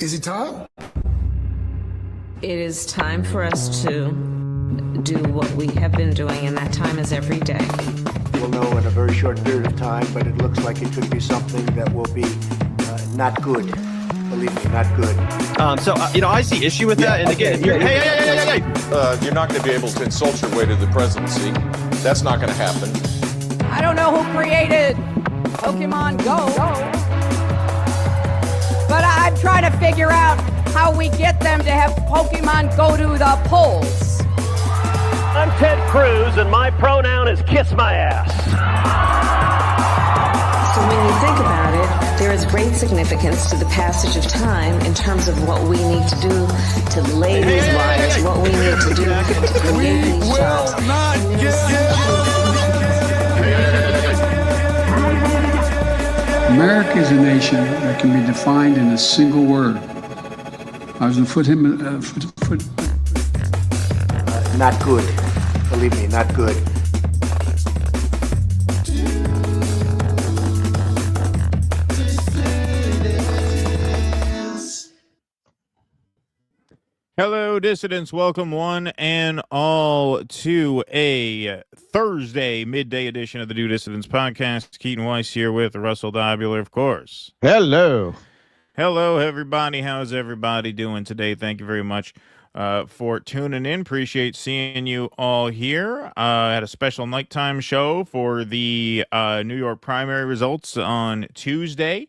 Is it time? It is time for us to do what we have been doing, and that time is every day. We'll know in a very short period of time, but it looks like it could be something that will be not good. Believe me, not good. I see issue with that. And again, hey. You're not going to be able to insult your way to the presidency. That's not going to happen. I don't know who created Pokemon Go, but I'm trying to figure out how we get them to have Pokemon go to the polls. I'm Ted Cruz, and my pronoun is kiss my ass. So when you think about it, there is great significance to the passage of time in terms of what we need to do to lay these wires, what we need to do to create these jobs. America is a nation that can be defined in a single word. I was going to put him. Not good. Believe me, not good. Hello, dissidents. Welcome one and all to a Thursday midday edition of the Do Dissidents podcast. Keaton Weiss here with Russell Dobular, of course. Hello. Hello, everybody. How's everybody doing today? Thank you very much for tuning in. Appreciate seeing you all here. Had a special nighttime show for the New York primary results on Tuesday.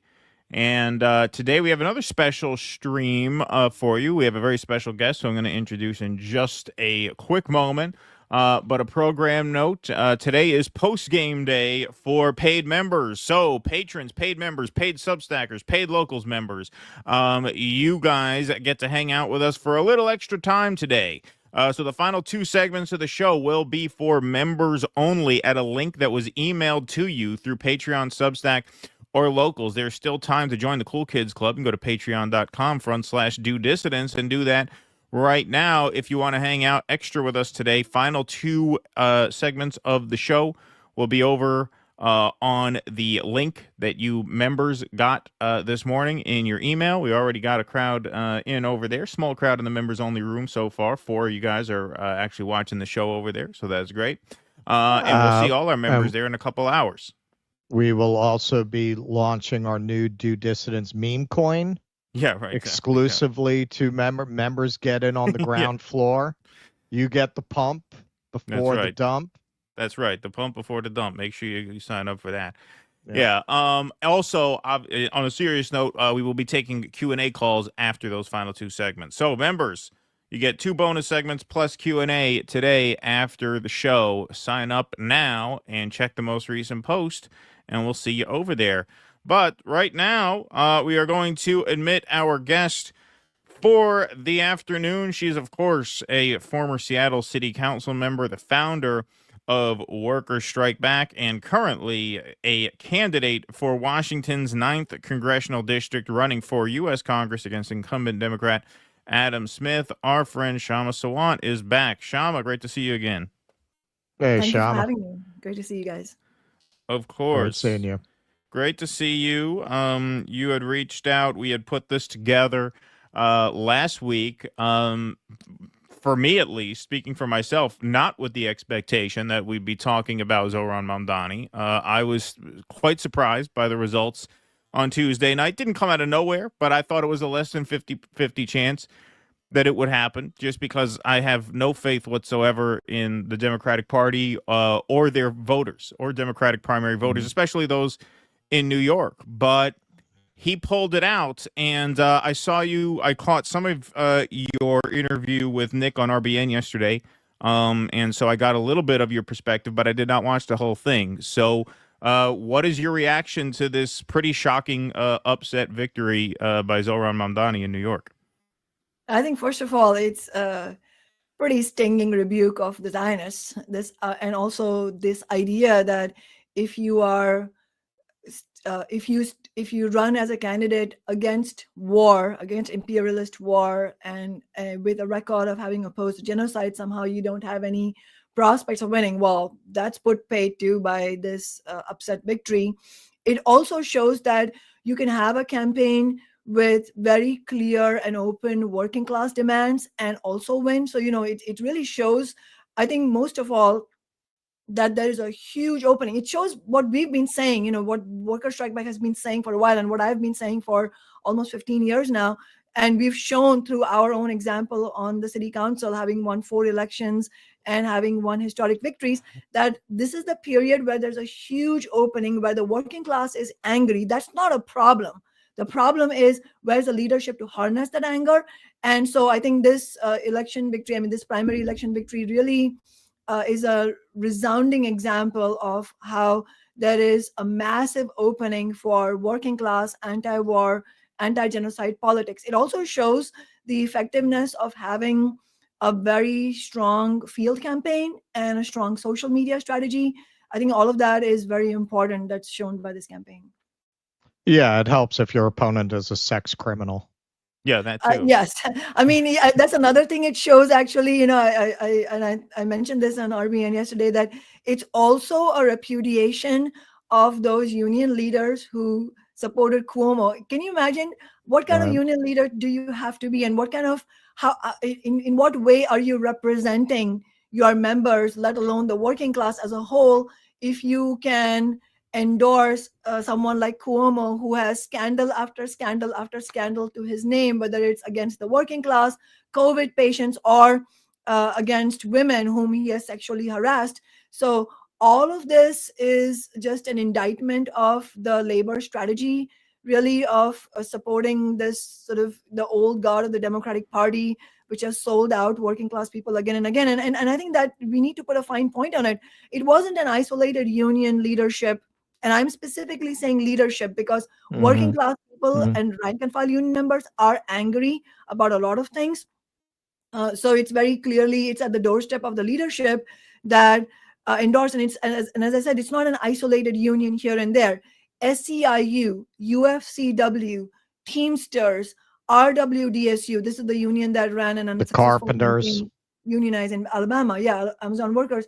And today we have another special stream for you. We have a very special guest who I'm going to introduce in just a quick moment. But a program note, today is post-game day for paid members. So patrons, paid members, paid Substackers, paid Locals members, you guys get to hang out with us for a little extra time today. So the final two segments of the show will be for members only at a link that was emailed to you through Patreon, Substack, or Locals. There's still time to join the Cool Kids Club and go to patreon.com/do-dissidents and do that right now if you want to hang out extra with us today. Final two segments of the show will be over on the link that you members got this morning in your email. We already got a crowd in over there, small crowd in the members only room so far. 4 of you guys are actually watching the show over there, so that's great. And we'll see all our members there in a couple hours. We will also be launching our new Due Dissidence meme coin. Yeah, right. Exclusively to members get in on the ground floor. You get the pump before the dump. That's right. The pump before the dump. Make sure you sign up for that. Yeah. Also, on a serious note, we will be taking Q&A calls after those final 2 segments. So, members, you get 2 bonus segments plus Q&A today after the show. Sign up now and check the most recent post, and we'll see you over there. But right now, we are going to admit our guest for the afternoon. She's, of course, a former Seattle City Council member, the founder of Workers Strike Back, and currently a candidate for Washington's 9th Congressional District, running for U.S. Congress against incumbent Democrat Adam Smith. Our friend Kshama Sawant is back. Kshama, great to see you again. Hey, Thank you Kshama. for having me. Great to see you guys. Of course. Great seeing you. Great to see you. You had reached out. We had put this together last week. For me, at least, speaking for myself, not with the expectation that we'd be talking about Zohran Mamdani. I was quite surprised by the results on Tuesday night. Didn't come out of nowhere, but I thought it was a less than 50-50 chance that it would happen, just because I have no faith whatsoever in the Democratic Party or their voters or Democratic primary voters, especially those in New York. But he pulled it out, and I caught some of your interview with Nick on RBN yesterday, and so I got a little bit of your perspective, but I did not watch the whole thing. So what is your reaction to this pretty shocking upset victory by Zohran Mamdani in New York? I think, first of all, it's a pretty stinging rebuke of the Zionists, and also this idea that if you are if you run as a candidate against war, against imperialist war, and with a record of having opposed genocide, somehow you don't have any prospects of winning. Well, that's put paid to by this upset victory. It also shows that you can have a campaign with very clear and open working class demands and also win. So, it really shows, I think, most of all, that there is a huge opening. It shows what we've been saying, what Workers Strike Back has been saying for a while, and what I've been saying for almost 15 years now. And we've shown through our own example on the city council, having won 4 elections and having won historic victories, that this is the period where there's a huge opening, where the working class is angry. That's not a problem. The problem is, where's the leadership to harness that anger? And so I think this election victory, this primary election victory really is a resounding example of how there is a massive opening for working class, anti-war, anti-genocide politics. It also shows the effectiveness of having a very strong field campaign and a strong social media strategy. I think all of that is very important. That's shown by this campaign. Yeah, it helps if your opponent is a sex criminal. Yeah, that too. Yes. That's another thing it shows, actually. I mentioned this on RBN yesterday, that it's also a repudiation of those union leaders who supported Cuomo. Can you imagine what kind of union leader do you have to be, and what kind of, in what way are you representing your members, let alone the working class as a whole, if you can endorse someone like Cuomo, who has scandal after scandal after scandal to his name, whether it's against the working class, COVID patients, or against women whom he has sexually harassed. So all of this is just an indictment of the labor strategy, really, of supporting this sort of the old guard of the Democratic Party, which has sold out working class people again and again. And I think that we need to put a fine point on it. It wasn't an isolated union leadership. And I'm specifically saying leadership because working class people and rank and file union members are angry about a lot of things. So it's very clearly, it's at the doorstep of the leadership that endorse. And as I said, it's not an isolated union here and there. SEIU, UFCW, Teamsters, RWDSU, this is the union that ran an unsuccessful carpenters unionized in Alabama. Yeah, Amazon workers.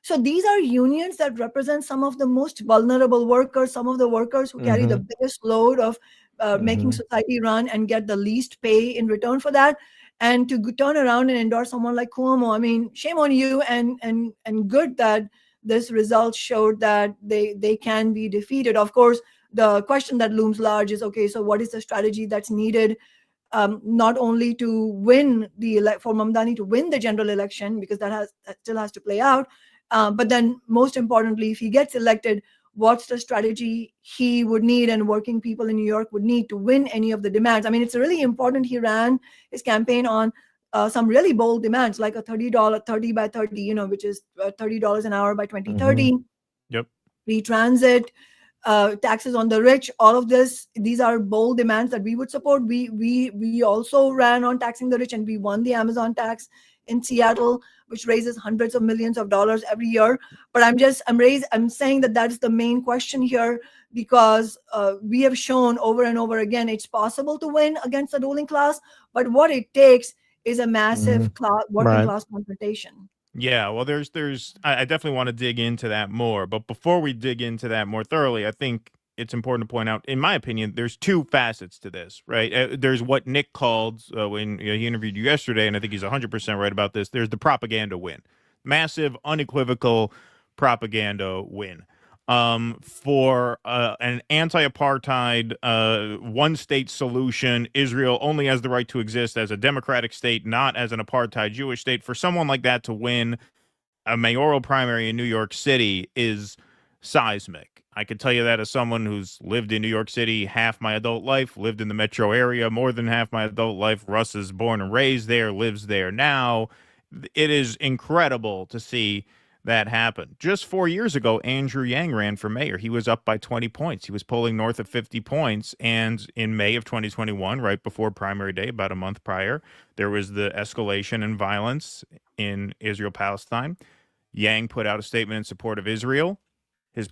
So these are unions that represent some of the most vulnerable workers, some of the workers who carry the biggest load of making society run and get the least pay in return for that. And to turn around and endorse someone like Cuomo, shame on you, and good that this result showed that they can be defeated. Of course, the question that looms large is, okay, so what is the strategy that's needed, not only to win for Mamdani to win the general election, because that still has to play out, but then most importantly, if he gets elected, what's the strategy he would need and working people in New York would need to win any of the demands. I mean, it's really important. He ran his campaign on some really bold demands, like a $30 by 30, which is $30 an hour by 2030. Yep. Free transit, taxes on the rich, all of these are bold demands that we would support. We also ran on taxing the rich, and we won the Amazon tax in Seattle, which raises hundreds of millions of dollars every year. But I'm saying that that's the main question here, because we have shown over and over again it's possible to win against the ruling class, but what it takes is a massive working class confrontation. Yeah, well, I definitely want to dig into that more. But before we dig into that more thoroughly, I think it's important to point out, in my opinion, there's two facets to this, right? There's what Nick called when he interviewed you yesterday, and I think he's 100% right about this. There's the propaganda win, massive, unequivocal propaganda win. For an anti-apartheid, one-state solution, Israel only has the right to exist as a democratic state, not as an apartheid Jewish state. For someone like that to win a mayoral primary in New York City is seismic. I could tell you that as someone who's lived in New York City half my adult life, lived in the metro area more than half my adult life. Russ is born and raised there, lives there now. It is incredible to see that happen. Just 4 years ago, Andrew Yang ran for mayor. He was up by 20 points. He was polling north of 50 points. And in May of 2021, right before primary day, about a month prior, there was the escalation in violence in Israel-Palestine. Yang put out a statement in support of Israel. The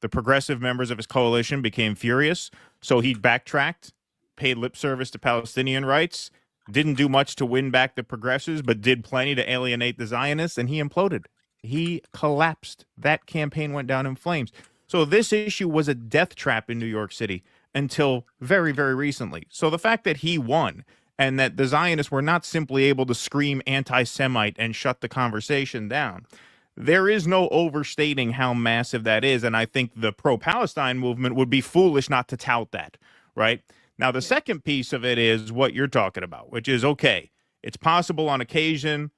progressive members of his coalition became furious. So he backtracked, paid lip service to Palestinian rights, didn't do much to win back the progressives, but did plenty to alienate the Zionists, and he imploded. He collapsed. That campaign went down in flames. So this issue was a death trap in New York City until very, very recently. So the fact that he won and that the Zionists were not simply able to scream anti-Semite and shut the conversation down, there is no overstating how massive that is. And I think the pro-Palestine movement would be foolish not to tout that, right? Now, the second piece of it is what you're talking about, which is, okay, it's possible on occasion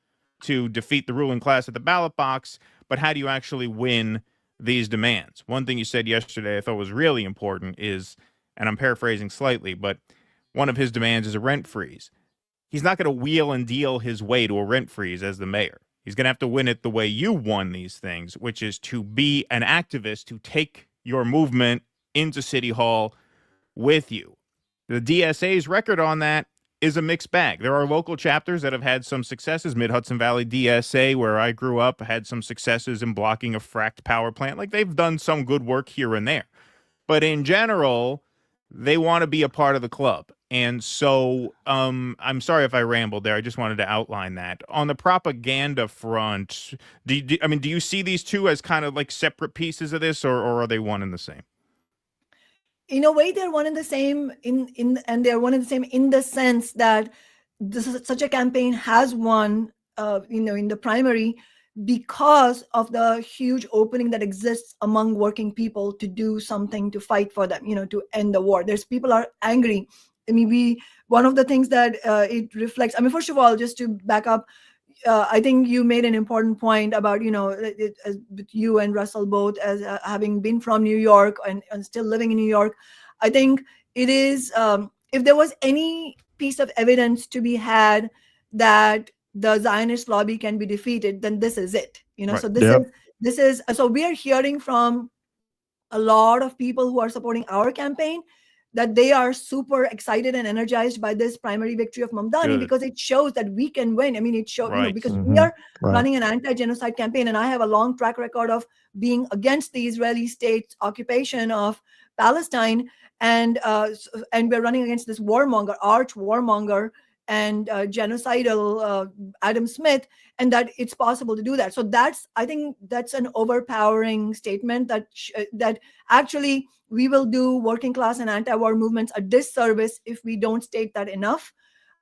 to defeat the ruling class at the ballot box, but how do you actually win these demands? One thing you said yesterday I thought was really important is, and I'm paraphrasing slightly, but one of his demands is a rent freeze. He's not going to wheel and deal his way to a rent freeze as the mayor. He's going to have to win it the way you won these things, which is to be an activist, to take your movement into City Hall with you. The DSA's record on that is a mixed bag. There are local chapters that have had some successes. Mid-Hudson Valley DSA, where I grew up, had some successes in blocking a fracked power plant. Like, they've done some good work here and there. But in general, they want to be a part of the club. And so I'm sorry if I rambled there. I just wanted to outline that. On the propaganda front, do you see these two as kind of like separate pieces of this, or are they one and the same? In a way, they're one and the same and they're one and the same in the sense that such a campaign has won, in the primary because of the huge opening that exists among working people to do something to fight for them, to end the war. People are angry. One of the things that it reflects, first of all, just to back up, I think you made an important point about, with you and Russell both as having been from New York and still living in New York. I think it is, if there was any piece of evidence to be had that the Zionist lobby can be defeated, then this is it. Right. So so we are hearing from a lot of people who are supporting our campaign that they are super excited and energized by this primary victory of Mamdani because it shows that we can win. It shows, because we are running an anti-genocide campaign, and I have a long track record of being against the Israeli state's occupation of Palestine, and we're running against this warmonger, arch warmonger, and genocidal Adam Smith, and that it's possible to do that. So I think that's an overpowering statement that actually we will do working class and anti-war movements a disservice if we don't state that enough.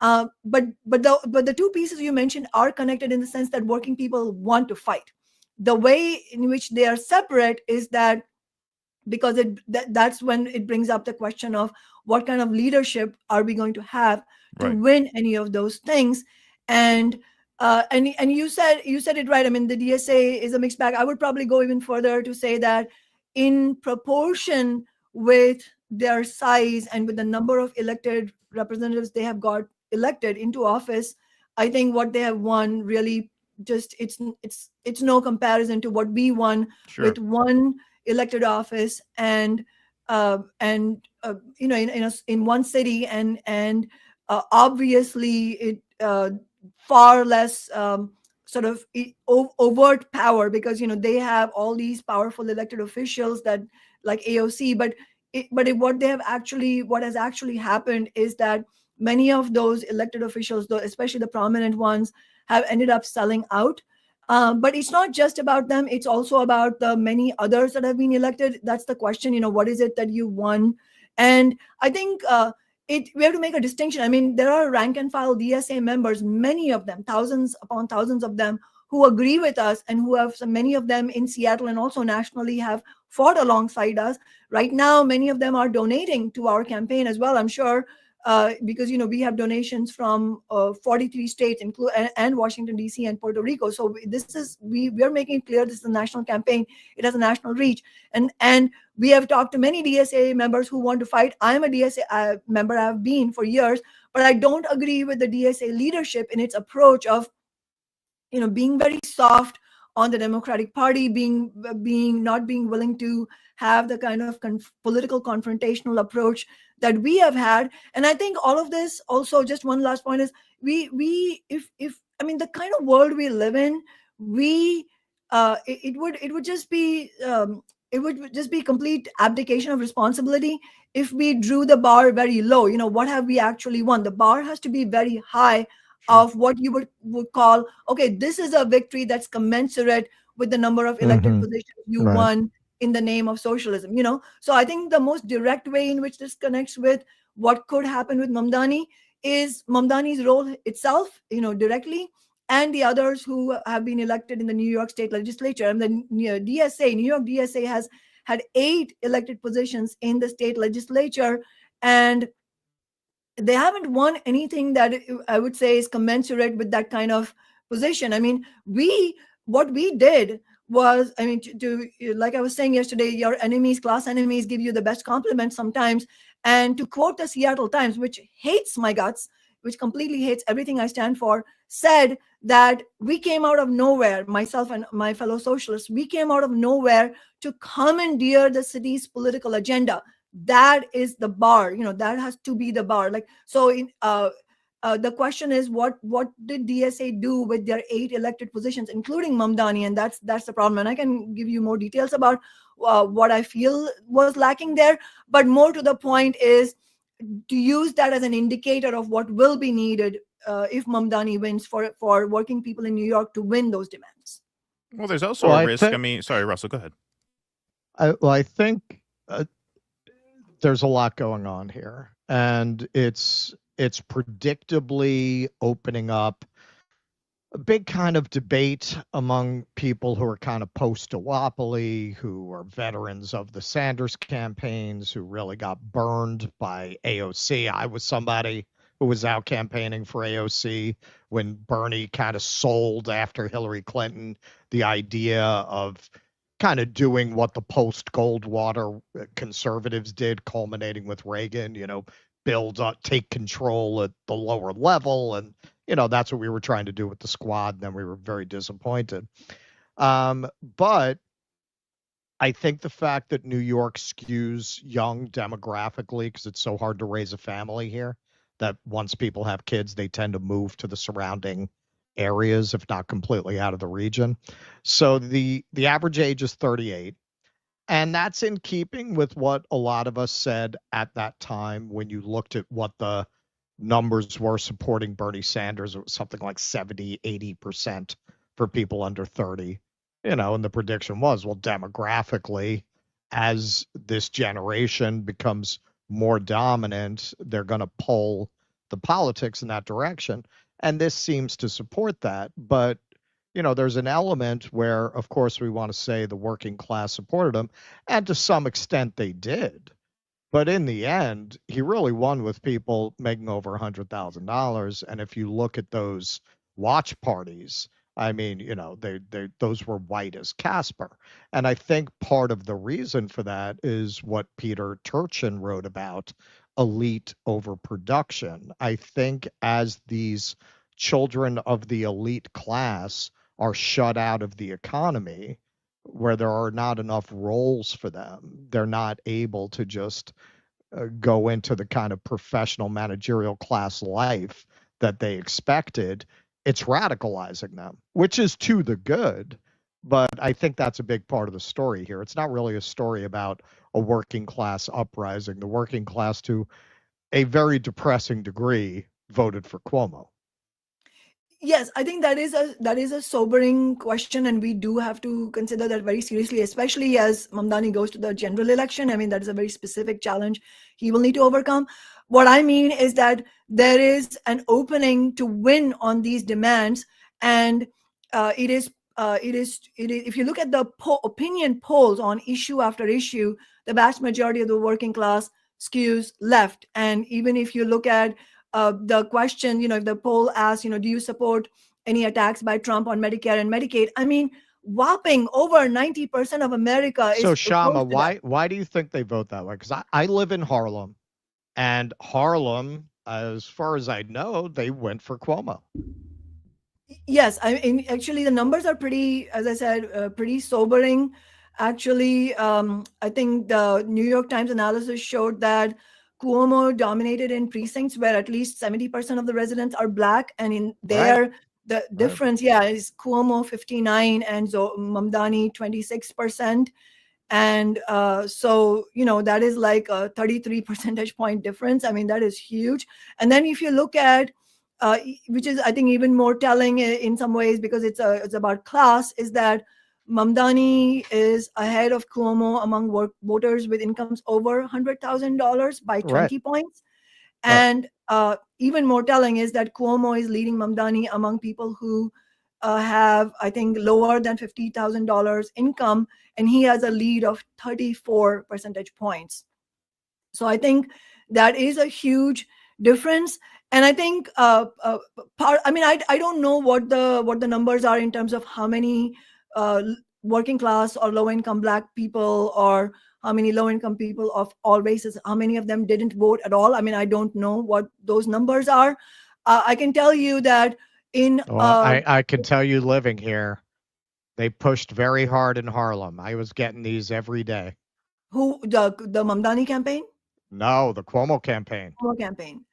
But the two pieces you mentioned are connected in the sense that working people want to fight. the way in which they are separate is that because that's when it brings up the question of what kind of leadership are we going to have to Right. win any of those things. And you said it right. I mean, the DSA is a mixed bag. I would probably go even further to say that in proportion with their size and with the number of elected representatives they have got elected into office, I think what they have won really just it's no comparison to what we won Sure. with one elected office and you know, in one city, and obviously it far less sort of overt power, because you know they have all these powerful elected officials that like AOC, but what has actually happened is that many of those elected officials, though especially the prominent ones, have ended up selling out. But it's not just about them. It's also about the many others that have been elected. That's the question, you know, what is it that you won? And I think we have to make a distinction. I mean, there are rank and file DSA members, many of them, thousands upon thousands of them, who agree with us and who have many of them in Seattle and also nationally have fought alongside us. Right now, many of them are donating to our campaign as well, I'm sure. Because you know we have donations from 43 states, and Washington D.C. and Puerto Rico. So we are making it clear this is a national campaign. It has a national reach, and we have talked to many DSA members who want to fight. I am a DSA member. I have been for years, but I don't agree with the DSA leadership in its approach of, you know, being very soft on the Democratic Party, not being willing to have the kind of political confrontational approach that we have had. And I think all of this also, just one last point is if I mean the kind of world we live in, it would just be complete abdication of responsibility if we drew the bar very low. You know, what have we actually won? The bar has to be very high of what you would call, okay, this is a victory that's commensurate with the number of elected positions you won in the name of socialism, you know. So I think the most direct way in which this connects with what could happen with Mamdani is Mamdani's role itself, you know, directly, and the others who have been elected in the New York State Legislature. And the New York DSA has had 8 elected positions in the state legislature, and they haven't won anything that I would say is commensurate with that kind of position. I mean, what we did was, I mean, like I was saying yesterday, your class enemies give you the best compliments sometimes. And to quote the Seattle Times, which hates my guts, which completely hates everything I stand for, said that we came out of nowhere, myself and my fellow socialists, we came out of nowhere to commandeer the city's political agenda. That is the bar, you know, that has to be the bar. Like, so the question is, what did DSA do with their 8 elected positions, including Mamdani? And that's the problem. And I can give you more details about what I feel was lacking there. But more to the point is to use that as an indicator of what will be needed if Mamdani wins for working people in New York to win those demands. Well, there's also a risk. I mean, sorry, Russell, go ahead. I think there's a lot going on here, and it's predictably opening up a big kind of debate among people who are kind of post-duopoly, who are veterans of the Sanders campaigns, who really got burned by AOC. I was somebody who was out campaigning for AOC when Bernie kind of sold after Hillary Clinton the idea of kind of doing what the post-Goldwater conservatives did, culminating with Reagan, you know, build up, take control at the lower level. And, you know, that's what we were trying to do with the squad. And then we were very disappointed. But I think the fact that New York skews young demographically, because it's so hard to raise a family here, that once people have kids, they tend to move to the surrounding areas, if not completely out of the region. So the average age is 38. And that's in keeping with what a lot of us said at that time when you looked at what the numbers were supporting Bernie Sanders. It was something like 70, 80% for people under 30. You know, and the prediction was, well, demographically, as this generation becomes more dominant, they're going to pull the politics in that direction. And this seems to support that. But there's an element where, of course, we want to say the working class supported him, and to some extent they did. But in the end, he really won with people making over $100,000. And if you look at those watch parties, I mean, those were white as Casper. And I think part of the reason for that is what Peter Turchin wrote about, elite overproduction. I think as these children of the elite class are shut out of the economy, where there are not enough roles for them, they're not able to just go into the kind of professional managerial class life that they expected. It's radicalizing them, which is to the good. But I think that's a big part of the story here. It's not really a story about a working class uprising. The working class, to a very depressing degree, voted for Cuomo. Yes, I think that is a sobering question, and we do have to consider that very seriously, especially as Mamdani goes to the general election. I mean, that is a very specific challenge he will need to overcome. What I mean is that there is an opening to win on these demands, and it is if you look at the opinion polls on issue after issue, the vast majority of the working class skews left. And even if you look at the question, if the poll asks, do you support any attacks by Trump on Medicare and Medicaid? I mean, whopping over 90% of America is. So, Kshama, why do you think they vote that way? Because I live in Harlem, and Harlem, as far as I know, they went for Cuomo. Yes, I mean, actually, the numbers are pretty, as I said, pretty sobering. Actually, I think the New York Times analysis showed that Cuomo dominated in precincts where at least 70% of the residents are Black, and in there, the difference, is Cuomo 59 and Mamdani 26%. And so, that is like a 33 percentage point difference. I mean, that is huge. And then if you look at, which is, I think, even more telling in some ways, because it's about class, is that Mamdani is ahead of Cuomo among voters with incomes over $100,000 by 20 points. And even more telling is that Cuomo is leading Mamdani among people who have, I think, lower than $50,000 income, and he has a lead of 34 percentage points. So I think that is a huge difference. And I think I don't know what the numbers are in terms of how many working class or low income Black people, or how many low income people of all races, how many of them didn't vote at all. I mean, I don't know what those numbers are. I can tell you that I can tell you, living here, they pushed very hard in Harlem. I was getting these every day. Who, the Mamdani campaign? No, the Cuomo campaign. Cuomo campaign.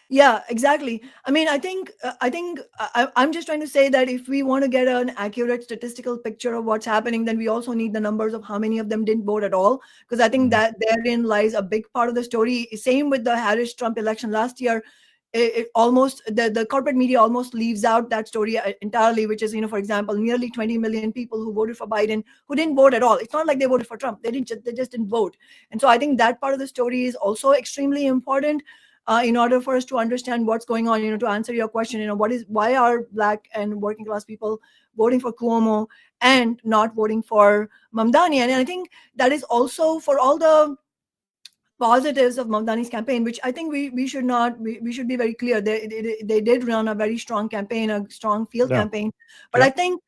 Yeah, exactly. I mean, I'm just trying to say that if we want to get an accurate statistical picture of what's happening, then we also need the numbers of how many of them didn't vote at all. Because I think that therein lies a big part of the story. Same with the Harris-Trump election last year. It almost, the corporate media almost leaves out that story entirely, which is, for example, nearly 20 million people who voted for Biden who didn't vote at all. It's not like they voted for Trump. They just didn't vote. And so I think that part of the story is also extremely important. In order for us to understand what's going on, to answer your question, why are Black and working class people voting for Cuomo and not voting for Mamdani? And I think that is also, for all the positives of Mamdani's campaign, which I think we should be very clear. They did run a very strong campaign, a strong field campaign. But I think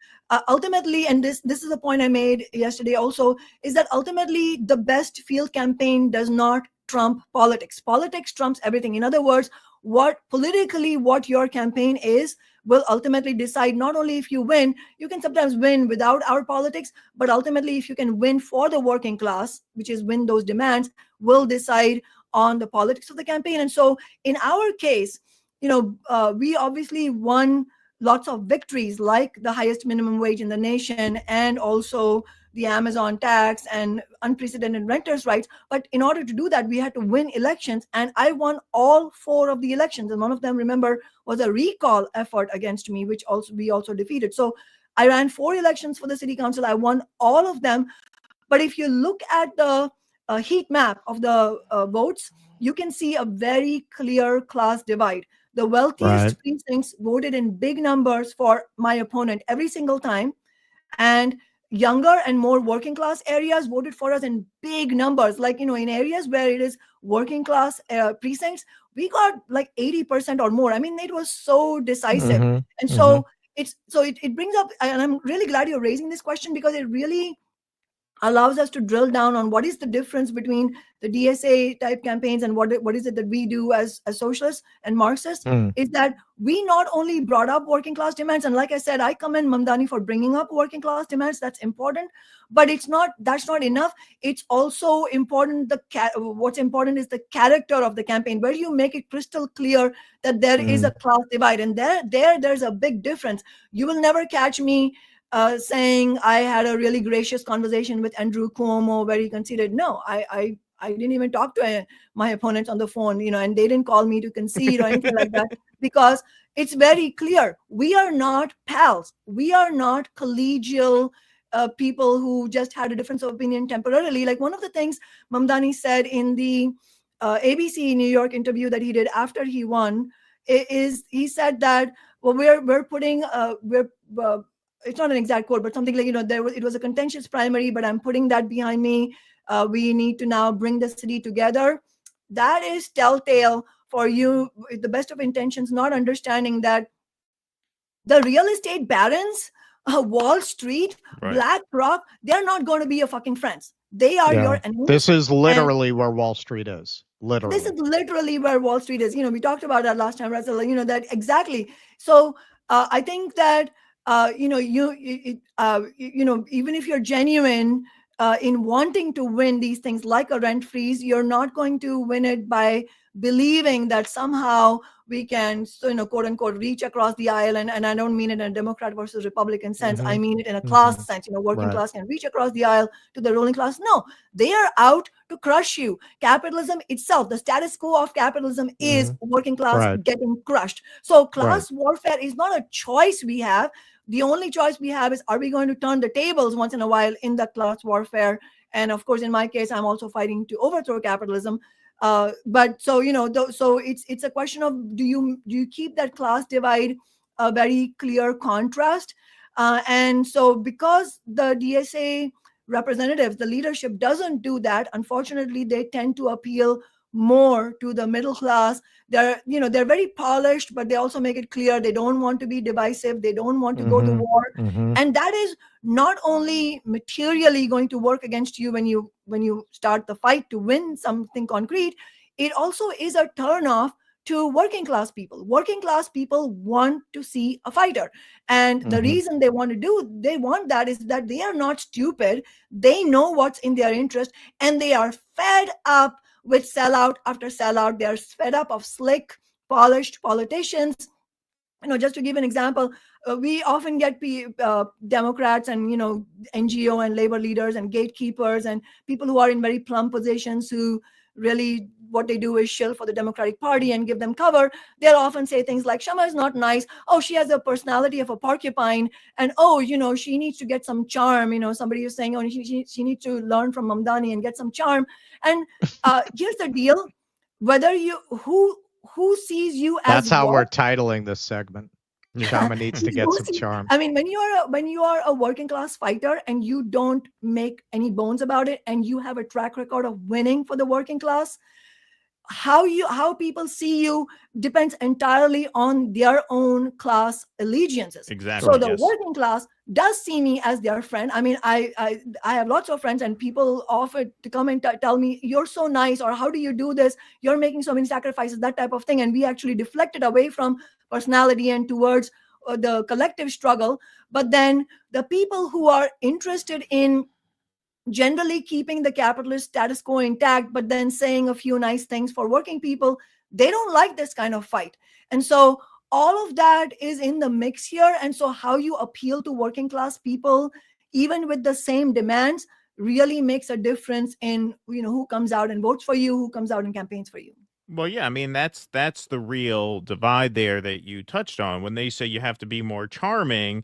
ultimately, and this is a point I made yesterday also, is that ultimately the best field campaign does not trump politics. Politics trumps everything. In other words, what your campaign is will ultimately decide not only if you win. You can sometimes win without our politics, but ultimately if you can win for the working class, which is win those demands, will decide on the politics of the campaign. And so in our case, we obviously won lots of victories, like the highest minimum wage in the nation, and also the Amazon tax and unprecedented renters' rights. But in order to do that, we had to win elections. And I won all 4 of the elections. And one of them, remember, was a recall effort against me, which we also defeated. So I ran 4 elections for the city council. I won all of them. But if you look at the heat map of the votes, you can see a very clear class divide. The wealthiest Right. precincts voted in big numbers for my opponent every single time. And younger and more working class areas voted for us in big numbers. Like, in areas where it is working class precincts, we got like 80% or more. I mean, it was so decisive. Mhm, And mhm. so it brings up, and I'm really glad you're raising this question, because it really allows us to drill down on what is the difference between the DSA type campaigns and what is it that we do as socialists and Marxists. Mm. Is that we not only brought up working class demands, and like I said, I commend Mamdani for bringing up working class demands. That's important, but that's not enough. It's also important. What's important is the character of the campaign, where you make it crystal clear that there is a class divide, and there's a big difference. You will never catch me saying I had a really gracious conversation with Andrew Cuomo where he conceded. No, I didn't even talk to my opponents on the phone, and they didn't call me to concede or anything like that, because it's very clear. We are not pals. We are not collegial people who just had a difference of opinion temporarily. Like, one of the things Mamdani said in the ABC New York interview that he did after he won is he said that, well, we're putting it's not an exact quote, but something like, it was a contentious primary, but I'm putting that behind me. We need to now bring the city together. That is telltale for you, with the best of intentions, not understanding that the real estate barons, Wall Street, Right. BlackRock, they're not going to be your fucking friends. They are your enemies. This is literally where Wall Street is. Literally. This is literally where Wall Street is. We talked about that last time, Russell. That exactly. So I think that even if you're genuine in wanting to win these things like a rent freeze, you're not going to win it by believing that somehow we can, quote unquote, reach across the aisle. And I don't mean it in a Democrat versus Republican sense. I mean it in a class sense. Working class can reach across the aisle to the ruling class. No, they are out to crush you. Capitalism itself, the status quo of capitalism is working class getting crushed. So class warfare is not a choice we have. The only choice we have is, are we going to turn the tables once in a while in the class warfare? And of course, in my case, I'm also fighting to overthrow capitalism. But so it's a question of, do you keep that class divide a very clear contrast? And so because the DSA representatives, the leadership doesn't do that, unfortunately, they tend to appeal more to the middle class. They're very polished, but they also make it clear they don't want to be divisive. They don't want to go to war. And that is not only materially going to work against you when you start the fight to win something concrete, it also is a turnoff to working class people. Working class people want to see a fighter. And the reason they want that is that they are not stupid. They know what's in their interest, and they are fed up with sellout after sellout. They're fed up of slick, polished politicians. Just to give an example, we often get Democrats and NGO and labor leaders and gatekeepers and people who are in very plum positions, who really what they do is shill for the Democratic Party and give them cover. They'll often say things like, Kshama is not nice. Oh, she has the personality of a porcupine. And she needs to get some charm. Somebody is saying, she needs to learn from Mamdani and get some charm. And here's the deal: whether who sees you as that's how we're titling this segment. Kshama needs to get some charm. I mean, when you are a working class fighter and you don't make any bones about it, and you have a track record of winning for the working class, how people see you depends entirely on their own class allegiances. Exactly. So the working class does see me as their friend. I mean, I have lots of friends, and people offer to come and tell me, you're so nice, or how do you do this? You're making so many sacrifices, that type of thing. And we actually deflected away from personality and towards the collective struggle. But then the people who are interested in generally keeping the capitalist status quo intact, but then saying a few nice things for working people, they don't like this kind of fight. And so all of that is in the mix here. And so how you appeal to working class people, even with the same demands, really makes a difference in who comes out and votes for you, who comes out and campaigns for you. Well, yeah, I mean, that's the real divide there that you touched on. When they say you have to be more charming,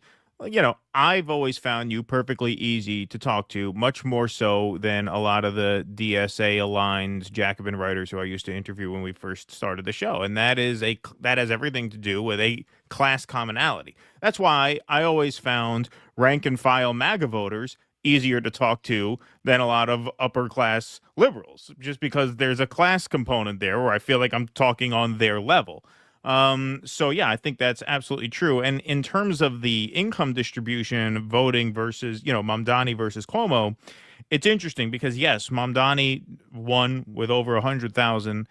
I've always found you perfectly easy to talk to, much more so than a lot of the DSA aligned Jacobin writers who I used to interview when we first started the show. And that has everything to do with a class commonality. That's why I always found rank and file MAGA voters easier to talk to than a lot of upper class liberals, just because there's a class component there where I feel like I'm talking on their level. So yeah, I think that's absolutely true. And in terms of the income distribution, voting versus, Mamdani versus Cuomo, it's interesting because yes, Mamdani won with over 100,000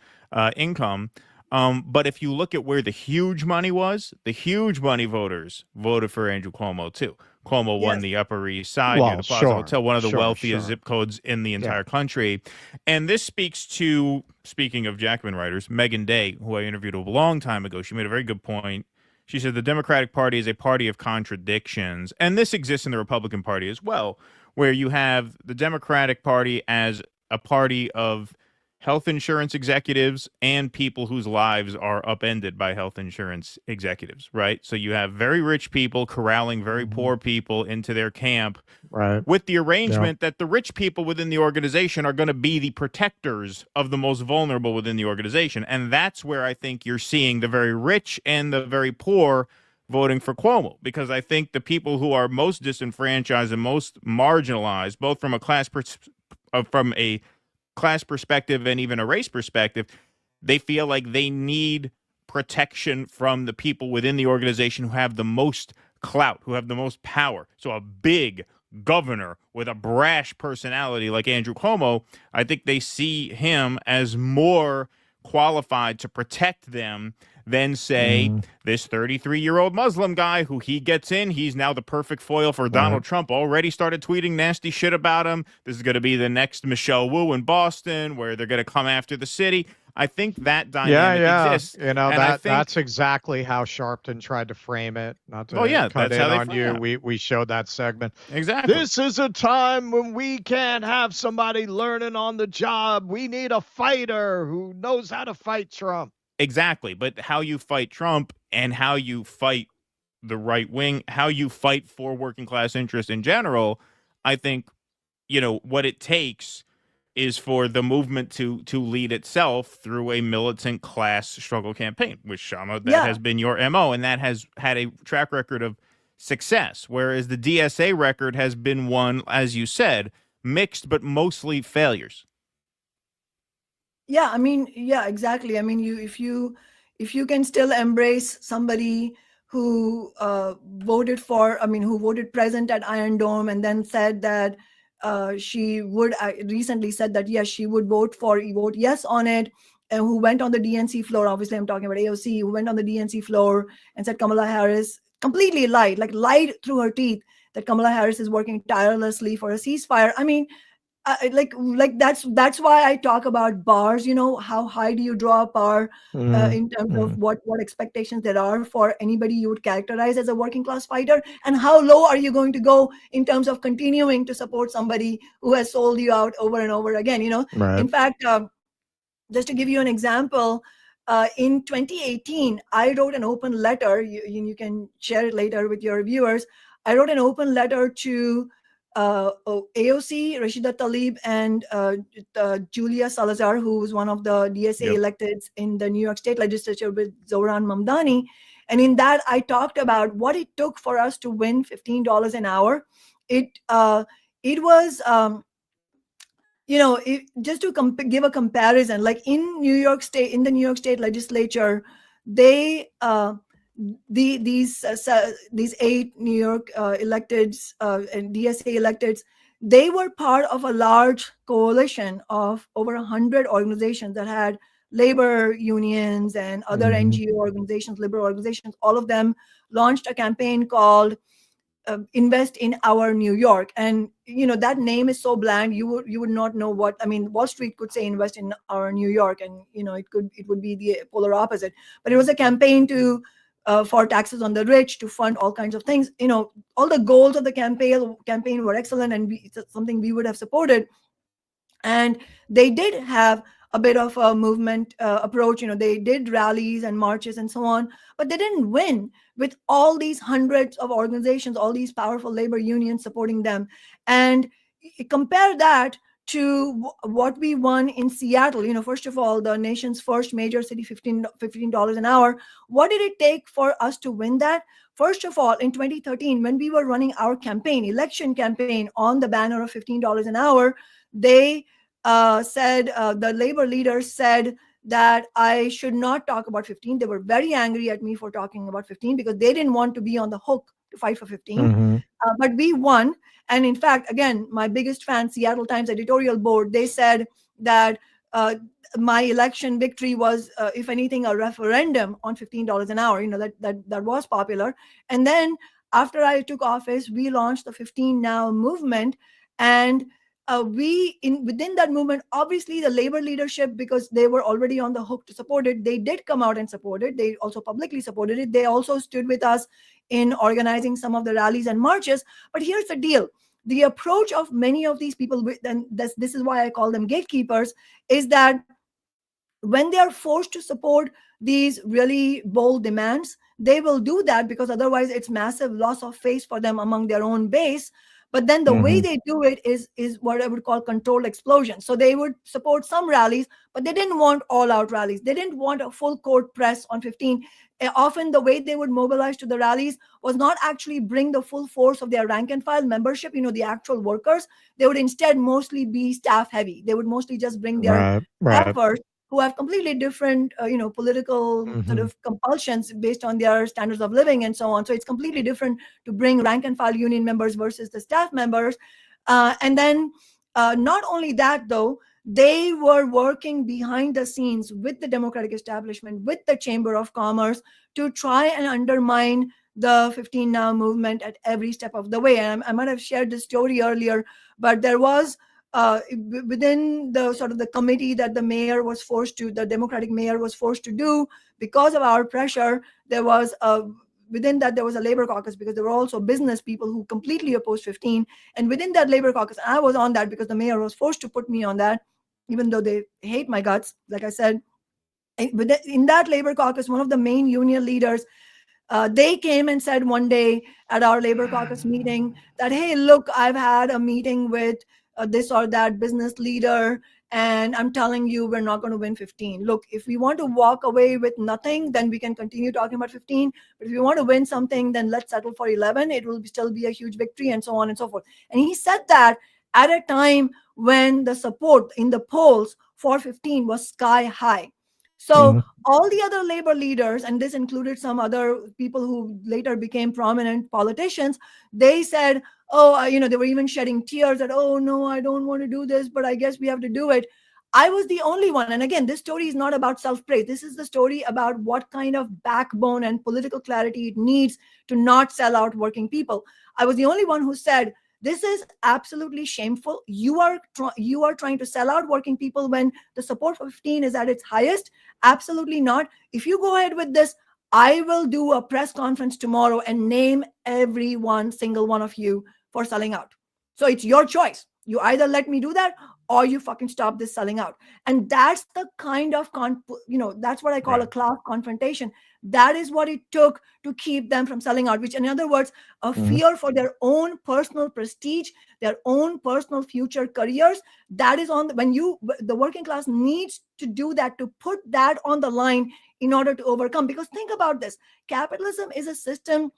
income. But if you look at where the huge money was, the huge money voters voted for Andrew Cuomo too. Cuomo won the Upper East Side near the Plaza Hotel, one of the wealthiest zip codes in the entire country. And this speaks to, speaking of Jacobin writers, Megan Day, who I interviewed a long time ago. She made a very good point. She said the Democratic Party is a party of contradictions. And this exists in the Republican Party as well, where you have the Democratic Party as a party of health insurance executives and people whose lives are upended by health insurance executives, right? So you have very rich people corralling very poor people into their camp, right, with the arrangement that the rich people within the organization are going to be the protectors of the most vulnerable within the organization. And that's where I think you're seeing the very rich and the very poor voting for Cuomo, because I think the people who are most disenfranchised and most marginalized, both from a class perspective and even a race perspective, they feel like they need protection from the people within the organization who have the most clout, who have the most power. So a big governor with a brash personality like Andrew Cuomo, I think they see him as more qualified to protect them than, say, this 33-year-old Muslim guy who he gets in. He's now the perfect foil for Donald Trump. Already started tweeting nasty shit about him. This is going to be the next Michelle Wu in Boston, where they're going to come after the city. I think that dynamic exists. That's exactly how Sharpton tried to frame it. Not to cut in on you. We showed that segment. Exactly. This is a time when we can't have somebody learning on the job. We need a fighter who knows how to fight Trump. Exactly. But how you fight Trump and how you fight the right wing, how you fight for working class interests in general, I think, what it takes is for the movement to lead itself through a militant class struggle campaign, which, Kshama, that has been your MO, and that has had a track record of success, whereas the DSA record has been one, as you said, mixed but mostly failures. Yeah, exactly. I mean, if you can still embrace somebody who voted present at Iron Dome and then said that she would recently said that yes, she would vote yes on it, and who went on the DNC floor. Obviously, I'm talking about AOC, who went on the DNC floor and said Kamala Harris completely lied through her teeth that Kamala Harris is working tirelessly for a ceasefire. I mean, that's why I talk about bars. How high do you draw a bar in terms of what expectations there are for anybody you would characterize as a working class fighter, and how low are you going to go in terms of continuing to support somebody who has sold you out over and over again. In fact, just to give you an example, in 2018 I wrote an open letter. You can share it later with your viewers. I wrote an open letter to AOC, Rashida Tlaib, and Julia Salazar, who was one of the DSA electeds in the New York State Legislature with Zohran Mamdani. And in that, I talked about what it took for us to win $15 an hour. It was, just to give a comparison, like in New York State, in the New York State Legislature, they these 8 New York electeds and DSA electeds, they were part of a large coalition of over 100 organizations that had labor unions and other NGO organizations, liberal organizations. All of them launched a campaign called Invest in Our New York. And that name is so bland, you would not know what. I mean, Wall Street could say invest in our New York, and it would be the polar opposite. But it was a campaign to for taxes on the rich, to fund all kinds of things. All the goals of the campaign were excellent, and it's something we would have supported. And they did have a bit of a movement approach. They did rallies and marches and so on, but they didn't win with all these hundreds of organizations, all these powerful labor unions supporting them. And compare that to what we won in Seattle. First of all, the nation's first major city, $15 an hour. What did it take for us to win that? First of all, in 2013, when we were running our election campaign on the banner of $15 an hour, they said, the labor leaders said that I should not talk about 15. They were very angry at me for talking about 15 because they didn't want to be on the hook to fight for 15. But we won. And in fact, again, my biggest fan, Seattle Times editorial board, they said that my election victory was, if anything, a referendum on $15 an hour. That was popular. And then after I took office, we launched the 15 Now movement. And within that movement, obviously the labor leadership, because they were already on the hook to support it, they did come out and support it. They also publicly supported it. They also stood with us in organizing some of the rallies and marches. But here's the deal. The approach of many of these people, and this is why I call them gatekeepers, is that when they are forced to support these really bold demands, they will do that because otherwise it's massive loss of face for them among their own base. But then the way they do it is what I would call controlled explosion. So they would support some rallies, but they didn't want all-out rallies. They didn't want a full court press on 15. Often the way they would mobilize to the rallies was not actually bring the full force of their rank and file membership, the actual workers. They would instead mostly be staff heavy. They would mostly just bring their staffers who have completely different, political sort of compulsions based on their standards of living and so on. So it's completely different to bring rank and file union members versus the staff members. And then not only that, though, they were working behind the scenes with the Democratic establishment, with the Chamber of Commerce, to try and undermine the 15 Now movement at every step of the way. And I might have shared this story earlier, but there was within the sort of the committee that the Democratic mayor was forced to do, because of our pressure, there was within that there was a labor caucus, because there were also business people who completely opposed 15. And within that labor caucus, I was on that because the mayor was forced to put me on that, even though they hate my guts, like I said. In that labor caucus, one of the main union leaders, they came and said one day at our labor caucus meeting that, hey, look, I've had a meeting with this or that business leader, and I'm telling you, we're not going to win 15. Look, if we want to walk away with nothing, then we can continue talking about 15. But if we want to win something, then let's settle for 11. It will still be a huge victory, and so on and so forth. And he said that at a time when the support in the polls for 15 was sky high. So all the other labor leaders, and this included some other people who later became prominent politicians, they said, they were even shedding tears that, oh no, I don't want to do this, but I guess we have to do it. I was the only one. And again, this story is not about self-praise. This is the story about what kind of backbone and political clarity it needs to not sell out working people. I was the only one who said, this is absolutely shameful. You are trying to sell out working people when the support for 15 is at its highest. Absolutely not. If you go ahead with this, I will do a press conference tomorrow and name every single one of you for selling out. So it's your choice. You either let me do that or you fucking stop this selling out. And that's the kind of, that's what I call a class confrontation. That is what it took to keep them from selling out, which in other words, a fear for their own personal prestige, their own personal future careers. That is the working class needs to do that, to put that on the line in order to overcome. Because think about this, capitalism is a system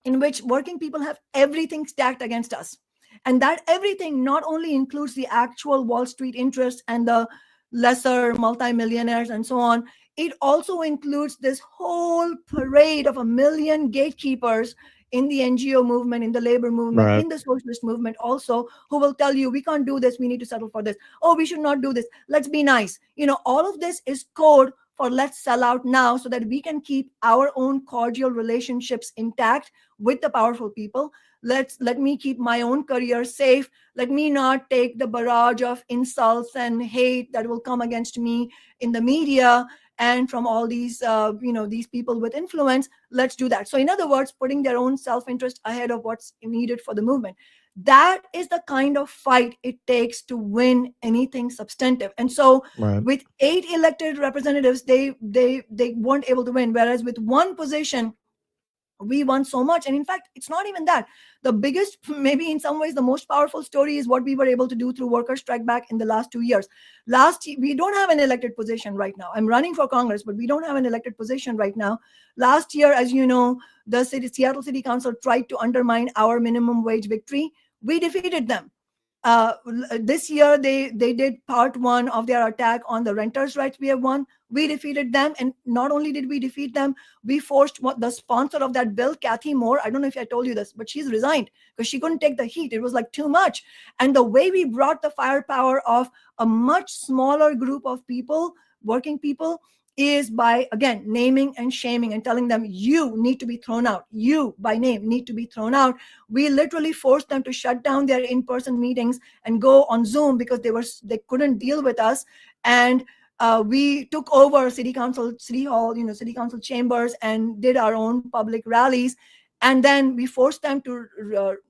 in which working people have everything stacked against us. And that everything not only includes the actual Wall Street interests and the lesser multimillionaires and so on, it also includes this whole parade of 1 million gatekeepers in the NGO movement, in the labor movement, in the socialist movement also, who will tell you, we can't do this, we need to settle for this. Oh, we should not do this, let's be nice. All of this is code for let's sell out now so that we can keep our own cordial relationships intact with the powerful people. Let me keep my own career safe. Let me not take the barrage of insults and hate that will come against me in the media and from all these, these people with influence. Let's do that. So in other words, putting their own self-interest ahead of what's needed for the movement. That is the kind of fight it takes to win anything substantive. And so with 8 elected representatives, they weren't able to win, whereas with one position we won so much. And in fact, it's not even that. The biggest, maybe in some ways the most powerful story, is what we were able to do through worker strike back in the last 2 years. Last year, we don't have an elected position right now. I'm running for Congress, but we don't have an elected position right now. Last year, as you know, the Seattle City Council tried to undermine our minimum wage victory. We defeated them. This year, they did part one of their attack on the renters' rights. We have won. We defeated them. And not only did we defeat them, we forced the sponsor of that bill, Kathy Moore. I don't know if I told you this, but she's resigned because she couldn't take the heat. It was like too much. And the way we brought the firepower of a much smaller group of people, working people, is by, again, naming and shaming and telling them, you need to be thrown out. You, by name, need to be thrown out. We literally forced them to shut down their in-person meetings and go on Zoom because they couldn't deal with us. And we took over city council chambers and did our own public rallies. And then we forced them to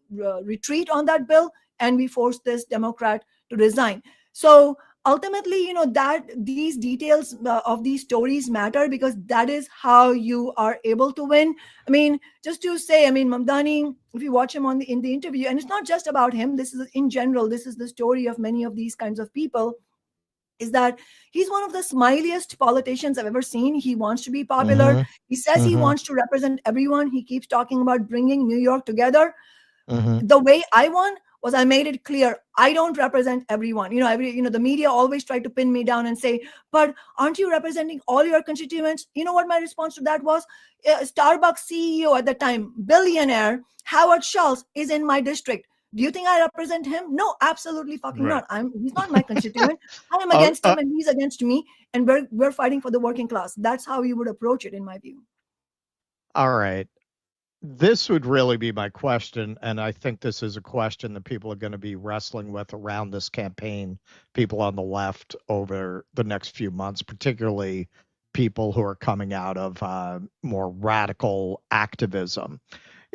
retreat on that bill, and we forced this Democrat to resign. So ultimately, that these details of these stories matter, because that is how you are able to win. I mean, just to say, Mamdani, if you watch him in the interview, and it's not just about him, this is in general, this is the story of many of these kinds of people, is that he's one of the smiliest politicians I've ever seen. He wants to be popular. He says he wants to represent everyone. He keeps talking about bringing New York together. The way I won was I made it clear I don't represent everyone. The media always try to pin me down and say, but aren't you representing all your constituents? You know what my response to that was? Starbucks CEO at the time, billionaire Howard Schultz, is in my district. Do you think I represent him? No, absolutely fucking not. He's not my constituent. I am against him and he's against me. And we're fighting for the working class. That's how you would approach it, in my view. All right. This would really be my question, and I think this is a question that people are going to be wrestling with around this campaign, people on the left, over the next few months, particularly people who are coming out of more radical activism.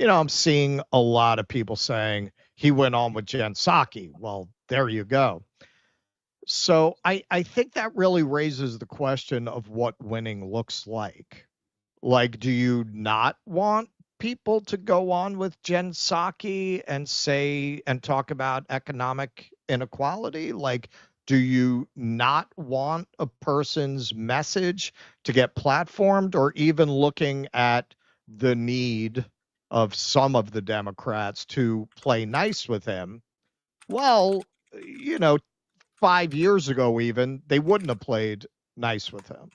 I'm seeing a lot of people saying, he went on with Jen Psaki. Well, there you go. So I think that really raises the question of what winning looks like. Like, do you not want people to go on with Jen Psaki and talk about economic inequality? Like, do you not want a person's message to get platformed, or even looking at the need of some of the Democrats to play nice with him? Well, 5 years ago, even, they wouldn't have played nice with him.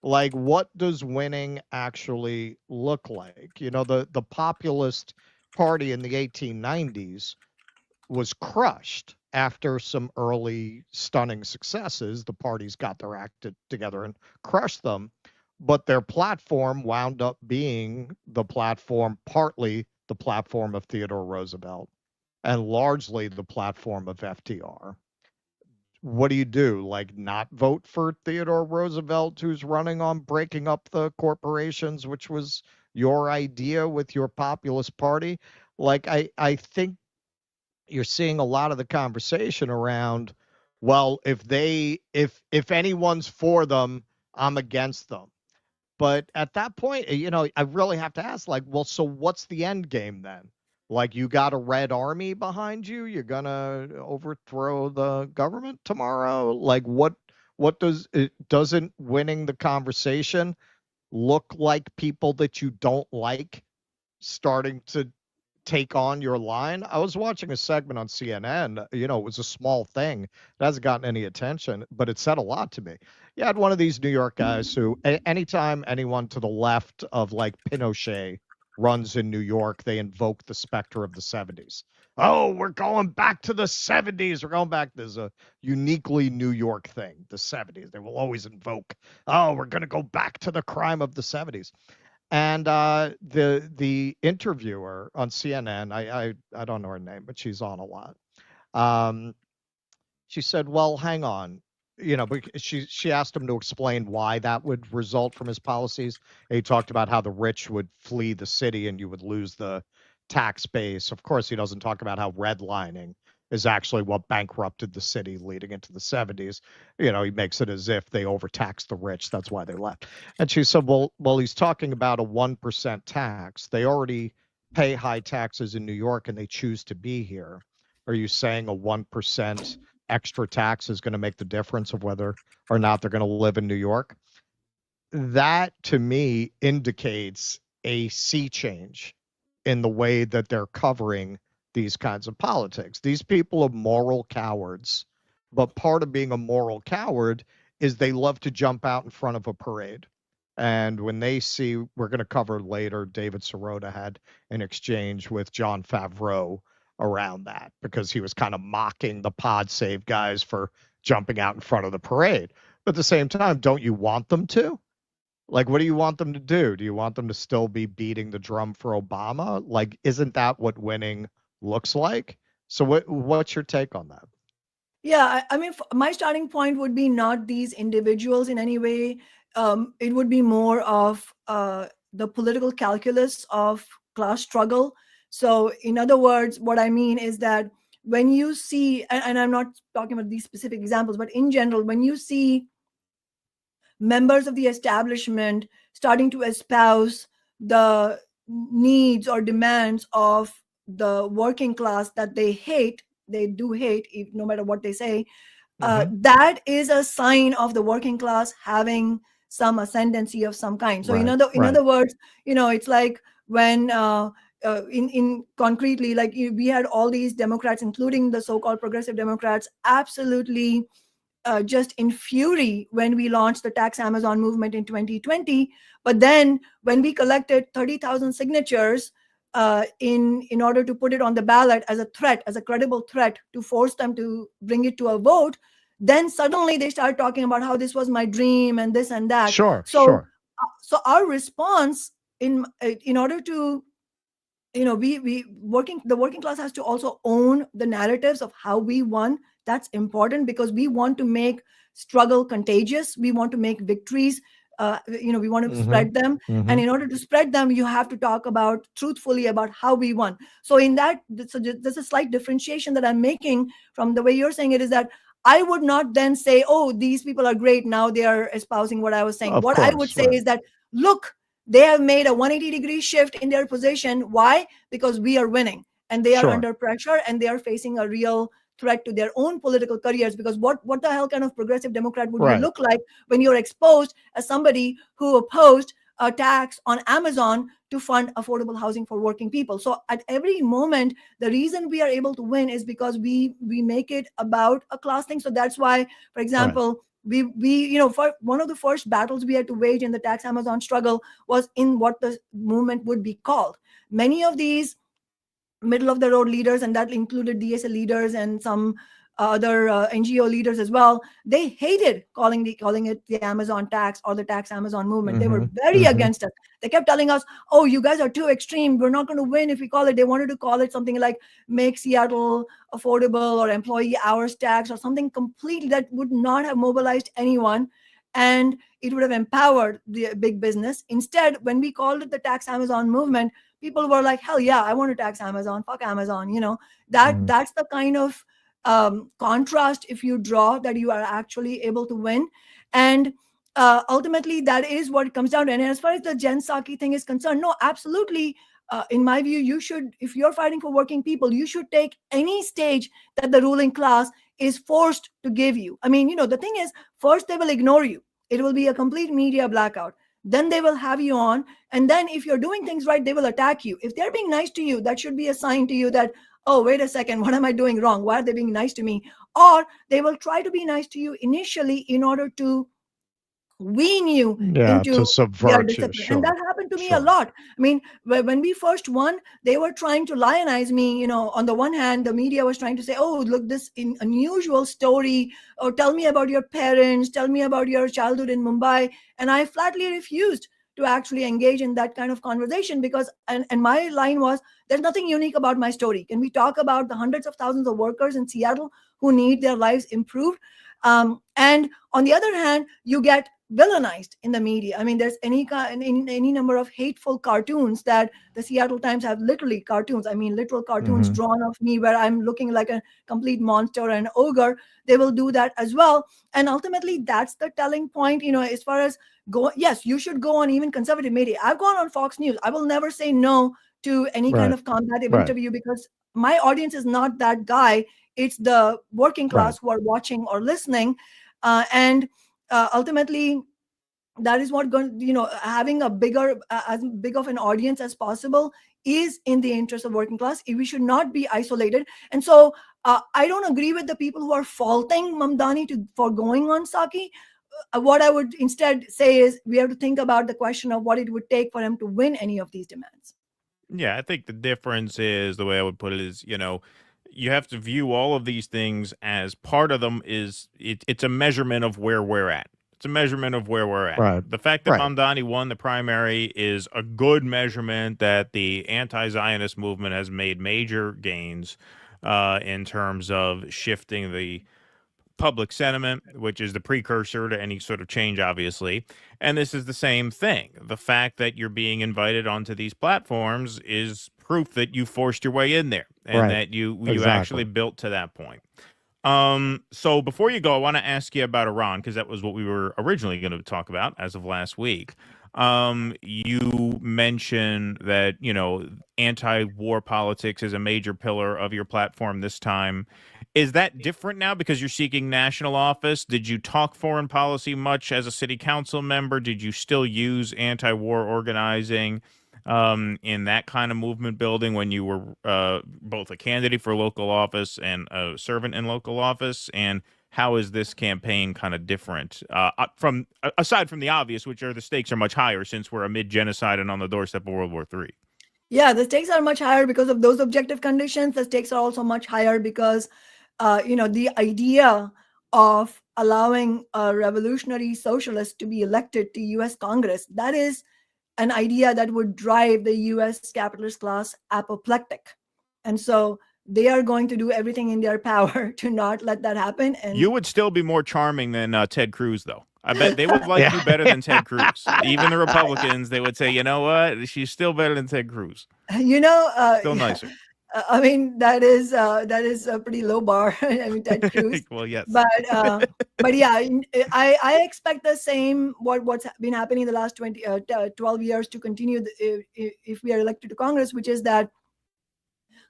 Like, what does winning actually look like? The populist party in the 1890s was crushed after some early stunning successes. The parties got their act together and crushed them. But their platform wound up being partly the platform of Theodore Roosevelt, and largely the platform of FDR. What do you do? Like, not vote for Theodore Roosevelt, who's running on breaking up the corporations, which was your idea with your populist party? Like, I think you're seeing a lot of the conversation around, well, if anyone's for them, I'm against them. But at that point, I really have to ask, like, well, so what's the end game then? Like, you got a red army behind you? You're gonna overthrow the government tomorrow? Like, what doesn't winning the conversation look like people that you don't like starting to take on your line? I was watching a segment on CNN, it was a small thing. It hasn't gotten any attention, but it said a lot to me. You had one of these New York guys who, anytime anyone to the left of like Pinochet runs in New York, they invoke the specter of the 70s. Oh, we're going back to the 70s. We're going back. There's a uniquely New York thing, the 70s. They will always invoke, oh, we're going to go back to the crime of the 70s. And the interviewer on CNN, I don't know her name, but she's on a lot. She said, well, hang on. But she asked him to explain why that would result from his policies. And he talked about how the rich would flee the city and you would lose the tax base. Of course, he doesn't talk about how redlining is actually what bankrupted the city leading into the 70s. He makes it as if they overtaxed the rich. That's why they left. And she said, well, he's talking about a 1% tax. They already pay high taxes in New York and they choose to be here. Are you saying a 1% extra tax is going to make the difference of whether or not they're going to live in New York? That, to me, indicates a sea change in the way that they're covering these kinds of politics. These people are moral cowards, but part of being a moral coward is they love to jump out in front of a parade. And when they see, we're going to cover later, David Sirota had an exchange with Jon Favreau around that because he was kind of mocking the pod save guys for jumping out in front of the parade. But at the same time, don't you want them to? Like, what do you want them to do? Do you want them to still be beating the drum for Obama? Like, isn't that what winning looks like? So what's your take on that? Yeah, I mean, my starting point would be not these individuals in any way. It would be more of the political calculus of class struggle. So in other words, what I mean is that when you see, and I'm not talking about these specific examples, but in general, when you see members of the establishment starting to espouse the needs or demands of the working class that they do hate, no matter what they say, that is a sign of the working class having some ascendancy of some kind. So in other words, it's like when in concretely, like we had all these Democrats, including the so-called progressive Democrats, absolutely just in fury when we launched the Tax Amazon movement in 2020. But then when we collected 30,000 signatures in order to put it on the ballot as a threat, as a credible threat to force them to bring it to a vote, then suddenly they started talking about how this was my dream and this and that. So our response in order to, the working class has to also own the narratives of how we won. That's important because we want to make struggle contagious. We want to make victories. We want to spread them. And in order to spread them, you have to talk about truthfully about how we won. So in that, there's a slight differentiation that I'm making from the way you're saying it, is that I would not then say, oh, these people are great. Now they are espousing what I was saying. What I would say is that, look, they have made a 180-degree shift in their position. Why? Because we are winning and they are under pressure and they are facing a real threat to their own political careers. Because what the hell kind of progressive Democrat would you look like when you're exposed as somebody who opposed a tax on Amazon to fund affordable housing for working people? So at every moment, the reason we are able to win is because we make it about a class thing. So that's why, for example, we for one of the first battles we had to wage in the Tax Amazon struggle was in what the movement would be called. Many of these middle of the road leaders, and that included DSA leaders and some other NGO leaders as well, they hated calling it the Amazon tax or the Tax Amazon movement. They were very against it. They kept telling us, oh, you guys are too extreme. We're not going to win if we call it. They wanted to call it something like Make Seattle Affordable or Employee Hours Tax or something completely that would not have mobilized anyone. And it would have empowered the big business. Instead, when we called it the Tax Amazon movement, people were like, hell yeah, I want to tax Amazon. Fuck Amazon. That's the kind of contrast, if you draw, that you are actually able to win. And ultimately, that is what it comes down to. And as far as the Jen Psaki thing is concerned, no, absolutely. In my view, you should, if you're fighting for working people, you should take any stage that the ruling class is forced to give you. I mean, the thing is, first they will ignore you. It will be a complete media blackout. Then they will have you on. And then if you're doing things right, they will attack you. If they're being nice to you, that should be a sign to you that, oh, wait a second, what am I doing wrong? Why are they being nice to me? Or they will try to be nice to you initially in order to wean you into to subvert you. And that happened to me a lot. I mean, when we first won, they were trying to lionize me. On the one hand, the media was trying to say, oh, look, this unusual story, or tell me about your parents, tell me about your childhood in Mumbai. And I flatly refused to actually engage in that kind of conversation because, and my line was, there's nothing unique about my story. Can we talk about the hundreds of thousands of workers in Seattle who need their lives improved? And on the other hand, you get villainized in the media. I mean, there's any number of hateful cartoons that the Seattle Times have, literally cartoons. I mean, literal cartoons drawn of me where I'm looking like a complete monster and ogre. They will do that as well. And ultimately, that's the telling point, as far as yes, you should go on even conservative media. I've gone on Fox News. I will never say no to any kind of combative interview, because my audience is not that guy. It's the working class who are watching or listening. And ultimately, that is what having a as big of an audience as possible is in the interest of working class. We should not be isolated. And so I don't agree with the people who are faulting Mamdani for going on Saki. What I would instead say is we have to think about the question of what it would take for him to win any of these demands. Yeah, I think the difference is, the way I would put it is, you have to view all of these things as part of them is it's a measurement of where we're at. It's a measurement of where we're at. Right. The fact that Mamdani won the primary is a good measurement that the anti-Zionist movement has made major gains in terms of shifting the public sentiment, which is the precursor to any sort of change, obviously. And this is the same thing. The fact that you're being invited onto these platforms is proof that you forced your way in there and that you actually built to that point. So before you go, I want to ask you about Iran, because that was what we were originally going to talk about as of last week. You mentioned that, anti-war politics is a major pillar of your platform this time. Is that different now because you're seeking national office? Did you talk foreign policy much as a city council member? Did you still use anti-war organizing in that kind of movement building when you were both a candidate for local office and a servant in local office? And how is this campaign kind of different aside from the obvious, which are the stakes are much higher since we're amid genocide and on the doorstep of World War III? Yeah, the stakes are much higher because of those objective conditions. The stakes are also much higher because, the idea of allowing a revolutionary socialist to be elected to U.S. Congress, that is an idea that would drive the U.S. capitalist class apoplectic. And so they are going to do everything in their power to not let that happen. And you would still be more charming than Ted Cruz, though. I bet they would like you better than Ted Cruz. Even the Republicans, they would say, you know what? She's still better than Ted Cruz. Still nicer. I mean, that is a pretty low bar. I mean, Ted Cruz. Well, yes. But yeah, I expect the same what's been happening in the last 12 years to continue if we are elected to Congress, which is that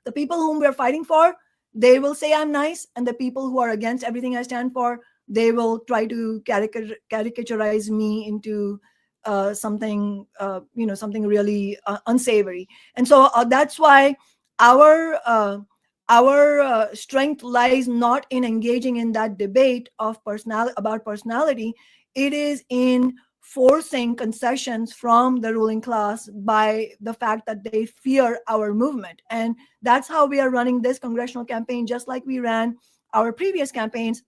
the people whom we're fighting for, they will say I'm nice, and the people who are against everything I stand for, they will try to caricaturize me into something really unsavory. And so that's why our strength lies not in engaging in that debate of about personality. It is in forcing concessions from the ruling class by the fact that they fear our movement. And that's how we are running this congressional campaign, just like we ran our previous campaigns,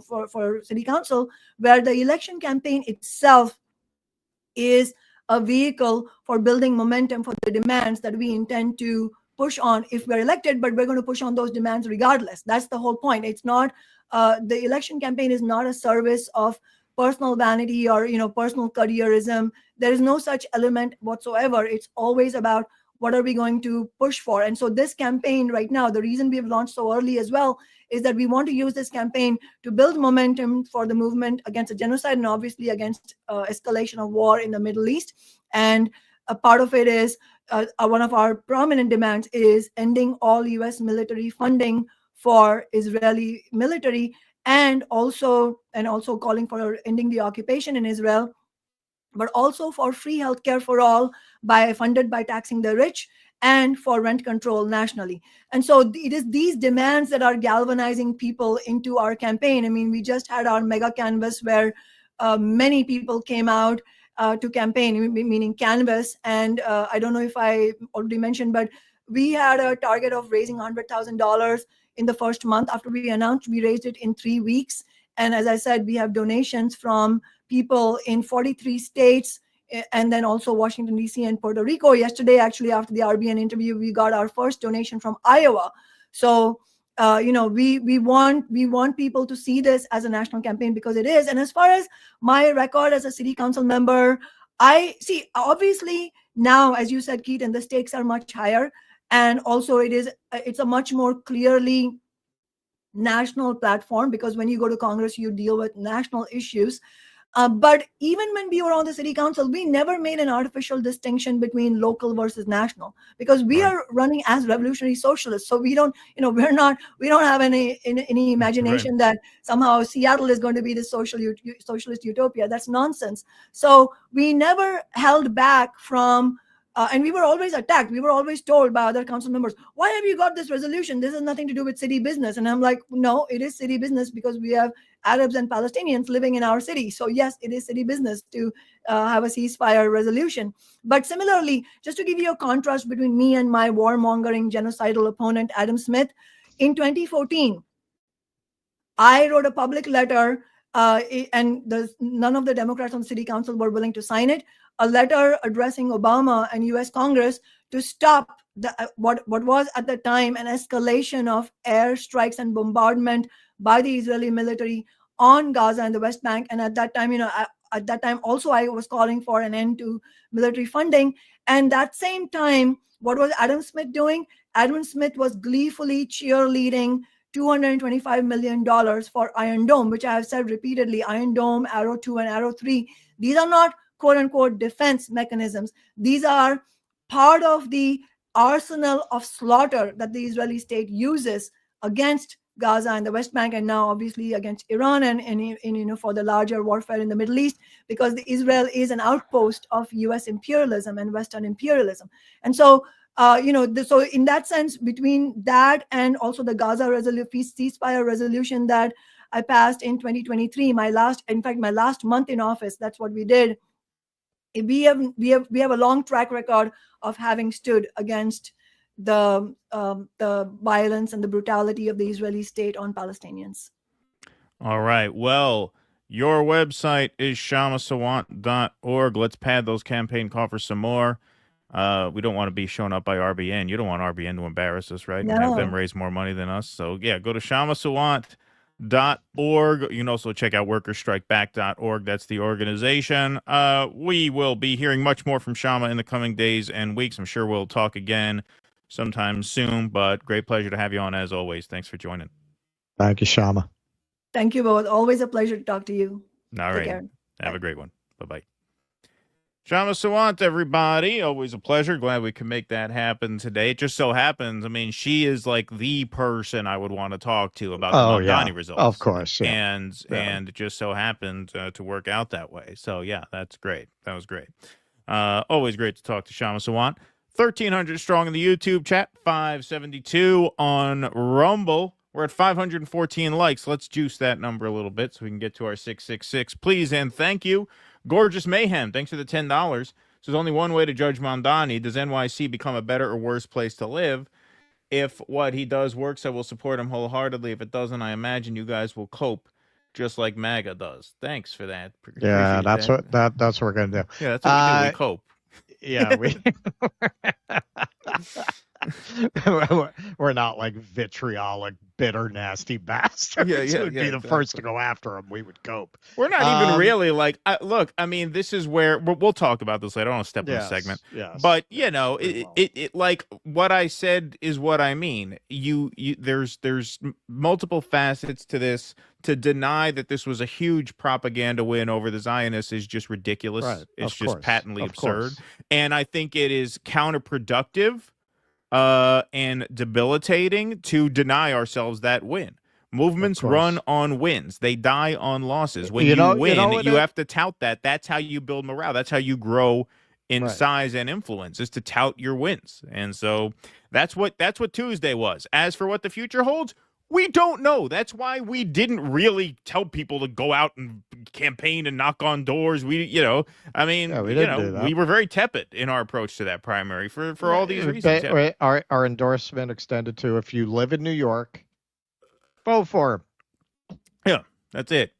for city council, where the election campaign itself is a vehicle for building momentum for the demands that we intend to push on if we're elected, but we're going to push on those demands regardless. That's the whole point. It's not, the election campaign is not a service of personal vanity or, personal careerism. There is no such element whatsoever. It's always about what are we going to push for. And so this campaign right now, the reason we have launched so early as well, is that we want to use this campaign to build momentum for the movement against a genocide and obviously against escalation of war in the Middle East. And a part of it is, one of our prominent demands is ending all U.S. military funding for Israeli military, and also calling for ending the occupation in Israel, but also for free healthcare for all funded by taxing the rich, and for rent control nationally. And so it is these demands that are galvanizing people into our campaign. I mean, we just had our mega canvas where many people came out to campaign, meaning canvas. And I don't know if I already mentioned, but we had a target of raising $100,000 in the first month. After we announced, we raised it in 3 weeks. And as I said, we have donations from people in 43 states, and then also Washington, D.C. and Puerto Rico. Yesterday, actually, after the RBN interview, we got our first donation from Iowa. So we want people to see this as a national campaign, because it is. And as far as my record as a city council member, I see, obviously now, as you said, Keaton, the stakes are much higher, and also it's a much more clearly national platform, because when you go to Congress, you deal with national issues. But even when we were on the city council, we never made an artificial distinction between local versus national, because we are running as revolutionary socialists. So we don't have any imagination that somehow Seattle is going to be the socialist utopia. That's nonsense. So we never held back from, and we were always attacked. We were always told by other council members, why have you got this resolution? This has nothing to do with city business. And I'm like, no, it is city business, because we have Arabs and Palestinians living in our city. So yes, it is city business to have a ceasefire resolution. But similarly, just to give you a contrast between me and my warmongering genocidal opponent, Adam Smith, in 2014, I wrote a public letter, and none of the Democrats on the city council were willing to sign it, a letter addressing Obama and US Congress to stop what was at the time an escalation of airstrikes and bombardment by the Israeli military on Gaza and the West Bank. And at that time, also I was calling for an end to military funding. And that same time, what was Adam Smith doing? Adam Smith was gleefully cheerleading $225 million for Iron Dome, which I have said repeatedly, Iron Dome, Arrow 2 and Arrow 3. These are not quote unquote defense mechanisms. These are part of the arsenal of slaughter that the Israeli state uses against Gaza and the West Bank, and now obviously against Iran and for the larger warfare in the Middle East, because Israel is an outpost of US imperialism and Western imperialism. And so so in that sense, between that and also the Gaza ceasefire resolution that I passed in 2023, my last month in office, that's what we did. We have a long track record of having stood against the violence and the brutality of the Israeli state on Palestinians. All right. Well, your website is kshamasawant.org. Let's pad those campaign coffers some more. We don't want to be shown up by RBN. You don't want RBN to embarrass us, right? No. And have them raise more money than us. So, yeah, go to kshamasawant.org. You can also check out workerstrikeback.org. That's the organization. We will be hearing much more from Kshama in the coming days and weeks. I'm sure we'll talk again sometime soon, but great pleasure to have you on as always. Thanks for joining. Thank you, Kshama. Thank you both. Always a pleasure to talk to you. All right. Have a great one. Bye-bye. Kshama Sawant, everybody. Always a pleasure. Glad we can make that happen today. It just so happens, I mean, she is like the person I would want to talk to about the Mamdani results. Of course. Yeah. And it just so happened to work out that way. So, yeah, that's great. That was great. Always great to talk to Kshama Sawant. 1,300 strong in the YouTube chat, 572 on Rumble. We're at 514 likes. Let's juice that number a little bit so we can get to our 666. Please and thank you. Gorgeous Mayhem, thanks for the $10. So there's only one way to judge Mamdani. Does NYC become a better or worse place to live? If what he does works, I will support him wholeheartedly. If it doesn't, I imagine you guys will cope just like MAGA does. Thanks for that. Yeah, that's what we're gonna do. Yeah, that's what we do. We cope. Yeah, we're not like vitriolic, bitter, nasty bastards. We'd be the first to go after them. We would cope. We're not even really like, look, I mean, this is where we'll talk about this later. I don't want to step in the segment. Yes. But, it like what I said is what I mean. There's multiple facets to this. To deny that this was a huge propaganda win over the Zionists is just ridiculous. Right. It's just patently absurd. Course. And I think it is counterproductive and debilitating to deny ourselves that win. Movements run on wins. They die on losses. When you win, you have to tout that. That's how you build morale. That's how you grow in size and influence, is to tout your wins. And so that's what Tuesday was. As for what the future holds, we don't know. That's why we didn't really tell people to go out and campaign and knock on doors. We were very tepid in our approach to that primary for all these reasons. Our endorsement extended to, if you live in New York, vote for him. Yeah, that's it.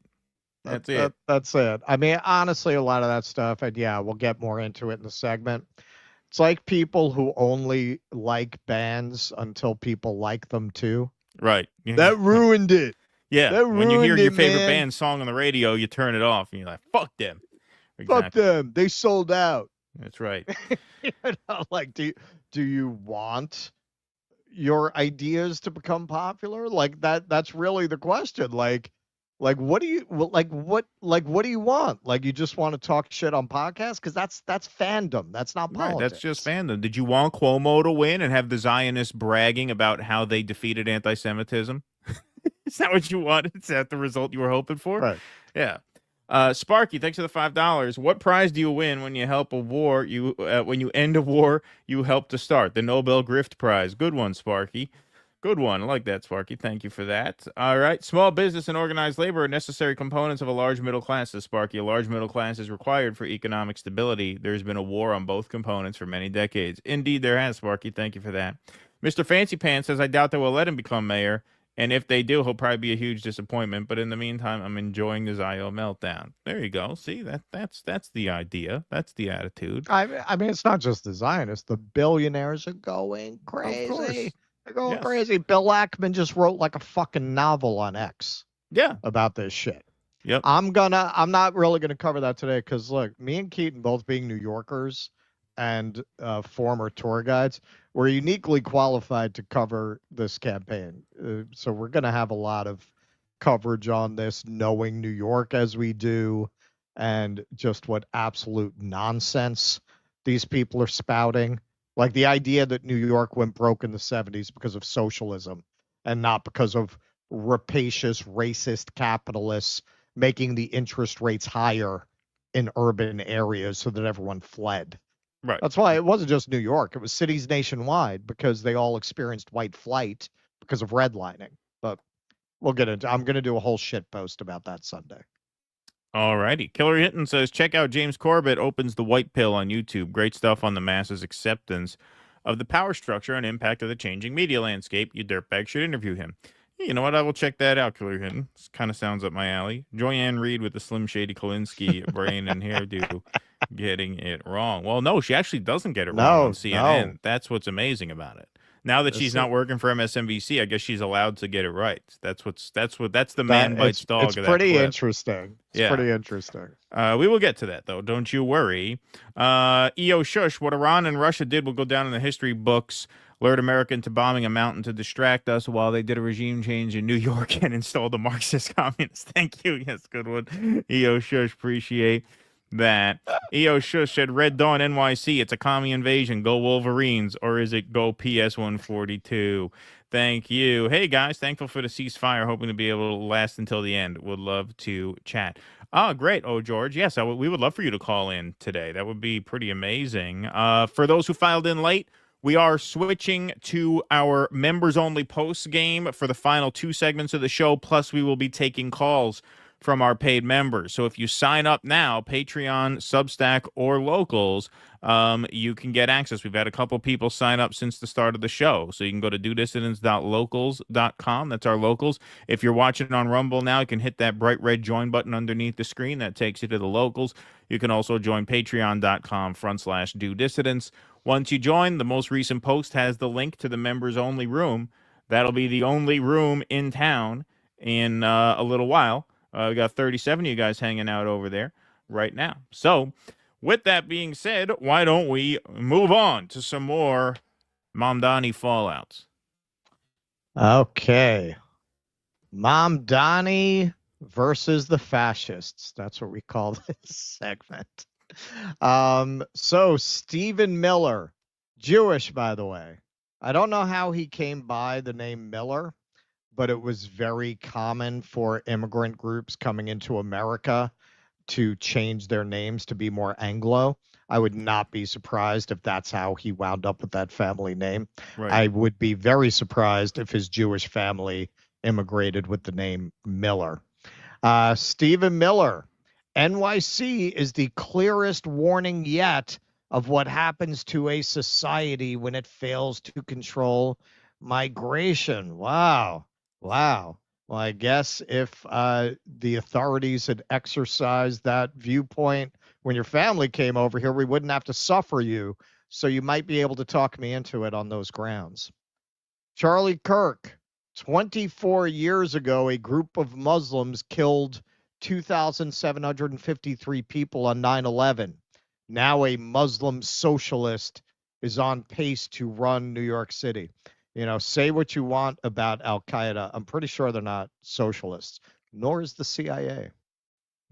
That's it. That's it. I mean, honestly, a lot of that stuff, and yeah, we'll get more into it in the segment. It's like people who only like bands until people like them too. Right. That ruined it. Yeah. That When you hear ruined your it, favorite man. band song on the radio, you turn it off and you're like, fuck them. Fuck them. They sold out. That's right. You know, like, do you want your ideas to become popular? Like that's really the question. Like what do you what do you want? Like, you just want to talk shit on podcasts? Because that's fandom. That's not politics. Right, that's just fandom. Did you want Cuomo to win and have the Zionists bragging about how they defeated anti-Semitism? Is that what you wanted? Is that the result you were hoping for? Right. Yeah. Sparky, thanks for the $5. What prize do you win when you help a war? When you end a war you help to start? The Nobel Grift Prize. Good one, Sparky. Good one. I like that, Sparky. Thank you for that. All right. Small business and organized labor are necessary components of a large middle class, says Sparky. A large middle class is required for economic stability. There's been a war on both components for many decades. Indeed, there has, Sparky. Thank you for that. Mr. Fancy Pants says, I doubt they will let him become mayor. And if they do, he'll probably be a huge disappointment. But in the meantime, I'm enjoying the Zio meltdown. There you go. See, that's the idea. That's the attitude. I mean, it's not just the Zionists. The billionaires are going crazy. Of course. They're going crazy. Bill Ackman just wrote like a fucking novel on X. Yeah. About this shit. Yep. I'm not really gonna cover that today because look, me and Keaton, both being New Yorkers and former tour guides, we're uniquely qualified to cover this campaign. So we're gonna have a lot of coverage on this, knowing New York as we do, and just what absolute nonsense these people are spouting. Like the idea that New York went broke in the 70s because of socialism and not because of rapacious, racist capitalists making the interest rates higher in urban areas so that everyone fled. Right. That's why it wasn't just New York. It was cities nationwide because they all experienced white flight because of redlining. But we'll get into I'm going to do a whole shit post about that Sunday. All righty. Killer Hinton says, check out James Corbett opens the white pill on YouTube. Great stuff on the masses' acceptance of the power structure and impact of the changing media landscape. You dirtbag should interview him. You know what? I will check that out, Killer Hinton. This kind of sounds up my alley. Joyanne Reid with the Slim Shady Kolinsky brain and hairdo getting it wrong. Well, no, she actually doesn't get it wrong on CNN. No. That's what's amazing about it. Now that she's not working for MSNBC, I guess she's allowed to get it right. That's the man bites dog. It's pretty interesting. It's pretty interesting. We will get to that though. Don't you worry. EO Shush, what Iran and Russia did will go down in the history books. Lured America into bombing a mountain to distract us while they did a regime change in New York and installed a Marxist communist. Thank you. Yes, good one. EO Shush, appreciate that. EO Shush said, Red Dawn NYC, it's a commie invasion. Go Wolverines. Or is it go PS 142? Thank you. Hey, guys, thankful for the ceasefire. Hoping to be able to last until the end. Would love to chat. Oh, great. Oh, George. Yes, we would love for you to call in today. That would be pretty amazing. For those who filed in late, we are switching to our members-only post game for the final 2 segments of the show, plus we will be taking calls from our paid members. So if you sign up now, Patreon, Substack, or Locals, you can get access. We've had a couple people sign up since the start of the show. So you can go to dudissidents.locals.com. That's our Locals. If you're watching on Rumble now, you can hit that bright red join button underneath the screen. That takes you to the Locals. You can also join patreon.com/dudissidents. Once you join, the most recent post has the link to the members-only room. That'll be the only room in town in a little while. We got 37 of you guys hanging out over there right now. So, with that being said, why don't we move on to some more Mamdani Fallouts? Okay. Mamdani versus the fascists. That's what we call this segment. So Stephen Miller, Jewish, by the way. I don't know how he came by the name Miller, but it was very common for immigrant groups coming into America to change their names to be more Anglo. I would not be surprised if that's how he wound up with that family name. Right. I would be very surprised if his Jewish family immigrated with the name Miller. Stephen Miller, NYC is the clearest warning yet of what happens to a society when it fails to control migration. Wow. Well, I guess if the authorities had exercised that viewpoint when your family came over here, we wouldn't have to suffer you. So you might be able to talk me into it on those grounds. Charlie Kirk, 24 years ago, a group of Muslims killed 2,753 people on 9/11. Now a Muslim socialist is on pace to run New York City. Say what you want about Al-Qaeda. I'm pretty sure they're not socialists, nor is the CIA.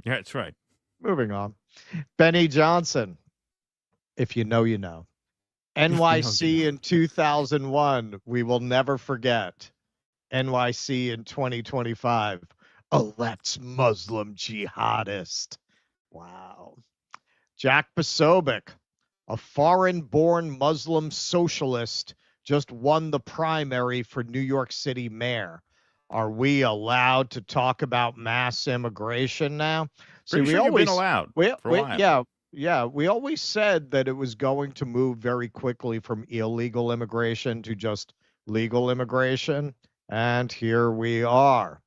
Yeah, that's right. Moving on. Benny Johnson. If you know, you know. NYC in 2001, we will never forget. NYC in 2025, elects Muslim jihadist. Wow. Jack Posobiec, a foreign-born Muslim socialist, just won the primary for New York City mayor. Are we allowed to talk about mass immigration now? Pretty sure you've been allowed for a while. Yeah, we always said that it was going to move very quickly from illegal immigration to just legal immigration, and here we are.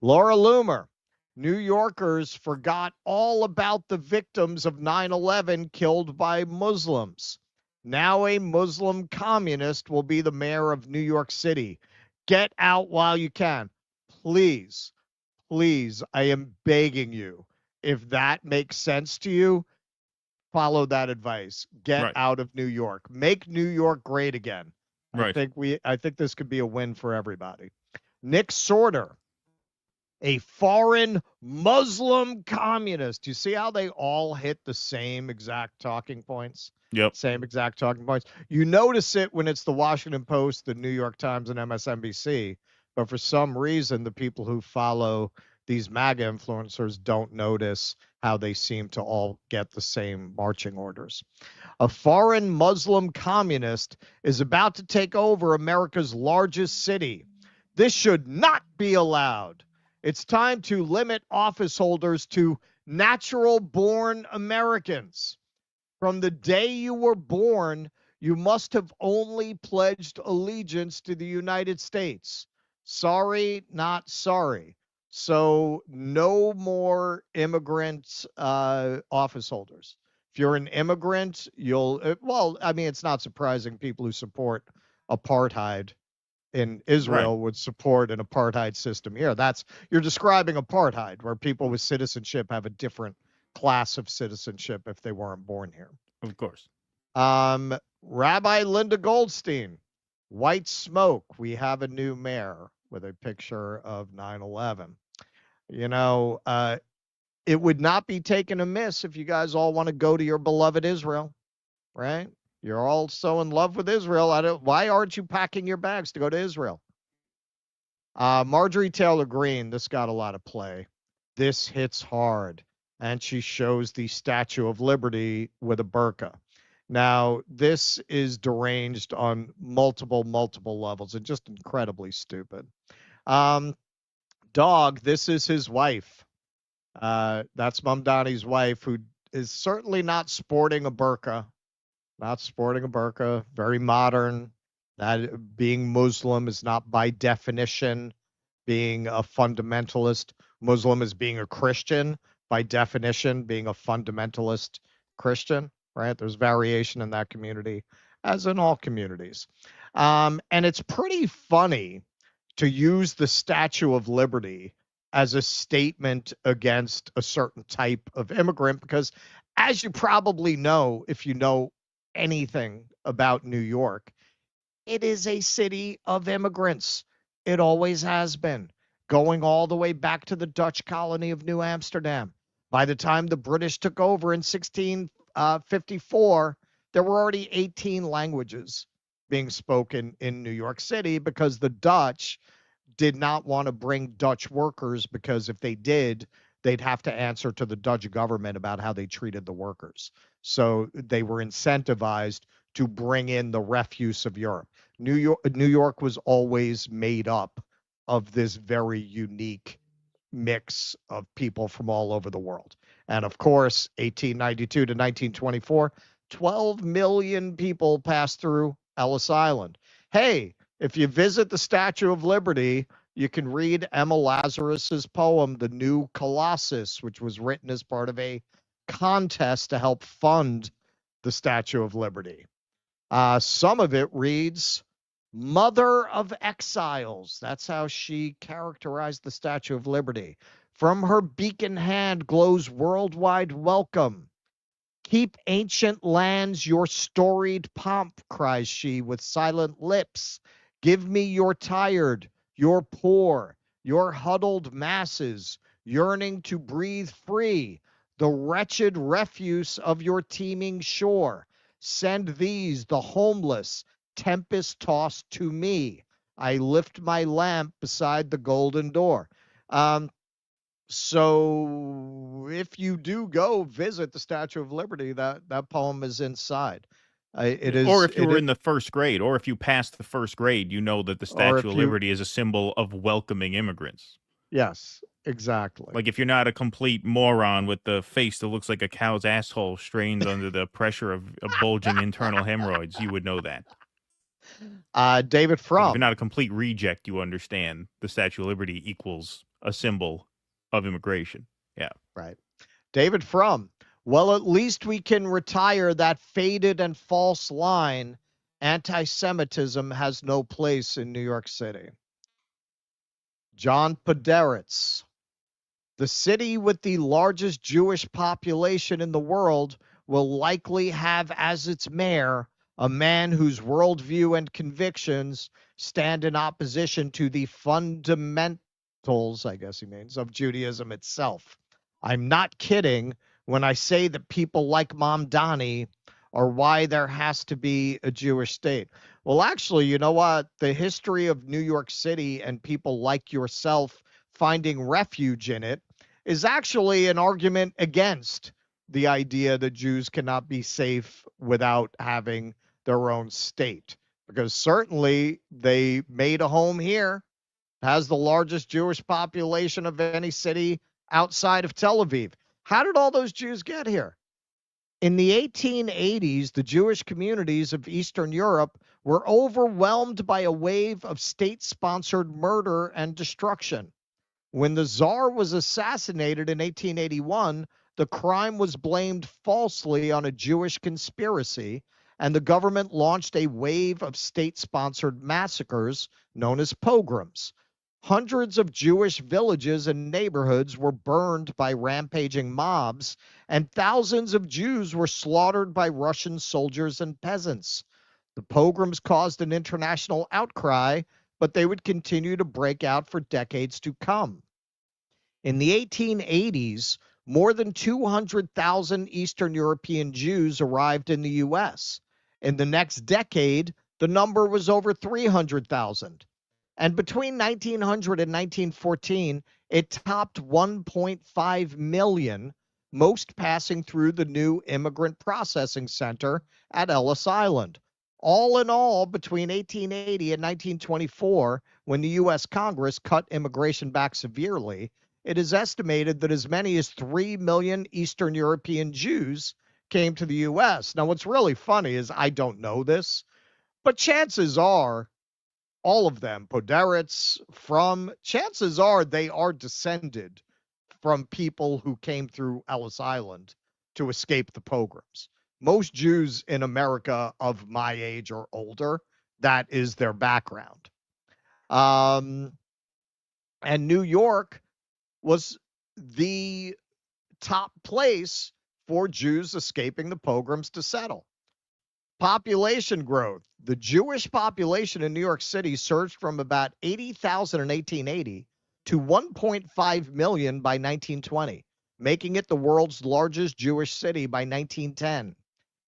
Laura Loomer, New Yorkers forgot all about the victims of 9/11 killed by Muslims. Now a Muslim communist will be the mayor of New York City. Get out while you can. Please, please, I am begging you. If that makes sense to you, follow that advice. Get out of New York. Make New York great again. Right. I think this could be a win for everybody. Nick Sorter, a foreign Muslim communist. You see how they all hit the same exact talking points? Yep. Same exact talking points. You notice it when it's the Washington Post, the New York Times, and MSNBC, but for some reason, the people who follow these MAGA influencers don't notice how they seem to all get the same marching orders. A foreign Muslim communist is about to take over America's largest city. This should not be allowed. It's time to limit office holders to natural-born Americans. From the day you were born, you must have only pledged allegiance to the United States. Sorry, not sorry. So no more immigrant office holders. If you're an immigrant, it's not surprising people who support apartheid in Israel would support an apartheid system here. You're describing apartheid, where people with citizenship have a different class of citizenship if they weren't born here. Of course. Rabbi Linda Goldstein, white smoke. We have a new mayor with a picture of 9/11. It would not be taken amiss if you guys all want to go to your beloved Israel, right? You're all so in love with Israel. Why aren't you packing your bags to go to Israel? Marjorie Taylor Greene, this got a lot of play. This hits hard. And she shows the Statue of Liberty with a burqa. Now, this is deranged on multiple levels and just incredibly stupid. Dog, this is his wife. That's Mamdani's wife, who is certainly not sporting a burqa. Very modern. That being Muslim is not by definition being a fundamentalist. Muslim is being a Christian. By definition, being a fundamentalist Christian, right? There's variation in that community, as in all communities. And it's pretty funny to use the Statue of Liberty as a statement against a certain type of immigrant, because as you probably know, if you know anything about New York, it is a city of immigrants. It always has been, going all the way back to the Dutch colony of New Amsterdam. By the time the British took over in 1654, there were already 18 languages being spoken in New York City, because the Dutch did not want to bring Dutch workers, because if they did, they'd have to answer to the Dutch government about how they treated the workers. So they were incentivized to bring in the refuse of Europe. New York was always made up of this very unique mix of people from all over the world. And of course, 1892 to 1924, 12 million people passed through Ellis Island. Hey, if you visit the Statue of Liberty, you can read Emma Lazarus's poem, The New Colossus, which was written as part of a contest to help fund the Statue of Liberty. Some of it reads, Mother of exiles. That's how she characterized the Statue of Liberty. From her beacon hand glows worldwide welcome. Keep ancient lands your storied pomp, cries she with silent lips. Give me your tired, your poor, your huddled masses, yearning to breathe free, the wretched refuse of your teeming shore. Send these, the homeless, tempest-tossed to me. I lift my lamp beside the golden door. So if you do go visit the Statue of Liberty, that poem is inside. It is, or if you were in the first grade, or if you passed the first grade, you know that the Statue of you- Liberty is a symbol of welcoming immigrants. yes, exactly. Like if you're not a complete moron with the face that looks like a cow's asshole strained under the pressure of bulging internal hemorrhoids, you would know that. David Like if Frum. you're not a complete reject, you understand the Statue of Liberty equals a symbol of immigration. Yeah. Right. David Frum. Well, at least we can retire that faded and false line. Anti-Semitism has no place in New York City. John Poderitz. The city with the largest Jewish population in the world will likely have as its mayor a man whose worldview and convictions stand in opposition to the fundamentals, I guess he means, of Judaism itself. I'm not kidding when I say that people like Mamdani are why there has to be a Jewish state. Well, actually, you know what? The history of New York City and people like yourself finding refuge in it is actually an argument against the idea that Jews cannot be safe without having their own state, because certainly they made a home here, has the largest Jewish population of any city outside of Tel Aviv. How did all those Jews get here? In the 1880s, the Jewish communities of Eastern Europe were overwhelmed by a wave of state-sponsored murder and destruction. When the Tsar was assassinated in 1881, the crime was blamed falsely on a Jewish conspiracy, and the government launched a wave of state-sponsored massacres known as pogroms. Hundreds of Jewish villages and neighborhoods were burned by rampaging mobs, and thousands of Jews were slaughtered by Russian soldiers and peasants. The pogroms caused an international outcry, but they would continue to break out for decades to come. In the 1880s, more than 200,000 Eastern European Jews arrived in the U.S. In the next decade, the number was over 300,000. And between 1900 and 1914, it topped 1.5 million, most passing through the new Immigrant Processing Center at Ellis Island. All in all, between 1880 and 1924, when the U.S. Congress cut immigration back severely, it is estimated that as many as 3 million Eastern European Jews came to the U.S. Now, what's really funny is I don't know this, but chances are all of them, Poderitz, chances are they are descended from people who came through Ellis Island to escape the pogroms. Most Jews in America of my age or older, that is their background. And New York was the top place for Jews escaping the pogroms to settle. Population growth. The Jewish population in New York City surged from about 80,000 in 1880 to 1.5 million by 1920, making it the world's largest Jewish city by 1910.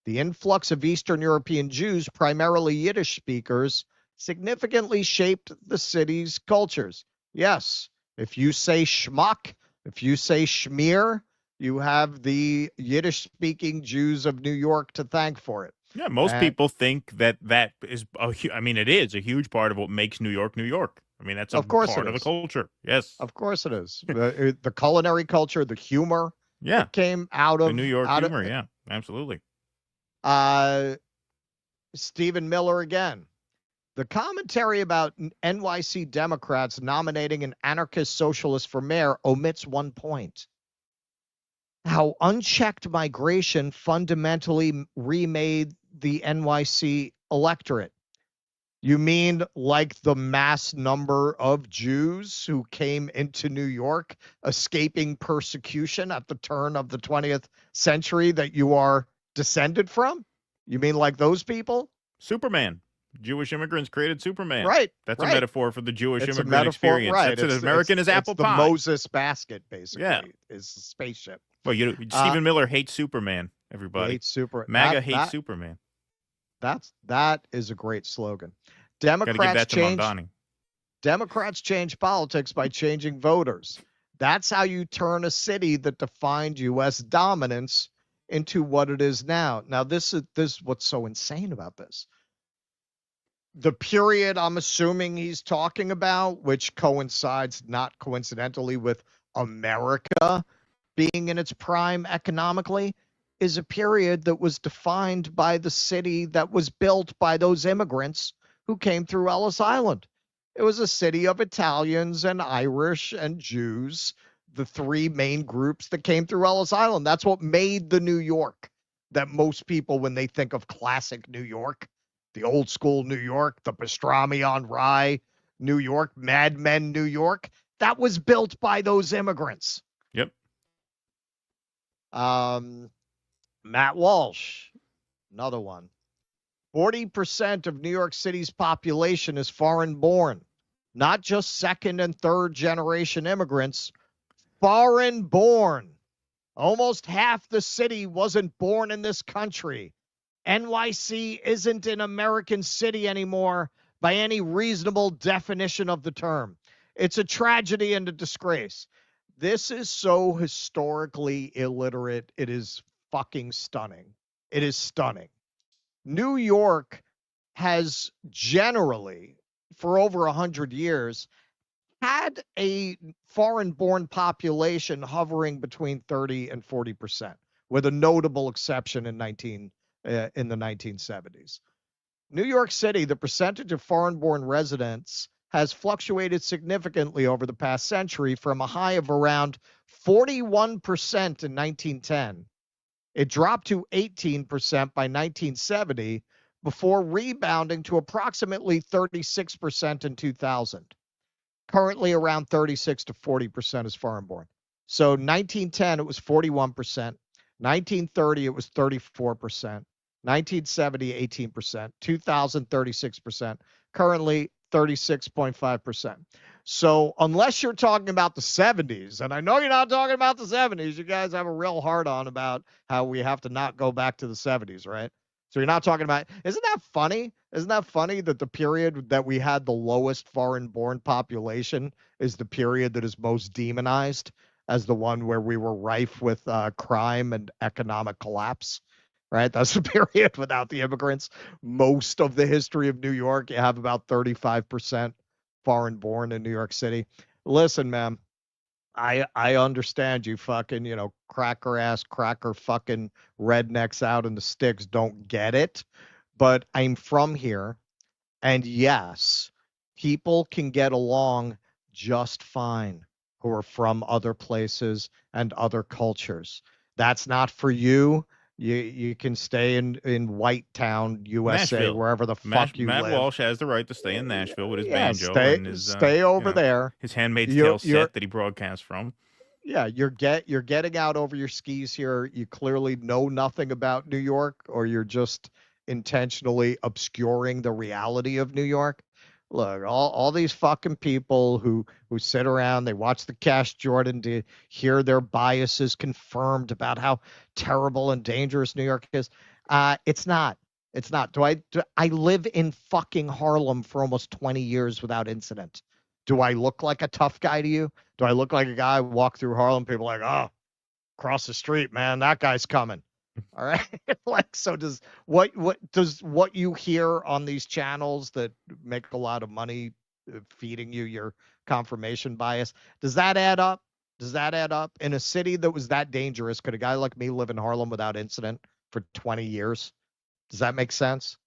The influx of Eastern European Jews, primarily Yiddish speakers, significantly shaped the city's cultures. Yes, if you say schmuck, if you say schmear, you have the Yiddish-speaking Jews of New York to thank for it. Yeah, most people think that is, it is a huge part of what makes New York, New York. I mean, that's part of the culture. Yes. Of course it is. The culinary culture, the humor that came out of the New York humor. Yeah, absolutely. Stephen Miller again. The commentary about NYC Democrats nominating an anarchist socialist for mayor omits one point. How unchecked migration fundamentally remade the NYC electorate. You mean like the mass number of Jews who came into New York escaping persecution at the turn of the 20th century that you are descended from? You mean like those people? Superman. Jewish immigrants created Superman. Right. That's right. a metaphor for the Jewish It's a immigrant metaphor, experience. right? That's as American as apple it's the pie. Moses basket, basically. Yeah. Is the spaceship. Well, Stephen Miller hates Superman. Everybody hates MAGA hates Superman. That is a great slogan. Got to give that to Mamdani. Democrats change politics by changing voters. That's how you turn a city that defined U.S. dominance into what it is now. Now, this is what's so insane about this. The period I'm assuming he's talking about, which coincides not coincidentally with America being in its prime economically, is a period that was defined by the city that was built by those immigrants who came through Ellis Island. It was a city of Italians and Irish and Jews, the three main groups that came through Ellis Island. That's what made the New York that most people, when they think of classic New York, the old school New York, the pastrami on rye New York, Mad Men New York, that was built by those immigrants. Yep. Matt Walsh, another one. 40% of New York City's population is foreign born, not just second and third generation immigrants, foreign born. Almost half the city wasn't born in this country. NYC isn't an American city anymore by any reasonable definition of the term. It's a tragedy and a disgrace. This is so historically illiterate. It is fucking stunning. It is stunning. New York has generally, for over 100 years, had a foreign-born population hovering between 30 and 40%, with a notable exception in the 1970s. New York City, the percentage of foreign-born residents has fluctuated significantly over the past century from a high of around 41% in 1910. It dropped to 18% by 1970 before rebounding to approximately 36% in 2000. Currently around 36 to 40% is foreign born. So 1910, it was 41%. 1930, it was 34%. 1970, 18%. 2000, 36%. Currently 36.5%. So unless you're talking about the 70s, and I know you're not talking about the 70s, you guys have a real hard on about how we have to not go back to the 70s, right? So you're not talking about, isn't that funny? Isn't that funny that the period that we had the lowest foreign-born population is the period that is most demonized as the one where we were rife with crime and economic collapse, right? That's the period without the immigrants. Most of the history of New York, you have about 35% foreign-born in New York City. Listen, man, I understand you fucking, cracker fucking rednecks out in the sticks don't get it, but I'm from here, and yes, people can get along just fine who are from other places and other cultures. That's not for you. You can stay in White Town, USA, Nashville. wherever the fuck you Matt live. Walsh has the right to stay in Nashville with his banjo stay, and his stay over there. His Handmaid's Tale set that he broadcasts from. Yeah, you're getting out over your skis here. You clearly know nothing about New York, or you're just intentionally obscuring the reality of New York. Look, all these fucking people who sit around, they watch the Cash Jordan to hear their biases confirmed about how terrible and dangerous New York is. It's not. It's not. I live in fucking Harlem for almost 20 years without incident. Do I look like a tough guy to you? Do I look like a guy who walk through Harlem? People are like, oh, cross the street, man, that guy's coming. All right. Like, so does what you hear on these channels that make a lot of money feeding you your confirmation bias, does that add up? Does that add up? In a city that was that dangerous, could a guy like me live in Harlem without incident for 20 years? Does that make sense?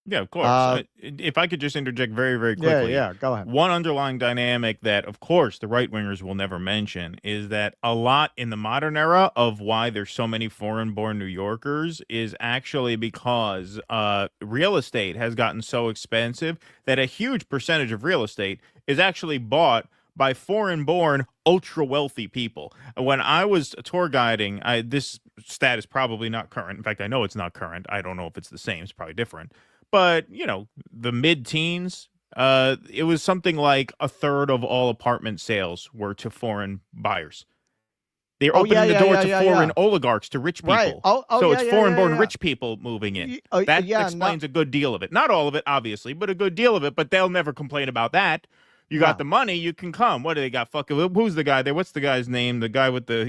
Yeah, of course. If I could just interject very, very quickly. Yeah, go ahead. One underlying dynamic that, of course, the right-wingers will never mention is that a lot in the modern era of why there's so many foreign-born New Yorkers is actually because real estate has gotten so expensive that a huge percentage of real estate is actually bought by foreign-born, ultra-wealthy people. When I was tour guiding, this stat is probably not current. In fact, I know it's not current. I don't know if it's the same. It's probably different. But, the mid-teens, it was something like a third of all apartment sales were to foreign buyers. They're opening the door to foreign oligarchs, to rich people. Right. So it's foreign-born rich people moving in. That explains a good deal of it. Not all of it, obviously, but a good deal of it. But they'll never complain about that. You got the money, you can come. What do they got? Who's the guy there? What's the guy's name? The guy what's the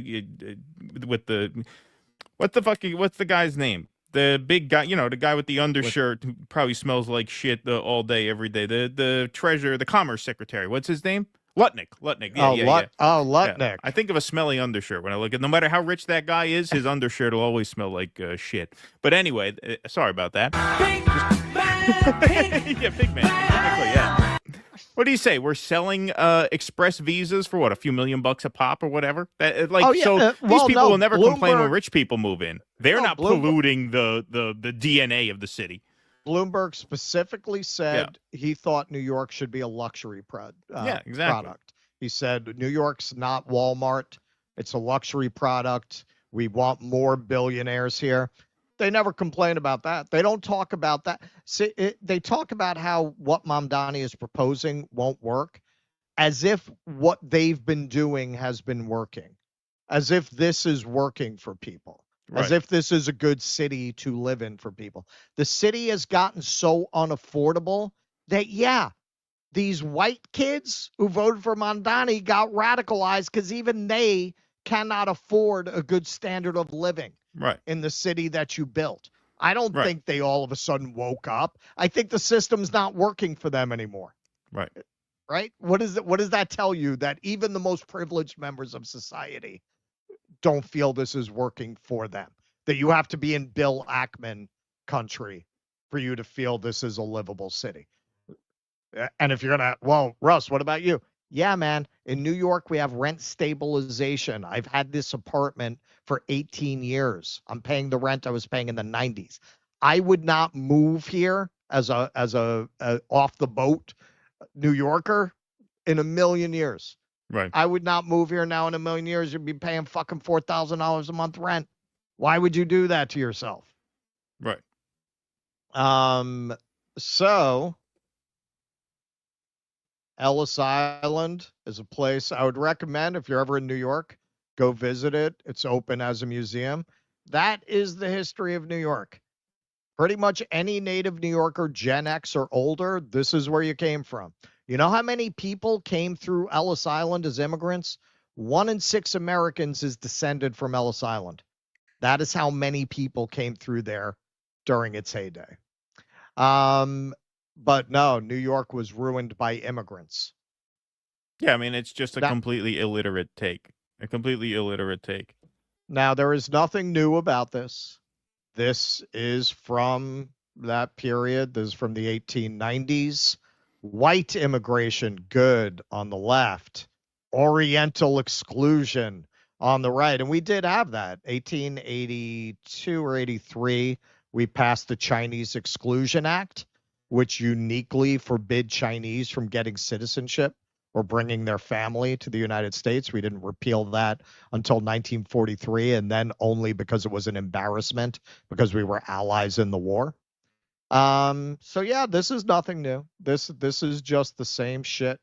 guy's name? The big guy, the guy with the undershirt who probably smells like shit all day, every day. The treasurer, the commerce secretary. What's his name? Lutnick. Yeah. Oh, Lutnick. Yeah. I think of a smelly undershirt when I look at. No matter how rich that guy is, his undershirt will always smell like shit. But anyway, sorry about that. Yeah, big man. Exactly. Yeah. What do you say? We're selling express visas for what, a few $1,000,000 a pop or whatever? These people will never complain when rich people move in. They're not polluting the DNA of the city. Bloomberg specifically said he thought New York should be a luxury product. He said New York's not Walmart. It's a luxury product. We want more billionaires here. They never complain about that. They don't talk about that. See, they talk about how what Mamdani is proposing won't work, as if what they've been doing has been working, as if this is working for people, as if this is a good city to live in for people. The city has gotten so unaffordable that, these white kids who voted for Mamdani got radicalized because even they cannot afford a good standard of living. In the city that you built. I don't think they all of a sudden woke up. I think the system's not working for them anymore. Right? What does that tell you? That even the most privileged members of society don't feel this is working for them. That you have to be in Bill Ackman country for you to feel this is a livable city. And if you're Russ, what about you? Yeah, man. In New York, we have rent stabilization. I've had this apartment for 18 years. I'm paying the rent I was paying in the 90s. I would not move here as a off the boat New Yorker in a million years. I would not move here now in a million years. You'd be paying fucking $4,000 a month rent. Why would you do that to yourself? So Ellis Island is a place I would recommend if you're ever in New York. Go visit it. It's open as a museum. That is the history of New York. Pretty much any native New Yorker, Gen X or older, this is where you came from. You know how many people came through Ellis Island as immigrants? 1 in 6 Americans is descended from Ellis Island. That is how many people came through there during its heyday. But no, New York was ruined by immigrants. Yeah, I mean, it's just a completely illiterate take. Now, there is nothing new about this. This is from that period. This is from the 1890s. White immigration, good, on the left. Oriental exclusion on the right. And we did have that. 1882 or 83, we passed the Chinese Exclusion Act, which uniquely forbid Chinese from getting citizenship or bringing their family to the United States. We didn't repeal that until 1943, and then only because it was an embarrassment because we were allies in the war. So yeah, this is nothing new. This is just the same shit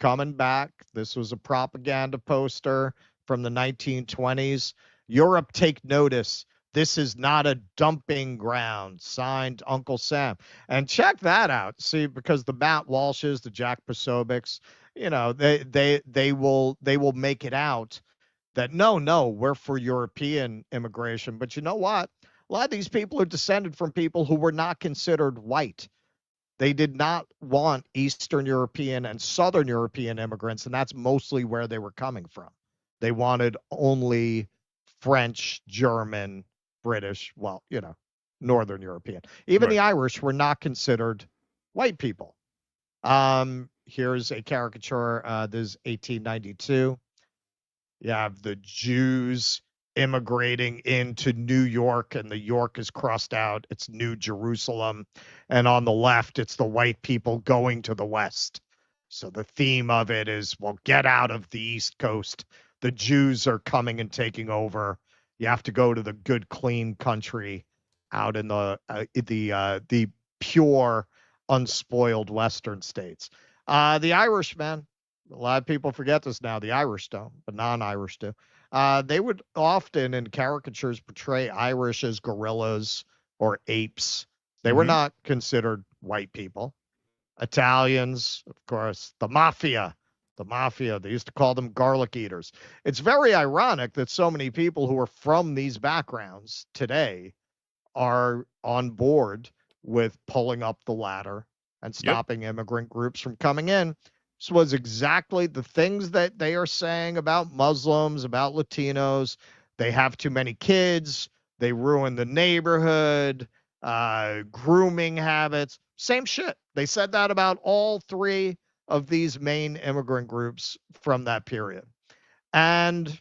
coming back. This was a propaganda poster from the 1920s. Europe, take notice. This is not a dumping ground. Signed, Uncle Sam. And check that out. See, because the Matt Walshes, the Jack Posobics, they will make it out that no, we're for European immigration. But you know what? A lot of these people are descended from people who were not considered white. They did not want Eastern European and Southern European immigrants, and that's mostly where they were coming from. They wanted only French, German, British, Northern European. Even Right. the Irish were not considered white people. Here's a caricature. This is 1892. You have the Jews immigrating into New York, and the York is crossed out. It's New Jerusalem. And on the left, it's the white people going to the West. So the theme of it is, well, get out of the East Coast. The Jews are coming and taking over. You have to go to the good, clean country out in the pure, unspoiled Western states. The Irish, man, a lot of people forget this now. The Irish don't, but non-Irish do. They would often in caricatures portray Irish as gorillas or apes. They were not considered white people. Italians, of course, the mafia. The mafia, they used to call them garlic eaters. It's very ironic that so many people who are from these backgrounds today are on board with pulling up the ladder and stopping immigrant groups from coming in. This was exactly the things that they are saying about Muslims, about Latinos. They have too many kids. They ruin the neighborhood, grooming habits. Same shit. They said that about all three of these main immigrant groups from that period. And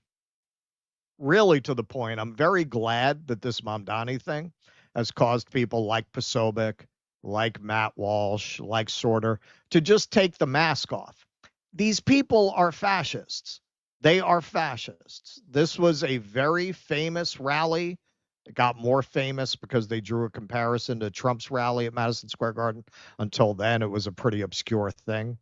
really to the point, I'm very glad that this Mamdani thing has caused people like Posobiec, like Matt Walsh, like Sorter, to just take the mask off. These people are fascists. They are fascists. This was a very famous rally. It got more famous because they drew a comparison to Trump's rally at Madison Square Garden. Until then, it was a pretty obscure thing.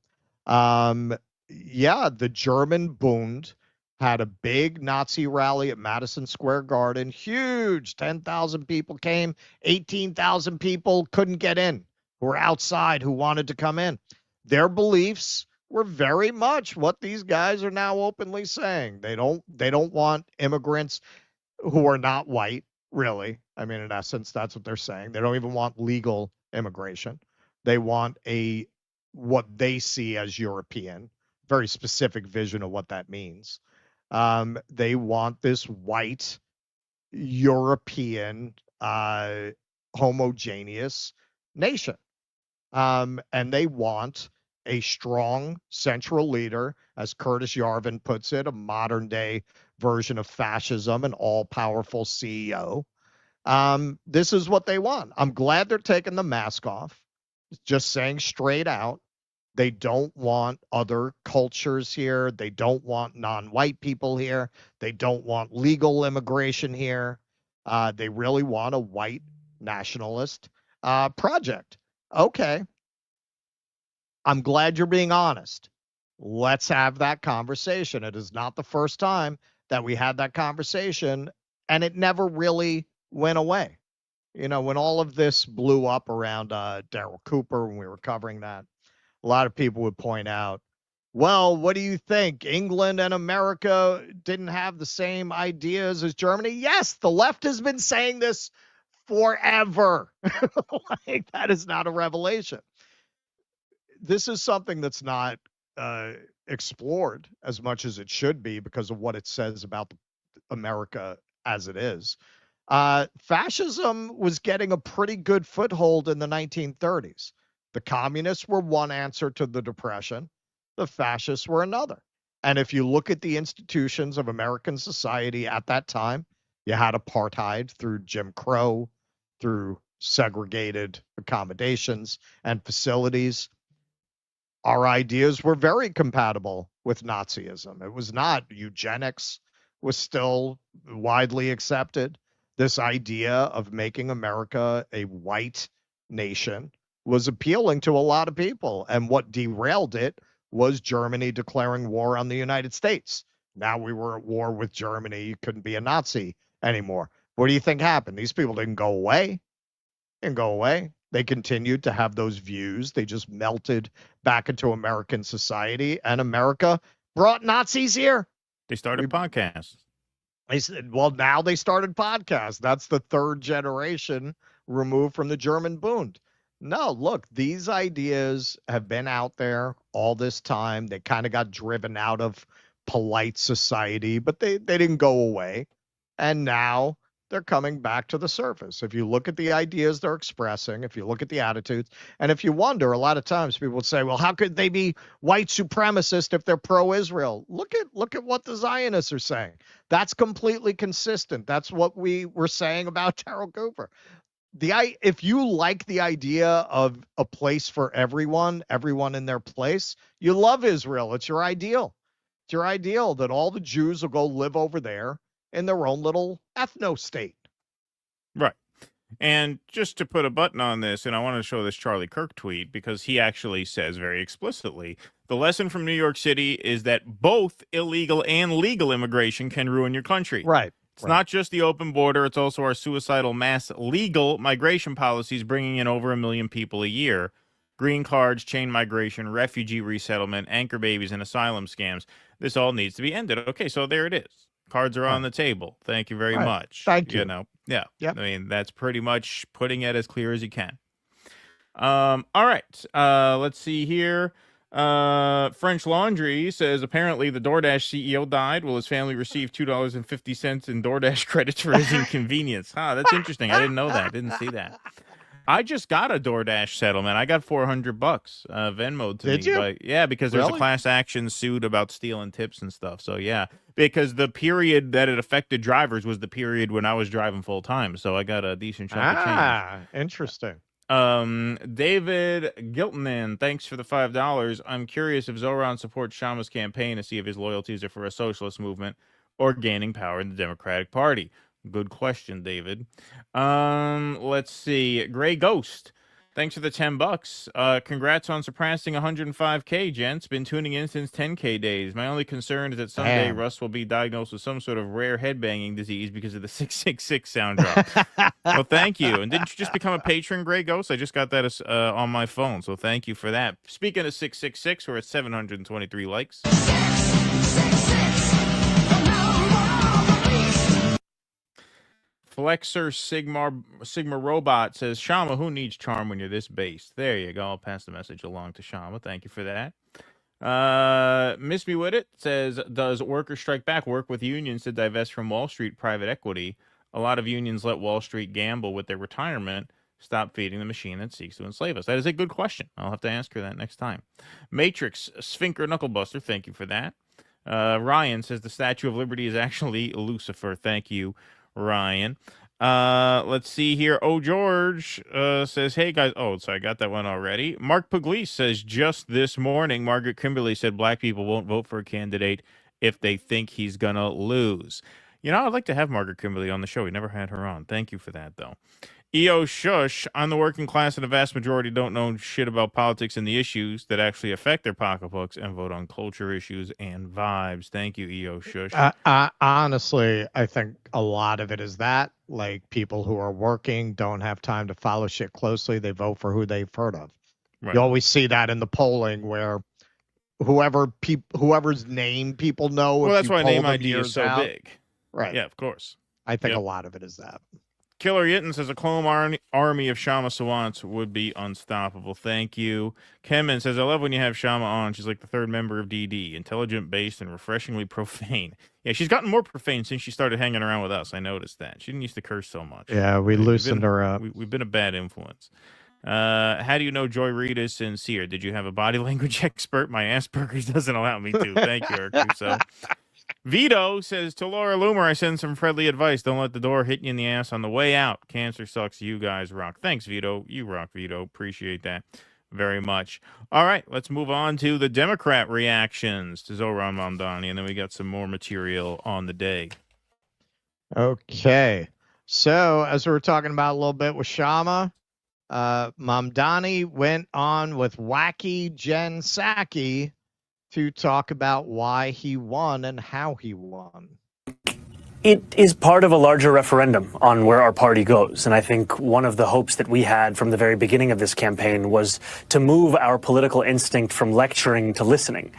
The German Bund had a big Nazi rally at Madison Square Garden, huge, 10,000 people came, 18,000 people couldn't get in, who were outside, who wanted to come in. Their beliefs were very much what these guys are now openly saying. They don't want immigrants who are not white, really. I mean, in essence, that's what they're saying. They don't even want legal immigration. They want what they see as European, very specific vision of what that means. They want this white European homogeneous nation. And they want a strong central leader, as Curtis Yarvin puts it, a modern day version of fascism, an all-powerful CEO. This is what they want. I'm glad they're taking the mask off, just saying straight out. They don't want other cultures here. They don't want non-white people here. They don't want legal immigration here. They really want a white nationalist project. Okay. I'm glad you're being honest. Let's have that conversation. It is not the first time that we had that conversation, and it never really went away. You know, when all of this blew up around Daryl Cooper, when we were covering that, a lot of people would point out, well, what do you think? England and America didn't have the same ideas as Germany? Yes, the left has been saying this forever. Like, that is not a revelation. This is something that's not explored as much as it should be because of what it says about America as it is. Fascism was getting a pretty good foothold in the 1930s. The communists were one answer to the Depression. The fascists were another. And if you look at the institutions of American society at that time, you had apartheid through Jim Crow, through segregated accommodations and facilities. Our ideas were very compatible with Nazism. It was not. Eugenics was still widely accepted. This idea of making America a white nation was appealing to a lot of people. And what derailed it was Germany declaring war on the United States. Now we were at war with Germany. You couldn't be a Nazi anymore. What do you think happened? These people didn't go away. They continued to have those views. They just melted back into American society, and America brought Nazis here. They started podcasts. They said, well, now they started podcasts. That's the third generation removed from the German Bund. No, look, these ideas have been out there all this time. They kind of got driven out of polite society, but they didn't go away. And now they're coming back to the surface. If you look at the ideas they're expressing, if you look at the attitudes, and if you wonder, a lot of times people would say, well, how could they be white supremacist if they're pro-Israel? Look at what the Zionists are saying. That's completely consistent. That's what we were saying about Terrell Cooper. If you like the idea of a place for everyone in their place, you love Israel. It's your ideal. It's your ideal that all the Jews will go live over there in their own little ethno-state. Right. And just to put a button on this, and I want to show this Charlie Kirk tweet because he actually says very explicitly, the lesson from New York City is that both illegal and legal immigration can ruin your country. Right. It's not just the open border. It's also our suicidal mass legal migration policies bringing in over 1 million people a year. Green cards, chain migration, refugee resettlement, anchor babies, and asylum scams. This all needs to be ended. Okay, so there it is. Cards are on the table. Thank you very much. Thank you. You know, yeah. Yep. I mean, that's pretty much putting it as clear as you can. All right. Let's see here. French Laundry says apparently the DoorDash CEO died. Will his family receive $2.50 in DoorDash credits for his inconvenience? That's interesting. I didn't know that. Didn't see that. I just got a DoorDash settlement. I got $400 Venmo'd to me. Did you? But, yeah, because there's Really? a class action suit about stealing tips and stuff. So yeah, because the period that it affected drivers was the period when I was driving full time. So I got a decent chunk of change. Interesting. David Giltman, thanks for the $5. I'm curious if Zohran supports Kshama's campaign to see if his loyalties are for a socialist movement or gaining power in the Democratic Party. Good question, David. Let's see. Gray Ghost, thanks for the $10. Congrats on surpassing 105K, gents. Been tuning in since 10K days. My only concern is that someday Damn. Russ will be diagnosed with some sort of rare headbanging disease because of the 666 sound drop. Well, thank you. And didn't you just become a patron, Gray Ghost? I just got that on my phone, so thank you for that. Speaking of 666, we're at 723 likes. Flexer Sigma Robot says, Kshama, who needs charm when you're this based? There you go. I'll pass the message along to Kshama. Thank you for that. Miss Me With It says, does Workers Strike Back work with unions to divest from Wall Street private equity? A lot of unions let Wall Street gamble with their retirement. Stop feeding the machine that seeks to enslave us. That is a good question. I'll have to ask her that next time. Matrix Sphinker Knucklebuster, thank you for that. Ryan says, the Statue of Liberty is actually Lucifer. Thank you, Ryan. Let's see here. Oh, George says, hey guys. Oh, so I got that one already. Mark Pugliese says, just this morning, Margaret Kimberly said black people won't vote for a candidate if they think he's gonna lose. You know, I'd like to have Margaret Kimberly on the show. We never had her on. Thank you for that, though. EO Shush, I'm the working class and the vast majority don't know shit about politics and the issues that actually affect their pocketbooks and vote on culture issues and vibes. Thank you, EO Shush. Honestly, I think a lot of it is that, like, people who are working don't have time to follow shit closely. They vote for who they've heard of. Right. You always see that in the polling where whoever's name people know. Well, that's why name ID is so big. Right. Yeah, of course. I think a lot of it is that. Killer Yitten says a clone army of Kshama Sawants would be unstoppable. Thank you. Kemen says, I love when you have Kshama on. She's like the third member of DD. Intelligent, based, and refreshingly profane. Yeah, she's gotten more profane since she started hanging around with us. I noticed that. She didn't used to curse so much. Yeah, we loosened her up. We've been a bad influence. How do you know Joy Reid is sincere? Did you have a body language expert? My Asperger's doesn't allow me to. Thank you, Eric. So. Vito says, to Laura Loomer, I send some friendly advice. Don't let the door hit you in the ass on the way out. Cancer sucks. You guys rock. Thanks, Vito. You rock, Vito. Appreciate that very much. All right, let's move on to the Democrat reactions to Zohran Mamdani, and then we got some more material on the day. Okay. So, as we were talking about a little bit with Kshama, Mamdani went on with wacky Jen Psaki to talk about why he won and how he won. It is part of a larger referendum on where our party goes. And I think one of the hopes that we had from the very beginning of this campaign was to move our political instinct from lecturing to listening.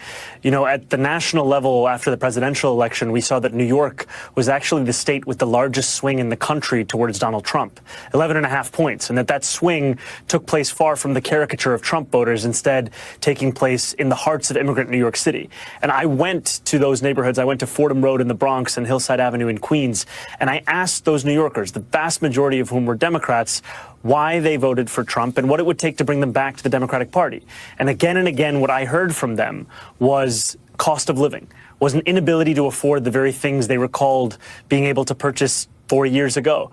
You know, at the national level, after the presidential election, we saw that New York was actually the state with the largest swing in the country towards Donald Trump, 11.5 points, and that swing took place far from the caricature of Trump voters, instead taking place in the hearts of immigrant New York City. And I went to those neighborhoods. I went to Fordham Road in the Bronx and Hillside Avenue in Queens, and I asked those New Yorkers, the vast majority of whom were Democrats, why they voted for Trump and what it would take to bring them back to the Democratic Party. And again, what I heard from them was cost of living, was an inability to afford the very things they recalled being able to purchase 4 years ago.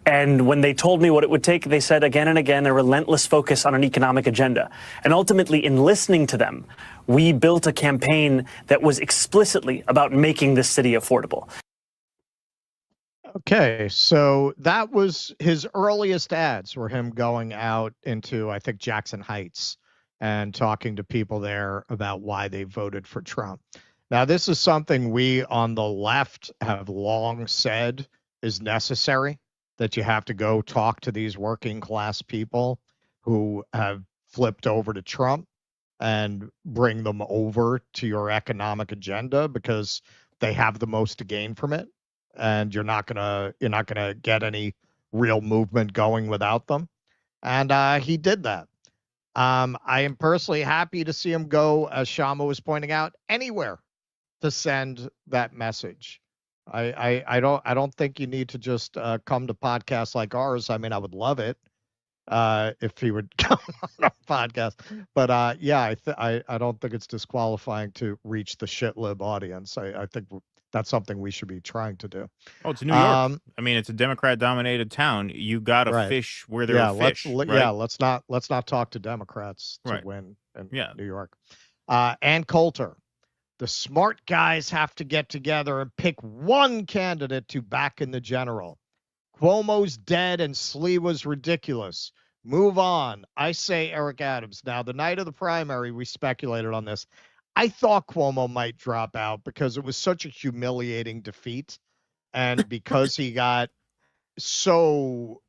And when they told me what it would take, they said again and again a relentless focus on an economic agenda. And ultimately, in listening to them, we built a campaign that was explicitly about making this city affordable. Okay, so that was his earliest ads were him going out into, I think, Jackson Heights and talking to people there about why they voted for Trump. Now, this is something we on the left have long said is necessary, that you have to go talk to these working class people who have flipped over to Trump and bring them over to your economic agenda because they have the most to gain from it. And you're not gonna get any real movement going without them. And he did that. I am personally happy to see him go, as Kshama was pointing out, anywhere to send that message. I don't think you need to just come to podcasts like ours. I mean, I would love it if he would come on our podcast. But yeah, I don't think it's disqualifying to reach the shitlib audience. I think that's something we should be trying to do. Oh, it's New York. I mean, it's a Democrat-dominated town. You got to fish where there are fish. Yeah, let's not talk to Democrats to win in New York. Ann Coulter. The smart guys have to get together and pick one candidate to back in the general. Cuomo's dead and Slee was ridiculous. Move on. I say Eric Adams. Now, the night of the primary, we speculated on this. I thought Cuomo might drop out because it was such a humiliating defeat. And because he got so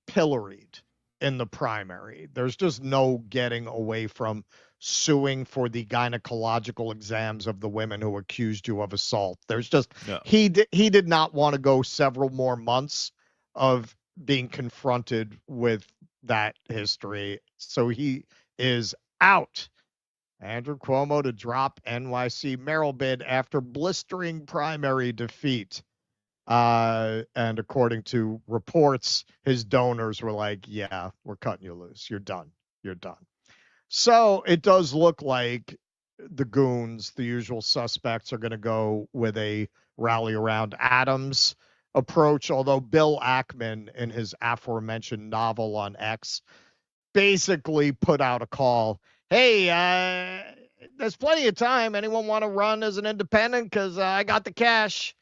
pilloried in the primary, there's just no getting away from suing for the gynecological exams of the women who accused you of assault. There's just, he did not want to go several more months of being confronted with that history. So he is out. Andrew Cuomo to drop NYC mayoral bid after blistering primary defeat. And according to reports, his donors were like, yeah, we're cutting you loose. You're done. You're done. So it does look like the goons, the usual suspects, are going to go with a rally around Adams approach, although Bill Ackman, in his aforementioned novel on X, basically put out a call. Hey, there's plenty of time. Anyone want to run as an independent? Because I got the cash.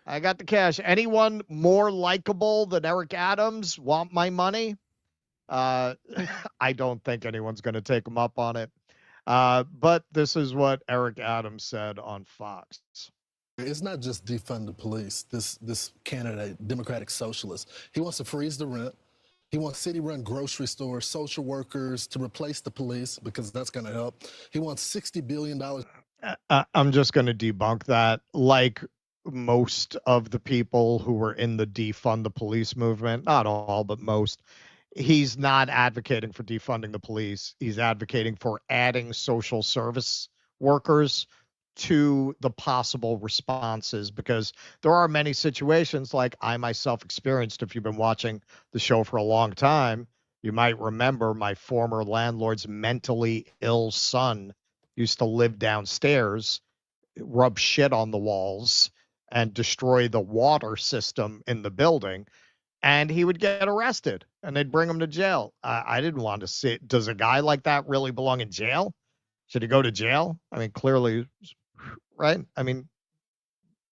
I got the cash. Anyone more likable than Eric Adams want my money? I don't think anyone's going to take him up on it. But this is what Eric Adams said on Fox. It's not just defund the police. This candidate, Democratic Socialist, he wants to freeze the rent. He wants city-run grocery stores, social workers to replace the police because that's going to help. He wants $60 billion. I'm just going to debunk that. Like most of the people who were in the defund the police movement, not all, but most, he's not advocating for defunding the police. He's advocating for adding social service workers to the possible responses, because there are many situations, like I myself experienced. If you've been watching the show for a long time, you might remember my former landlord's mentally ill son used to live downstairs, rub shit on the walls, and destroy the water system in the building. And he would get arrested and they'd bring him to jail. I didn't want to see it. Does a guy like that really belong in jail? Should he go to jail? I mean, clearly, right? I mean,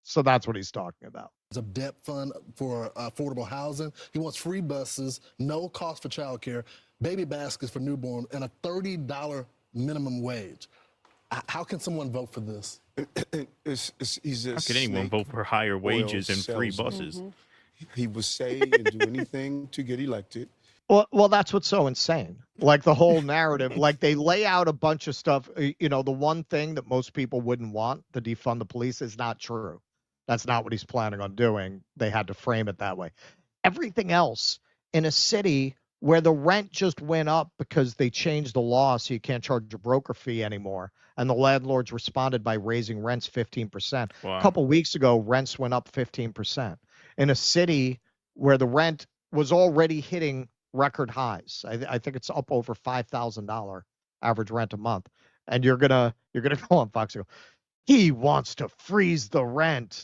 so that's what he's talking about. A debt fund for affordable housing. He wants free buses, no cost for childcare, baby baskets for newborn, and a $30 minimum wage. How can someone vote for this? How can anyone vote for higher wages and free buses? He will say and do anything to get elected. Well, that's what's so insane. Like the whole narrative, like they lay out a bunch of stuff. You know, the one thing that most people wouldn't want, to defund the police, is not true. That's not what he's planning on doing. They had to frame it that way. Everything else in a city where the rent just went up because they changed the law so you can't charge a broker fee anymore. And the landlords responded by raising rents 15%. Wow. A couple weeks ago, rents went up 15% in a city where the rent was already hitting record highs. I think it's up over $5,000 average rent a month. And you're gonna go on Fox and go, he wants to freeze the rent.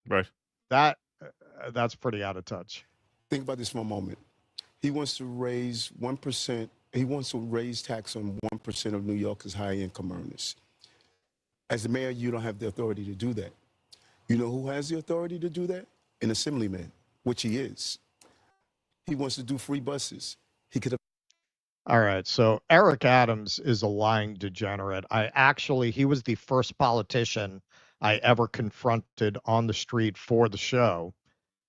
Right. That's pretty out of touch. Think about this for a moment. He wants to raise 1%. He wants to raise tax on 1% of New Yorkers' high-income earners. As the mayor, you don't have the authority to do that. You know who has the authority to do that? An assemblyman, which he is. He wants to do free buses. He could have. All right, so Eric Adams is a lying degenerate. He was the first politician I ever confronted on the street for the show.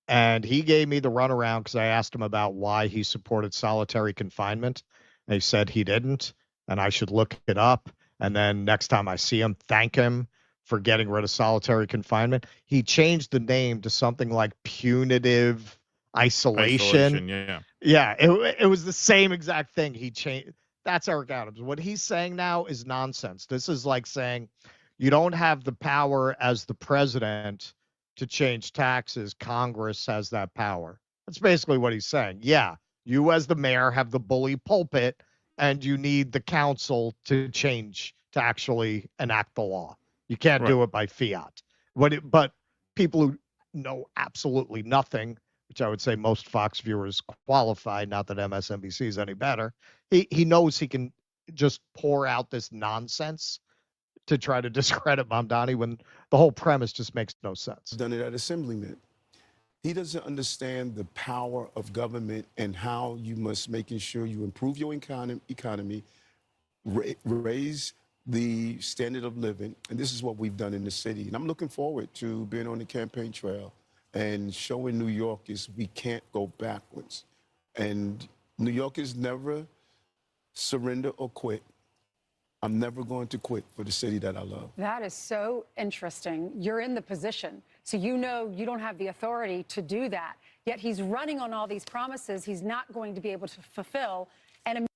And he gave me the runaround because I asked him about why he supported solitary confinement. And he said he didn't, and I should look it up. And then next time I see him, thank him for getting rid of solitary confinement. He changed the name to something like punitive isolation. Yeah, it was the same exact thing. He changed. That's Eric Adams. What he's saying now is nonsense. This is like saying you don't have the power as the president to change taxes. Congress has that power. That's basically what he's saying. Yeah, you as the mayor have the bully pulpit, and you need the council to actually enact the law. You can't do it by fiat. But people who know absolutely nothing, which I would say most Fox viewers qualify, not that MSNBC is any better, he knows he can just pour out this nonsense to try to discredit Mamdani when the whole premise just makes no sense. Done it at assemblyman. He doesn't understand the power of government and how you must making sure you improve your economy, raise the standard of living. And this is what we've done in the city. And I'm looking forward to being on the campaign trail and showing New Yorkers we can't go backwards. And New Yorkers never surrender or quit. I'm never going to quit for the city that I love. That is so interesting. You're in the position, so you know you don't have the authority to do that. Yet he's running on all these promises he's not going to be able to fulfill. And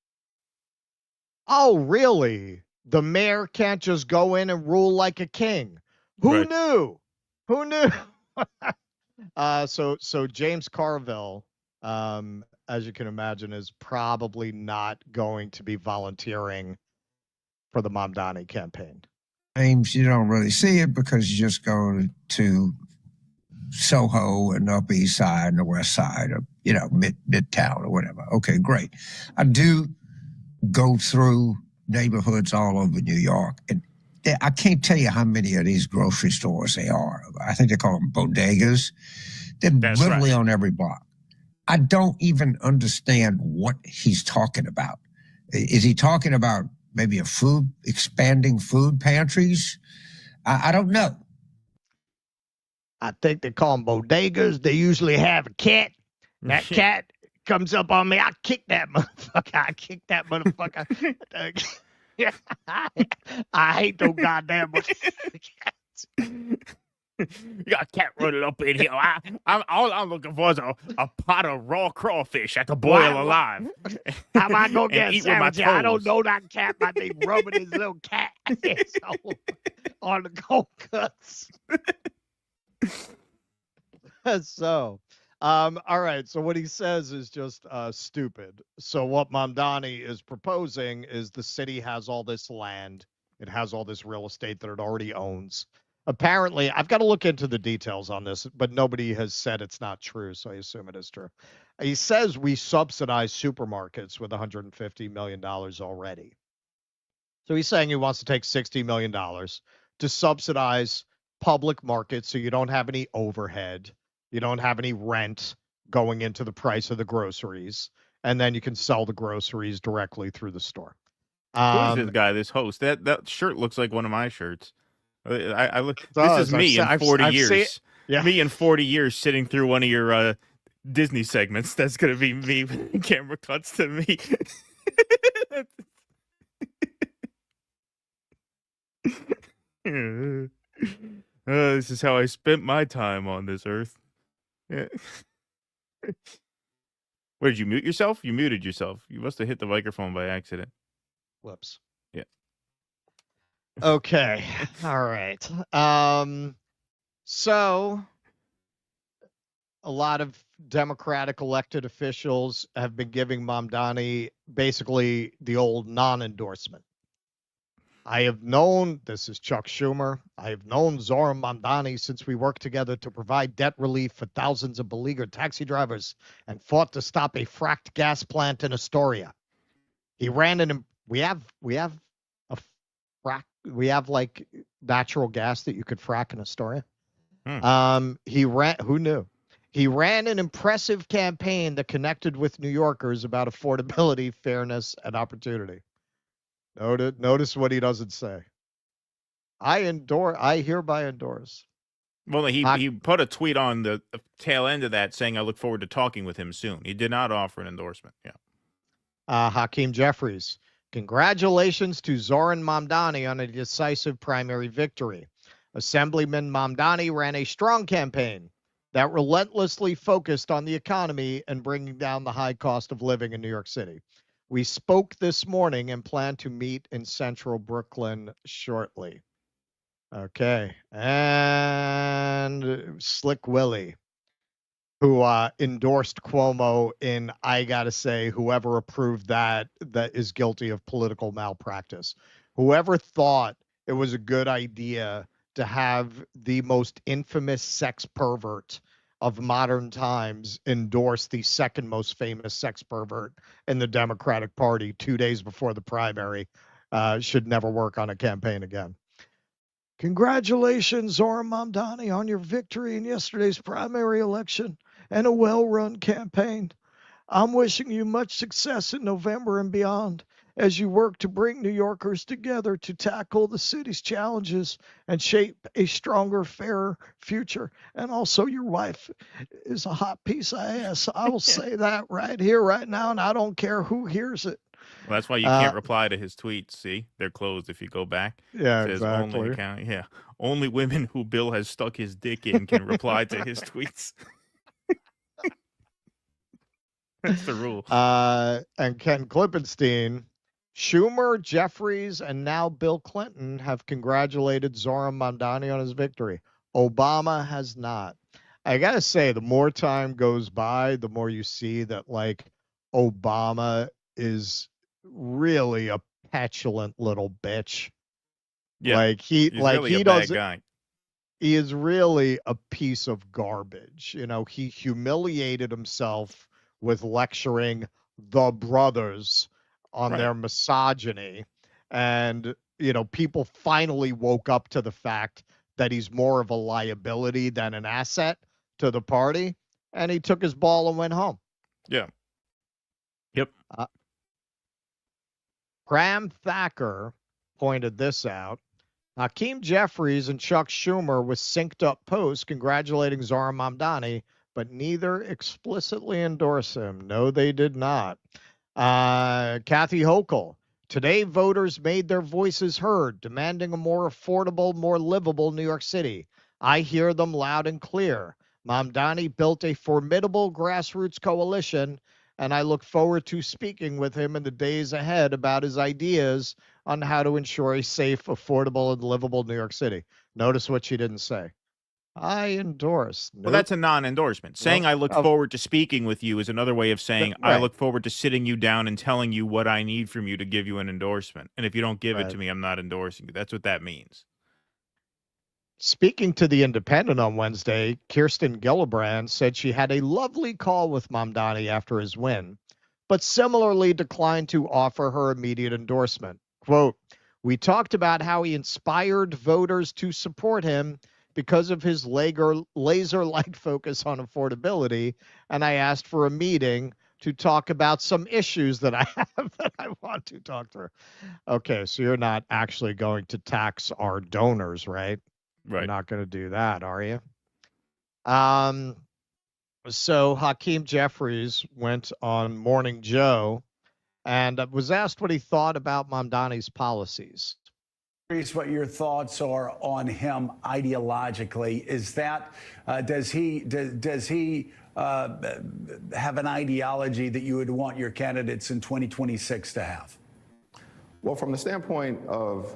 oh, really? The mayor can't just go in and rule like a king. Who knew? Who knew? So James Carville, as you can imagine, is probably not going to be volunteering for the Mamdani campaign. James, you don't really see it because you just go to Soho and Upper East Side and the West Side, or Midtown or whatever. Okay, great. I do go through neighborhoods all over New York, and I can't tell you how many of these grocery stores they are. I think they call them bodegas. They're literally on every block. I don't even understand what he's talking about. Is he talking about maybe expanding food pantries? I don't know. I think they call them bodegas. They usually have a cat. That cat comes up on me. I kick that motherfucker. I hate those goddamn cats. You got a cat running up in here. All I'm looking for is a pot of raw crawfish I can boil alive. How am I going to get a eat with my sandwich? I don't toes. know that cat might be rubbing his little cat on the cold cuts. So, all right. So what he says is just stupid. So what Mamdani is proposing is the city has all this land. It has all this real estate that it already owns. Apparently, I've got to look into the details on this, but nobody has said it's not true, so I assume it is true. He says we subsidize supermarkets with $150 million already. So he's saying he wants to take $60 million to subsidize public markets so you don't have any overhead, you don't have any rent going into the price of the groceries, and then you can sell the groceries directly through the store. Who is this guy, this host? That shirt looks like one of my shirts. I look. This is me in 40 years. Me in 40 years sitting through one of your Disney segments. That's gonna be me. Camera cuts to me. This is how I spent my time on this earth. Yeah. Where did you mute yourself? You muted yourself. You must have hit the microphone by accident. Whoops. Yeah. Okay. All right. So a lot of Democratic elected officials have been giving Mamdani basically the old non-endorsement. I have known, this is Chuck Schumer, I have known Zohran Mamdani since we worked together to provide debt relief for thousands of beleaguered taxi drivers and fought to stop a fracked gas plant in Astoria. He ran in, we have like natural gas that you could frack in Astoria. He ran, who knew? He ran an impressive campaign that connected with New Yorkers about affordability, fairness, and opportunity. Notice what he doesn't say. I hereby endorse. Well, he put a tweet on the tail end of that saying, I look forward to talking with him soon. He did not offer an endorsement. Yeah. Hakeem Jeffries. Congratulations to Zohran Mamdani on a decisive primary victory. Assemblyman Mamdani ran a strong campaign that relentlessly focused on the economy and bringing down the high cost of living in New York City. We spoke this morning and plan to meet in central Brooklyn shortly. Okay. And Slick Willie, who endorsed Cuomo in, I gotta say, whoever approved that is guilty of political malpractice. Whoever thought it was a good idea to have the most infamous sex pervert of modern times endorse the second most famous sex pervert in the Democratic Party 2 days before the primary should never work on a campaign again. Congratulations, Zohran Mamdani, on your victory in yesterday's primary election and a well-run campaign. I'm wishing you much success in November and beyond as you work to bring New Yorkers together to tackle the city's challenges and shape a stronger, fairer future. And also, your wife is a hot piece of ass. I will say that right here, right now, and I don't care who hears it. Well, that's why you can't reply to his tweets. See, they're closed if you go back. Yeah, it says exactly. Only women who Bill has stuck his dick in can reply to his tweets. That's the rule. And Ken Klippenstein, Schumer, Jeffries, and now Bill Clinton have congratulated Zohran Mamdani on his victory. Obama has not. I gotta say, the more time goes by, the more you see that, like, Obama is really a petulant little bitch. Yeah, like he really doesn't. bad guy. He is really a piece of garbage. You know, he humiliated himself with lecturing the brothers on their misogyny. And, you know, people finally woke up to the fact that he's more of a liability than an asset to the party. And he took his ball and went home. Yeah. Yep. Pram Thacker pointed this out. Hakeem Jeffries and Chuck Schumer with synced up posts congratulating Zohran Mamdani, but neither explicitly endorse him. No, they did not. Kathy Hochul. Today, voters made their voices heard, demanding a more affordable, more livable New York City. I hear them loud and clear. Mamdani built a formidable grassroots coalition, and I look forward to speaking with him in the days ahead about his ideas on how to ensure a safe, affordable, and livable New York City. Notice what she didn't say. I endorse. Well, that's a non-endorsement. Saying I look forward to speaking with you is another way of saying I look forward to sitting you down and telling you what I need from you to give you an endorsement. And if you don't give it to me, I'm not endorsing you. That's what that means. Speaking to The Independent on Wednesday, Kirsten Gillibrand said she had a lovely call with Mamdani after his win, but similarly declined to offer her immediate endorsement. Quote, we talked about how he inspired voters to support him because of his laser-like focus on affordability, and I asked for a meeting to talk about some issues that I have that I want to talk through. Okay, so you're not actually going to tax our donors, right? Right. You're not going to do that, are you? So Hakeem Jeffries went on Morning Joe and was asked what he thought about Mamdani's policies. Curious what your thoughts are on him ideologically. Is that does he have an ideology that you would want your candidates in 2026 to have? Well, from the standpoint of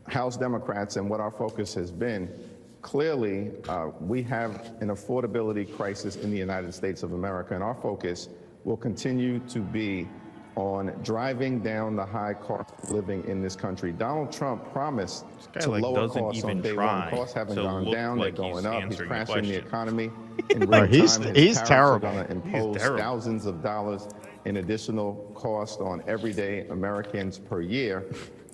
House Democrats and what our focus has been, clearly we have an affordability crisis in the United States of America, and our focus will continue to be on driving down the high cost of living in this country. Donald Trump promised to lower costs on day one. Costs haven't gone down, they're going up. He's crashing the economy. In real time, his tariffs are going to impose thousands of dollars in additional cost on everyday Americans per year.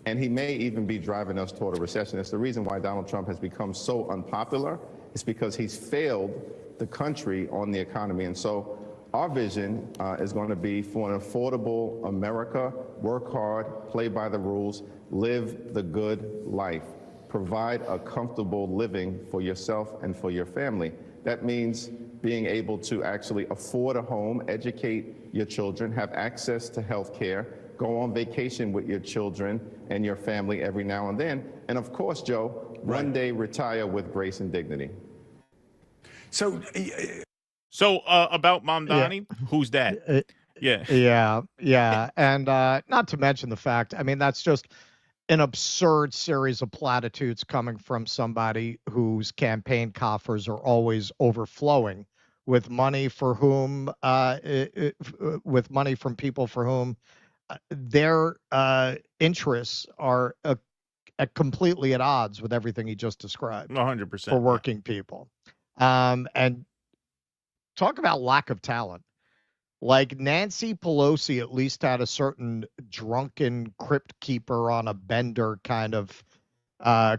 And he may even be driving us toward a recession. It's the reason why Donald Trump has become so unpopular. It's because he's failed the country on the economy. And so our vision is going to be for an affordable America, work hard, play by the rules, live the good life, provide a comfortable living for yourself and for your family. That means being able to actually afford a home, educate your children, have access to health care, go on vacation with your children and your family every now and then, and of course, Joe, one day retire with grace and dignity. So about Mamdani, who's that? Yeah. And not to mention the fact, I mean, that's just an absurd series of platitudes coming from somebody whose campaign coffers are always overflowing with money for whom, with money from people for whom their interests are completely at odds with everything he just described. 100% for working people. And talk about lack of talent. Like Nancy Pelosi at least had a certain drunken crypt keeper on a bender kind of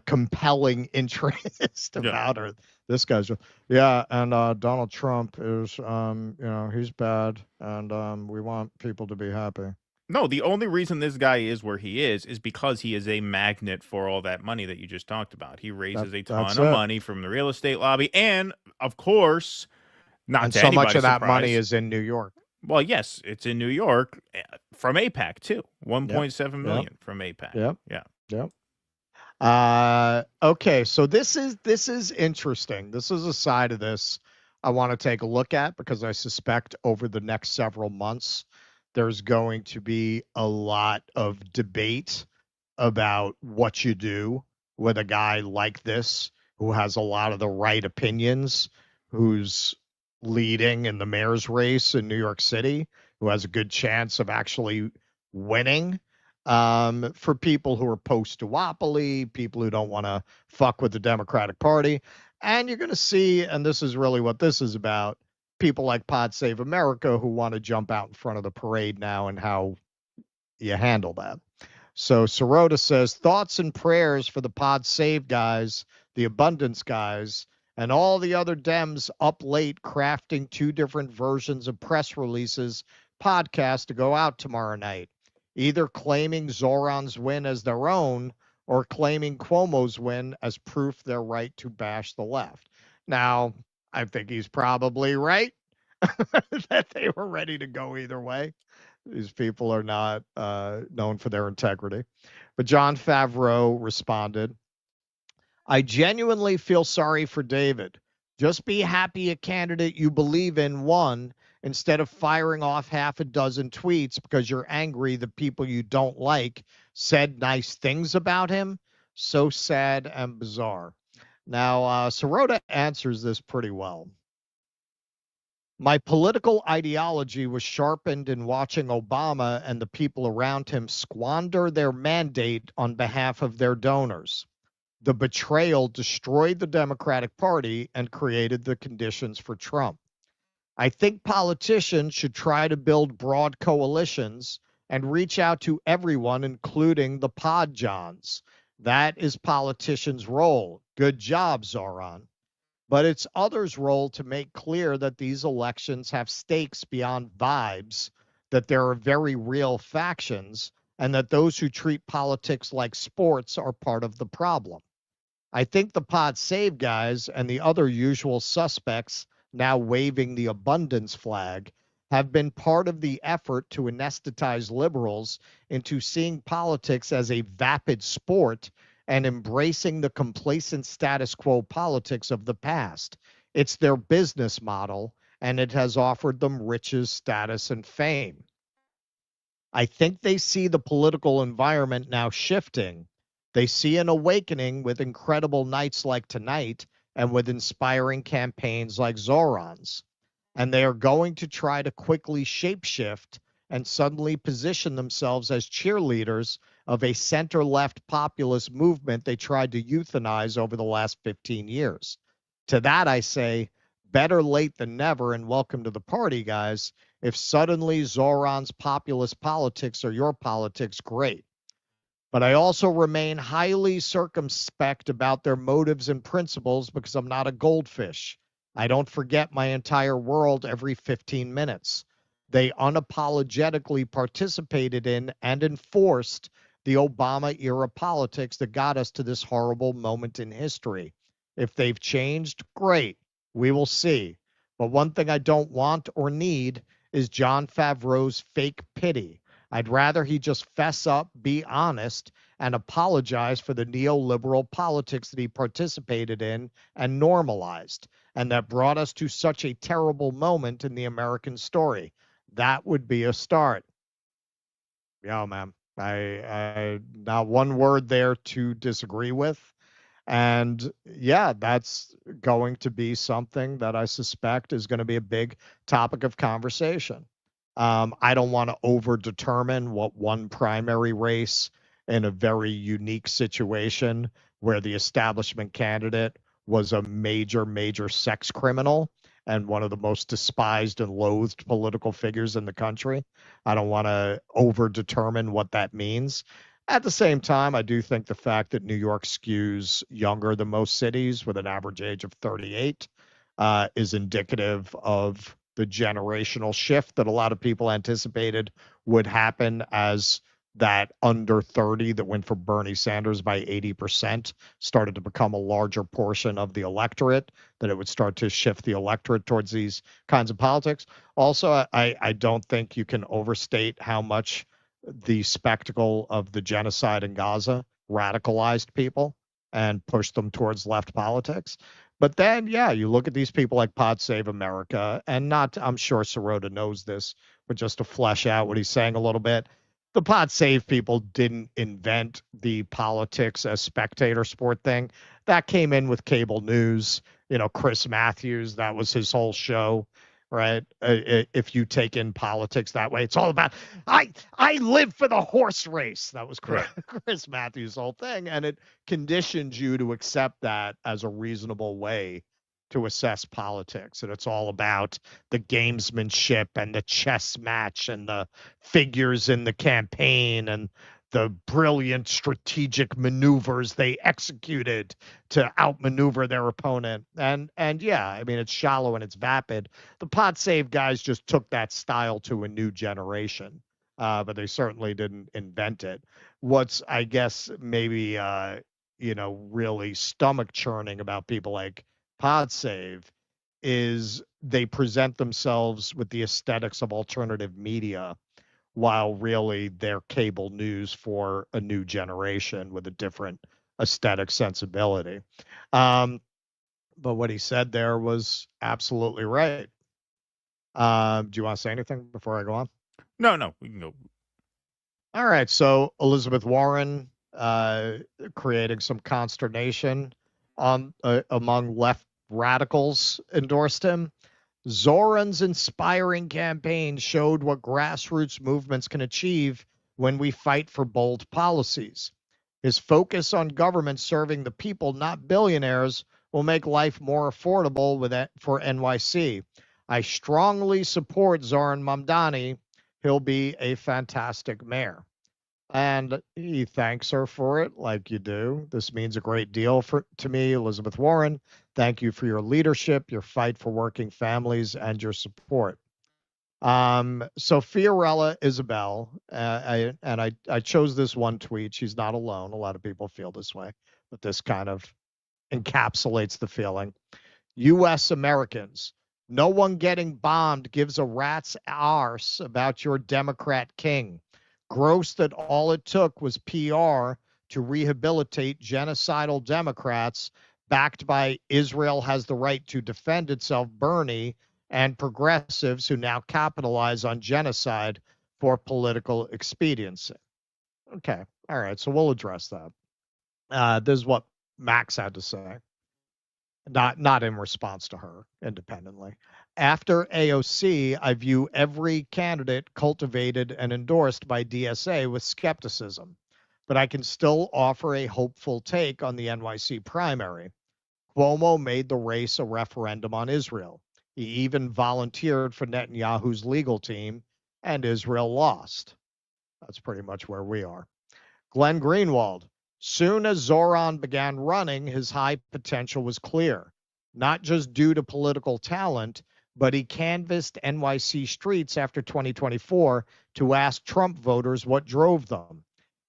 compelling interest about her. This guy's just, and Donald Trump is, he's bad, and we want people to be happy. No, the only reason this guy is where he is because he is a magnet for all that money that you just talked about. He raises a ton of money from the real estate lobby, and of course, not so much of that money is in New York. Well, yes, it's in New York from AIPAC too. 1.7 million from AIPAC. Yep. Okay, so this is interesting. This is a side of this I want to take a look at because I suspect over the next several months there's going to be a lot of debate about what you do with a guy like this who has a lot of the right opinions, who's leading in the mayor's race in New York City, who has a good chance of actually winning. For people who are post-duopoly, people who don't want to fuck with the Democratic Party. And you're going to see, and this is really what this is about, people like Pod Save America who want to jump out in front of the parade now and how you handle that. So Sirota says, thoughts and prayers for the Pod Save guys, the Abundance guys, and all the other Dems up late crafting 2 different versions of press releases podcast to go out tomorrow night, either claiming Zohran's win as their own or claiming Cuomo's win as proof they're right to bash the left. Now, I think he's probably right that they were ready to go either way. These people are not known for their integrity. But John Favreau responded, I genuinely feel sorry for David. Just be happy a candidate you believe in won instead of firing off half a dozen tweets because you're angry the people you don't like said nice things about him. So sad and bizarre. Now, Sirota answers this pretty well. My political ideology was sharpened in watching Obama and the people around him squander their mandate on behalf of their donors. The betrayal destroyed the Democratic Party and created the conditions for Trump. I think politicians should try to build broad coalitions and reach out to everyone, including the pod johns. That is politicians' role. Good job, Zohran. But it's others' role to make clear that these elections have stakes beyond vibes, that there are very real factions, and that those who treat politics like sports are part of the problem. I think the Pod Save guys and the other usual suspects now waving the abundance flag have been part of the effort to anesthetize liberals into seeing politics as a vapid sport and embracing the complacent status quo politics of the past. It's their business model, and it has offered them riches, status, and fame. I think they see the political environment now shifting. They see an awakening with incredible nights like tonight and with inspiring campaigns like Zohran's. And they are going to try to quickly shapeshift and suddenly position themselves as cheerleaders of a center-left populist movement they tried to euthanize over the last 15 years. To that I say, better late than never, and welcome to the party, guys. If suddenly Zohran's populist politics are your politics, great. But I also remain highly circumspect about their motives and principles because I'm not a goldfish. I don't forget my entire world every 15 minutes. They unapologetically participated in and enforced the Obama-era politics that got us to this horrible moment in history. If they've changed, great. We will see. But one thing I don't want or need is Jon Favreau's fake pity. I'd rather he just fess up, be honest, and apologize for the neoliberal politics that he participated in and normalized, and that brought us to such a terrible moment in the American story. That would be a start. Yeah, man. I not one word there to disagree with. And yeah, that's going to be something that I suspect is going to be a big topic of conversation. I don't want to over-determine what one primary race in a very unique situation where the establishment candidate was a major, major sex criminal and one of the most despised and loathed political figures in the country. I don't want to over-determine what that means. At the same time, I do think the fact that New York skews younger than most cities with an average age of 38 is indicative of the generational shift that a lot of people anticipated would happen as that under 30 that went for Bernie Sanders by 80% started to become a larger portion of the electorate, that it would start to shift the electorate towards these kinds of politics. Also, I don't think you can overstate how much the spectacle of the genocide in Gaza radicalized people and pushed them towards left politics. But then, yeah, you look at these people like Pod Save America, and not, I'm sure Sirota knows this, but just to flesh out what he's saying a little bit, the Pod Save people didn't invent the politics as spectator sport thing. That came in with cable news. You know, Chris Matthews, that was his whole show, right? If you take in politics that way, it's all about, I live for the horse race. That was Chris Matthews' whole thing. And it conditions you to accept that as a reasonable way to assess politics. And it's all about the gamesmanship and the chess match and the figures in the campaign and the brilliant strategic maneuvers they executed to outmaneuver their opponent. And yeah, I mean, it's shallow and it's vapid. The Pod Save guys just took that style to a new generation, but they certainly didn't invent it. What's, I guess, maybe, really stomach churning about people like Pod Save is they present themselves with the aesthetics of alternative media, while really they're cable news for a new generation with a different aesthetic sensibility. But what he said there was absolutely right. Do you want to say anything before I go on? No, we can go. All right. So Elizabeth Warren creating some consternation among left radicals endorsed him. Zohran's inspiring campaign showed what grassroots movements can achieve when we fight for bold policies. His focus on government serving the people, not billionaires, will make life more affordable for NYC. I strongly support Zohran Mamdani. He'll be a fantastic mayor. And he thanks her for it, like you do. This means a great deal to me, Elizabeth Warren. Thank you for your leadership, your fight for working families, and your support. So Fiorella Isabel, I chose this one tweet. She's not alone. A lot of people feel this way, but this kind of encapsulates the feeling. U.S. Americans, no one getting bombed gives a rat's arse about your Democrat king. Gross that all it took was PR to rehabilitate genocidal Democrats backed by Israel has the right to defend itself, Bernie, and progressives who now capitalize on genocide for political expediency. Okay, all right, so we'll address that. This is what Max had to say, not in response to her independently. After AOC, I view every candidate cultivated and endorsed by DSA with skepticism, but I can still offer a hopeful take on the NYC primary. Cuomo made the race a referendum on Israel. He even volunteered for Netanyahu's legal team, and Israel lost. That's pretty much where we are. Glenn Greenwald. Soon as Zohran began running, his high potential was clear, not just due to political talent, but he canvassed NYC streets after 2024 to ask Trump voters what drove them.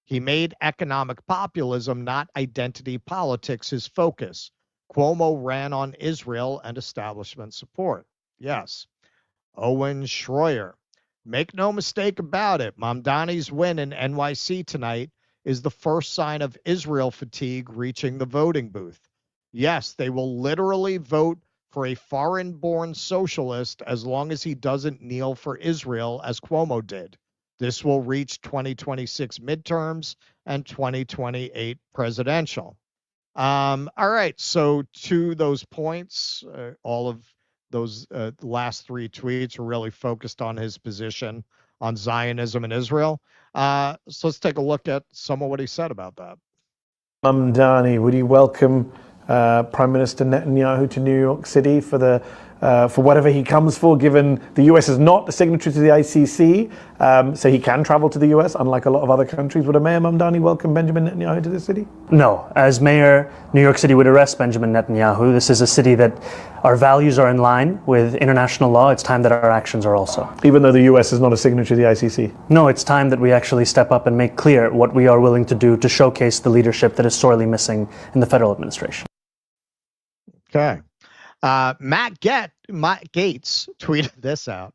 He made economic populism, not identity politics, his focus. Cuomo ran on Israel and establishment support. Yes. Owen Schroyer. Make no mistake about it, Mamdani's win in NYC tonight is the first sign of Israel fatigue reaching the voting booth. Yes, they will literally vote for a foreign-born socialist as long as he doesn't kneel for Israel as Cuomo did. This will reach 2026 midterms and 2028 presidential. All right, so to those points, all of those last three tweets are really focused on his position on Zionism and Israel. So let's take a look at some of what he said about that. Mamdani, would you welcome Prime Minister Netanyahu to New York City for whatever he comes for, given the US is not a signatory to the ICC, so he can travel to the US, unlike a lot of other countries. Would a Mayor Mamdani welcome Benjamin Netanyahu to the city? No. As mayor, New York City would arrest Benjamin Netanyahu. This is a city that our values are in line with international law. It's time that our actions are also. Even though the US is not a signatory to the ICC? No, it's time that we actually step up and make clear what we are willing to do to showcase the leadership that is sorely missing in the federal administration. Okay. Matt Gates tweeted this out.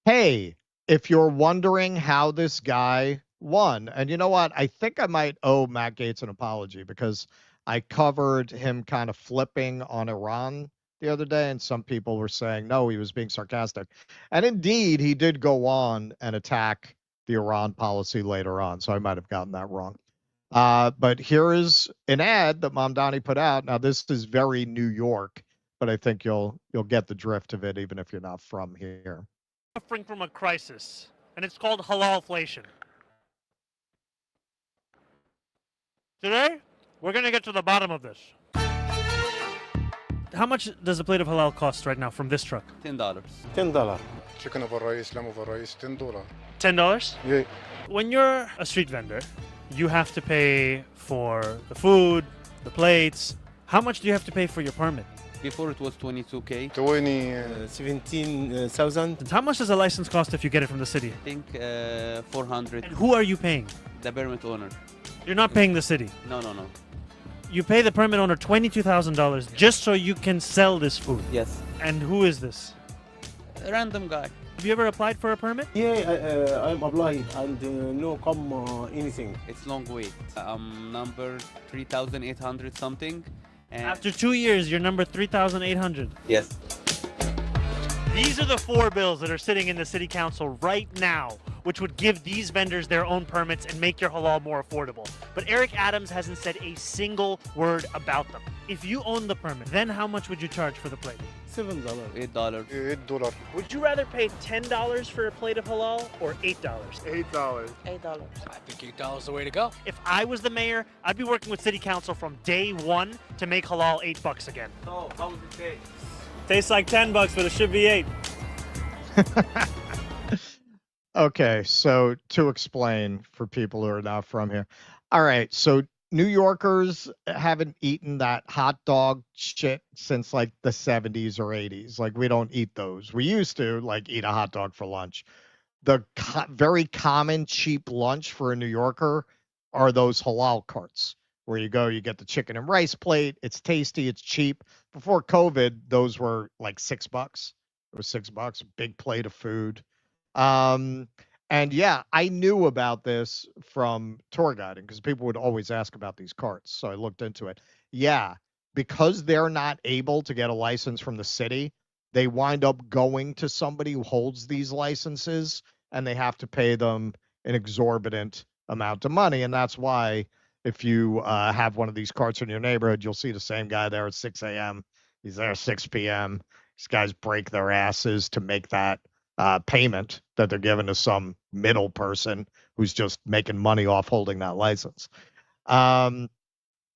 Hey, if you're wondering how this guy won, and you know what? I think I might owe Matt Gates an apology because I covered him kind of flipping on Iran the other day, and some people were saying, no, he was being sarcastic. And indeed, he did go on and attack the Iran policy later on, so I might have gotten that wrong. But here is an ad that Mamdani put out. Now, this is very New York, but I think you'll get the drift of it even if you're not from here. Suffering from a crisis, and it's called halalflation. Today, we're going to get to the bottom of this. How much does a plate of halal cost right now from this truck? $10. $10. Chicken over rice, lamb over rice, $10. $10? Yeah. When you're a street vendor, you have to pay for the food, the plates. How much do you have to pay for your permit? Before it was 22K. 17,000. How much does a license cost if you get it from the city? I think 400. And who are you paying? The permit owner. You're not paying the city? No. You pay the permit owner $22,000 just so you can sell this food? Yes. And who is this? A random guy. Have you ever applied for a permit? Yeah, I'm applied and no come anything. It's long wait. Number 3,800 something. And after 2 years, you're number 3,800. Yes. These are the 4 bills that are sitting in the city council right now, which would give these vendors their own permits and make your halal more affordable. But Eric Adams hasn't said a single word about them. If you own the permit, then how much would you charge for the plate? $7. $8. $8. Would you rather pay $10 for a plate of halal or $8? $8. $8. I think $8 is the way to go. If I was the mayor, I'd be working with city council from day one to make halal $8 again. So, how would it taste? Tastes like $10, but it should be 8. Okay, so to explain for people who are not from here. All right, so New Yorkers haven't eaten that hot dog shit since like the 70s or 80s. Like we don't eat those. We used to like eat a hot dog for lunch. The very common cheap lunch for a New Yorker are those halal carts where you go, you get the chicken and rice plate. It's tasty, it's cheap. Before COVID, those were like $6. It was $6, a big plate of food. And yeah, I knew about this from tour guiding because people would always ask about these carts. So I looked into it. Yeah, because they're not able to get a license from the city, they wind up going to somebody who holds these licenses, and they have to pay them an exorbitant amount of money. And that's why if you have one of these carts in your neighborhood, you'll see the same guy there at 6 a.m. He's there at 6 p.m. These guys break their asses to make that payment that they're giving to some middle person who's just making money off holding that license. And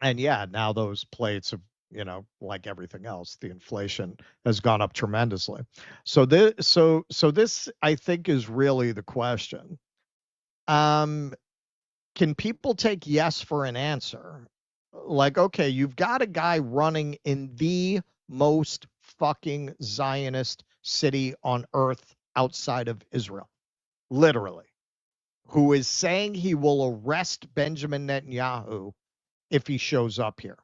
yeah, now those plates have, like everything else, the inflation has gone up tremendously. So this I think is really the question. Can people take yes for an answer? Like, okay, you've got a guy running in the most fucking Zionist city on earth outside of Israel, literally, who is saying he will arrest Benjamin Netanyahu if he shows up here,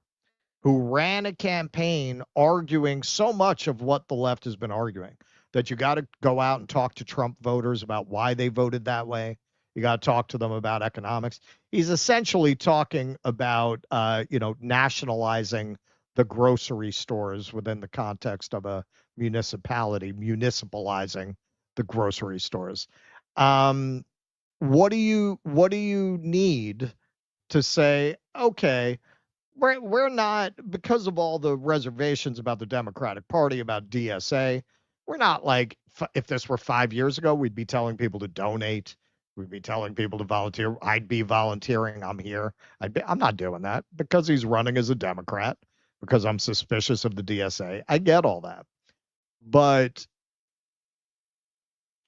who ran a campaign arguing so much of what the left has been arguing, that you got to go out and talk to Trump voters about why they voted that way. You got to talk to them about economics. He's essentially talking about, nationalizing the grocery stores within the context of a municipality, municipalizing the grocery stores. What do you need to say, okay, we're not, because of all the reservations about the Democratic Party, about DSA, we're not like, if this were 5 years ago, we'd be telling people to donate. We'd be telling people to volunteer. I'd be volunteering. I'm here. I'm not doing that because he's running as a Democrat, because I'm suspicious of the DSA. I get all that. But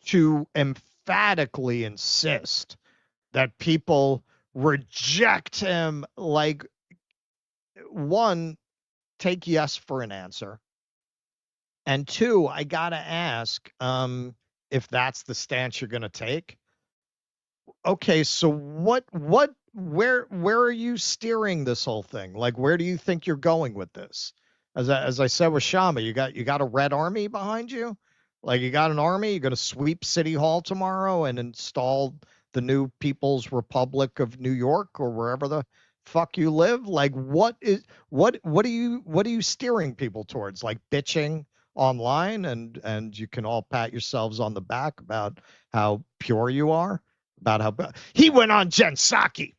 to emphatically insist that people reject him, like, one, take yes for an answer. And two, I got to ask, if that's the stance you're going to take. Okay, so where are you steering this whole thing? Like, where do you think you're going with this? As I said with Kshama, you got a red army behind you? Like, you got an army? You're going to sweep City Hall tomorrow and install the new People's Republic of New York or wherever the fuck you live? Like, what are you steering people towards? Like, bitching online and you can all pat yourselves on the back about how pure you are, about how he went on Jen Psaki.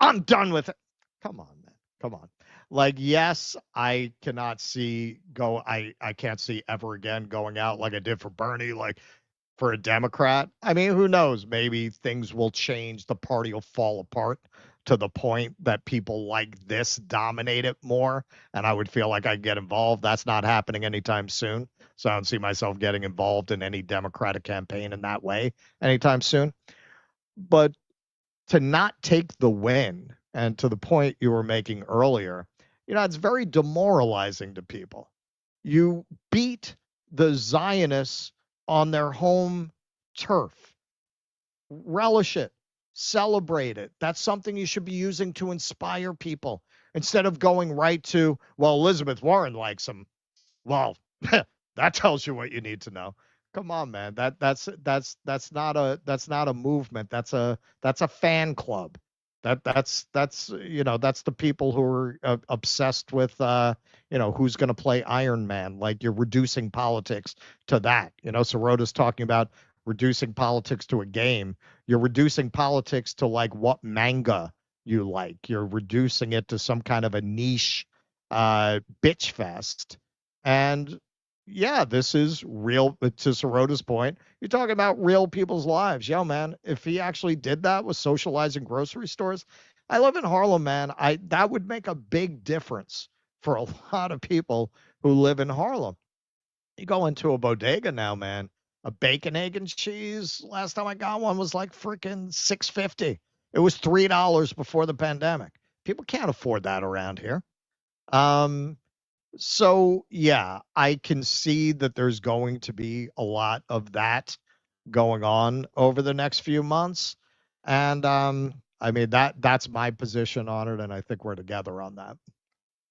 I'm done with it. Come on, man. Come on. Like, yes, I cannot see I can't see ever again going out like I did for Bernie, like for a Democrat. I mean, who knows? Maybe things will change. The party will fall apart to the point that people like this dominate it more, and I would feel like I'd get involved. That's not happening anytime soon. So I don't see myself getting involved in any Democratic campaign in that way anytime soon. But to not take the win, and to the point you were making earlier, it's very demoralizing to people. You beat the Zionists on their home turf. Relish it. Celebrate it. That's something you should be using to inspire people instead of going right to, well, Elizabeth Warren likes him. Well, that tells you what you need to know. Come on, man. That's not a movement. That's a fan club. That's the people who are obsessed with who's going to play Iron Man. Like, you're reducing politics to that. Sorota's talking about reducing politics to a game. You're reducing politics to like what manga you like. You're reducing it to some kind of a niche bitch fest. And yeah, this is real. To Sorota's point, you're talking about real people's lives. Yo, man, if he actually did that with socializing grocery stores, I live in Harlem, man. That would make a big difference for a lot of people who live in Harlem. You go into a bodega now, man. A bacon, egg, and cheese. Last time I got one was like freaking $6.50. It was $3 before the pandemic. People can't afford that around here. So yeah, I can see that there's going to be a lot of that going on over the next few months. And I mean, that's my position on it, and I think we're together on that.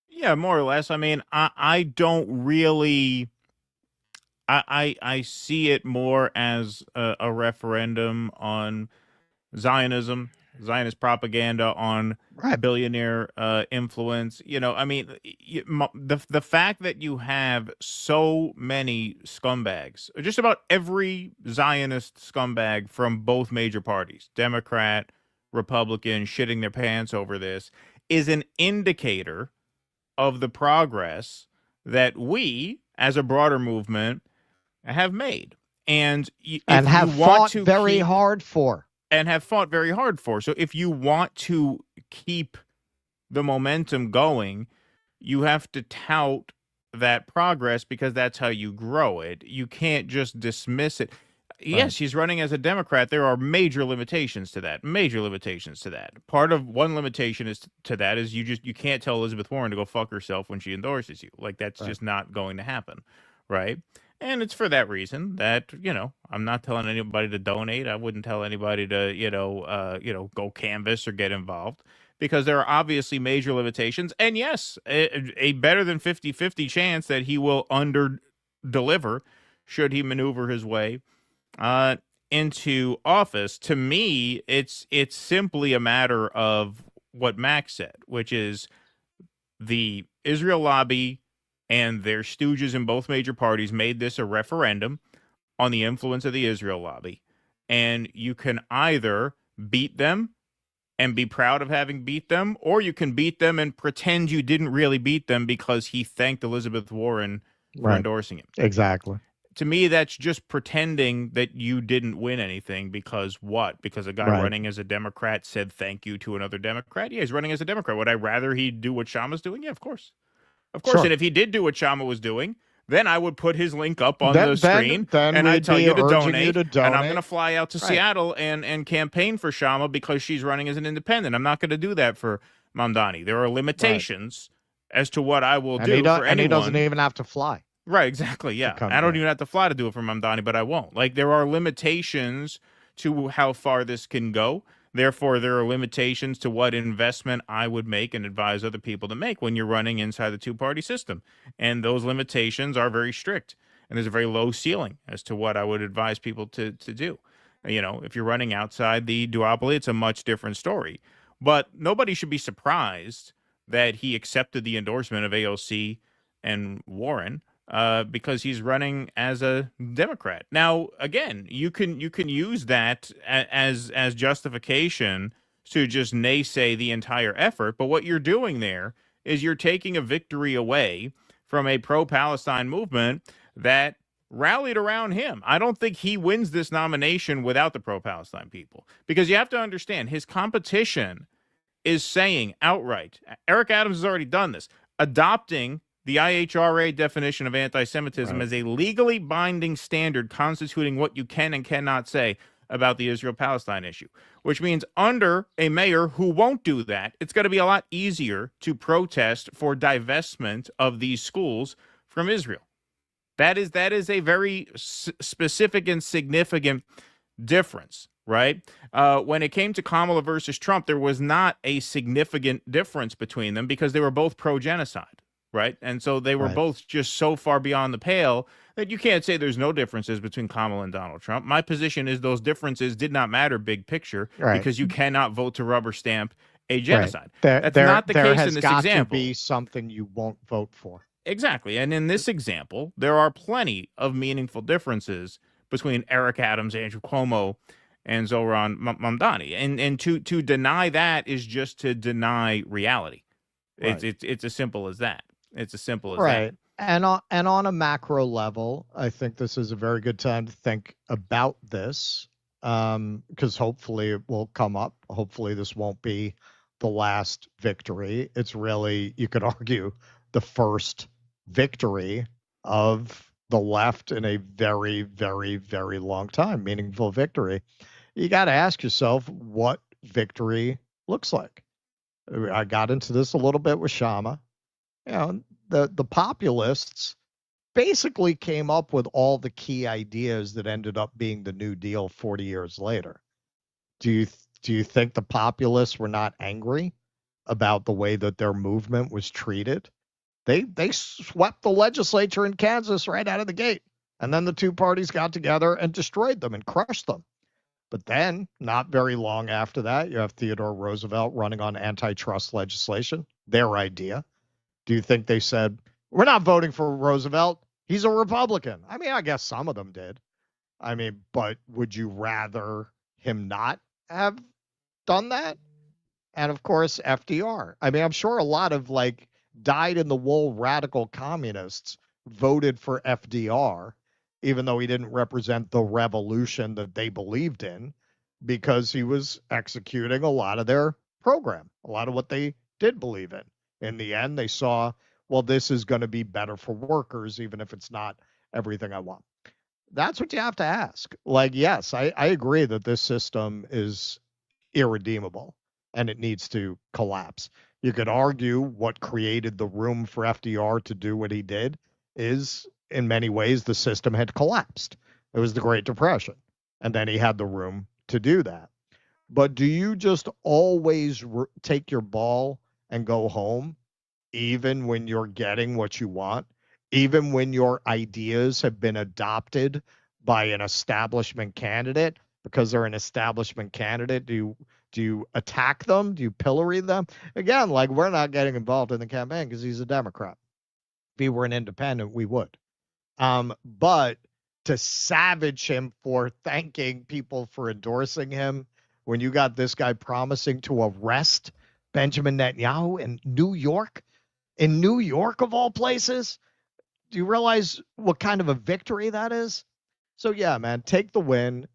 Yeah, more or less. I mean, I don't really. I see it more as a referendum on Zionism. Zionist propaganda on billionaire influence. You know, I mean, the fact that you have so many scumbags, just about every Zionist scumbag from both major parties, Democrat, Republican, shitting their pants over this, is an indicator of the progress that we, as a broader movement, have made. And have fought very hard for. And have fought very hard for. So if you want to keep the momentum going, you have to tout that progress because that's how you grow it. You can't just dismiss it. Yes, he's running as a Democrat. There are major limitations to that. Major limitations to that. Part of one limitation to that is you can't tell Elizabeth Warren to go fuck herself when she endorses you. Like that's just not going to happen, right? And it's for that reason that, you know, I'm not telling anybody to donate. I wouldn't tell anybody to, go canvass or get involved because there are obviously major limitations. And yes, a better than 50-50 chance that he will under-deliver should he maneuver his way into office. To me, it's simply a matter of what Max said, which is the Israel lobby and their stooges in both major parties made this a referendum on the influence of the Israel lobby. And you can either beat them and be proud of having beat them, or you can beat them and pretend you didn't really beat them because he thanked Elizabeth Warren for endorsing him. Exactly. To me, that's just pretending that you didn't win anything because what? Because a guy running as a Democrat said thank you to another Democrat? Yeah, he's running as a Democrat. Would I rather he do what Kshama's doing? Yeah, of course. Of course, and if he did do what Kshama was doing, then I would put his link up on the screen, and I'd tell you to donate, and I'm going to fly out to Seattle and campaign for Kshama because she's running as an independent. I'm not going to do that for Mamdani. There are limitations as to what I will do for anyone. And he doesn't even have to fly. Right, exactly, yeah. I don't even have to fly to do it for Mamdani, but I won't. Like, there are limitations to how far this can go. Therefore, there are limitations to what investment I would make and advise other people to make when you're running inside the two-party system. And those limitations are very strict. And there's a very low ceiling as to what I would advise people to do. You know, if you're running outside the duopoly, it's a much different story. But nobody should be surprised that he accepted the endorsement of AOC and Warren because he's running as a Democrat. Now, again, you can use that as justification to just naysay the entire effort. But what you're doing there is you're taking a victory away from a pro-Palestine movement that rallied around him. I don't think he wins this nomination without the pro-Palestine people, because you have to understand his competition is saying outright, Eric Adams has already done this, adopting the IHRA definition of anti-Semitism as a legally binding standard constituting what you can and cannot say about the Israel-Palestine issue, which means under a mayor who won't do that, it's going to be a lot easier to protest for divestment of these schools from Israel. That is a very specific and significant difference, right? When it came to Kamala versus Trump, there was not a significant difference between them because they were both pro-genocide. Right. And so they were both just so far beyond the pale that you can't say there's no differences between Kamala and Donald Trump. My position is those differences did not matter big picture because you cannot vote to rubber stamp a genocide. That's not the case in this example. There has got to be something you won't vote for. Exactly. And in this example, there are plenty of meaningful differences between Eric Adams, Andrew Cuomo, and Zohran Mamdani. And to deny that is just to deny reality. It's as simple as that. It's as simple as that. And on a macro level, I think this is a very good time to think about this because hopefully it will come up. Hopefully this won't be the last victory. It's really, you could argue, the first victory of the left in a very, very, very long time, meaningful victory. You got to ask yourself what victory looks like. I got into this a little bit with Kshama. You know, the populists basically came up with all the key ideas that ended up being the New Deal 40 years later. Do you think the populists were not angry about the way that their movement was treated? They swept the legislature in Kansas right out of the gate, and then the two parties got together and destroyed them and crushed them. But then, not very long after that, you have Theodore Roosevelt running on antitrust legislation, their idea. Do you think they said, we're not voting for Roosevelt? He's a Republican. I mean, I guess some of them did. I mean, but would you rather him not have done that? And of course, FDR. I mean, I'm sure a lot of like dyed-in-the-wool radical communists voted for FDR, even though he didn't represent the revolution that they believed in, because he was executing a lot of their program, a lot of what they did believe in. In the end, they saw, well, this is going to be better for workers, even if it's not everything I want. That's what you have to ask. Like, yes, I agree that this system is irredeemable and it needs to collapse. You could argue what created the room for FDR to do what he did is, in many ways, the system had collapsed. It was the Great Depression, and then he had the room to do that. But do you just always take your ball and go home, even when you're getting what you want, even when your ideas have been adopted by an establishment candidate because they're an establishment candidate? Do you attack them? Do you pillory them? Again, like, we're not getting involved in the campaign because he's a Democrat. If he were an independent, we would. But to savage him for thanking people for endorsing him when you got this guy promising to arrest Benjamin Netanyahu in New York of all places, do you realize what kind of a victory that is? So yeah, man, take the win.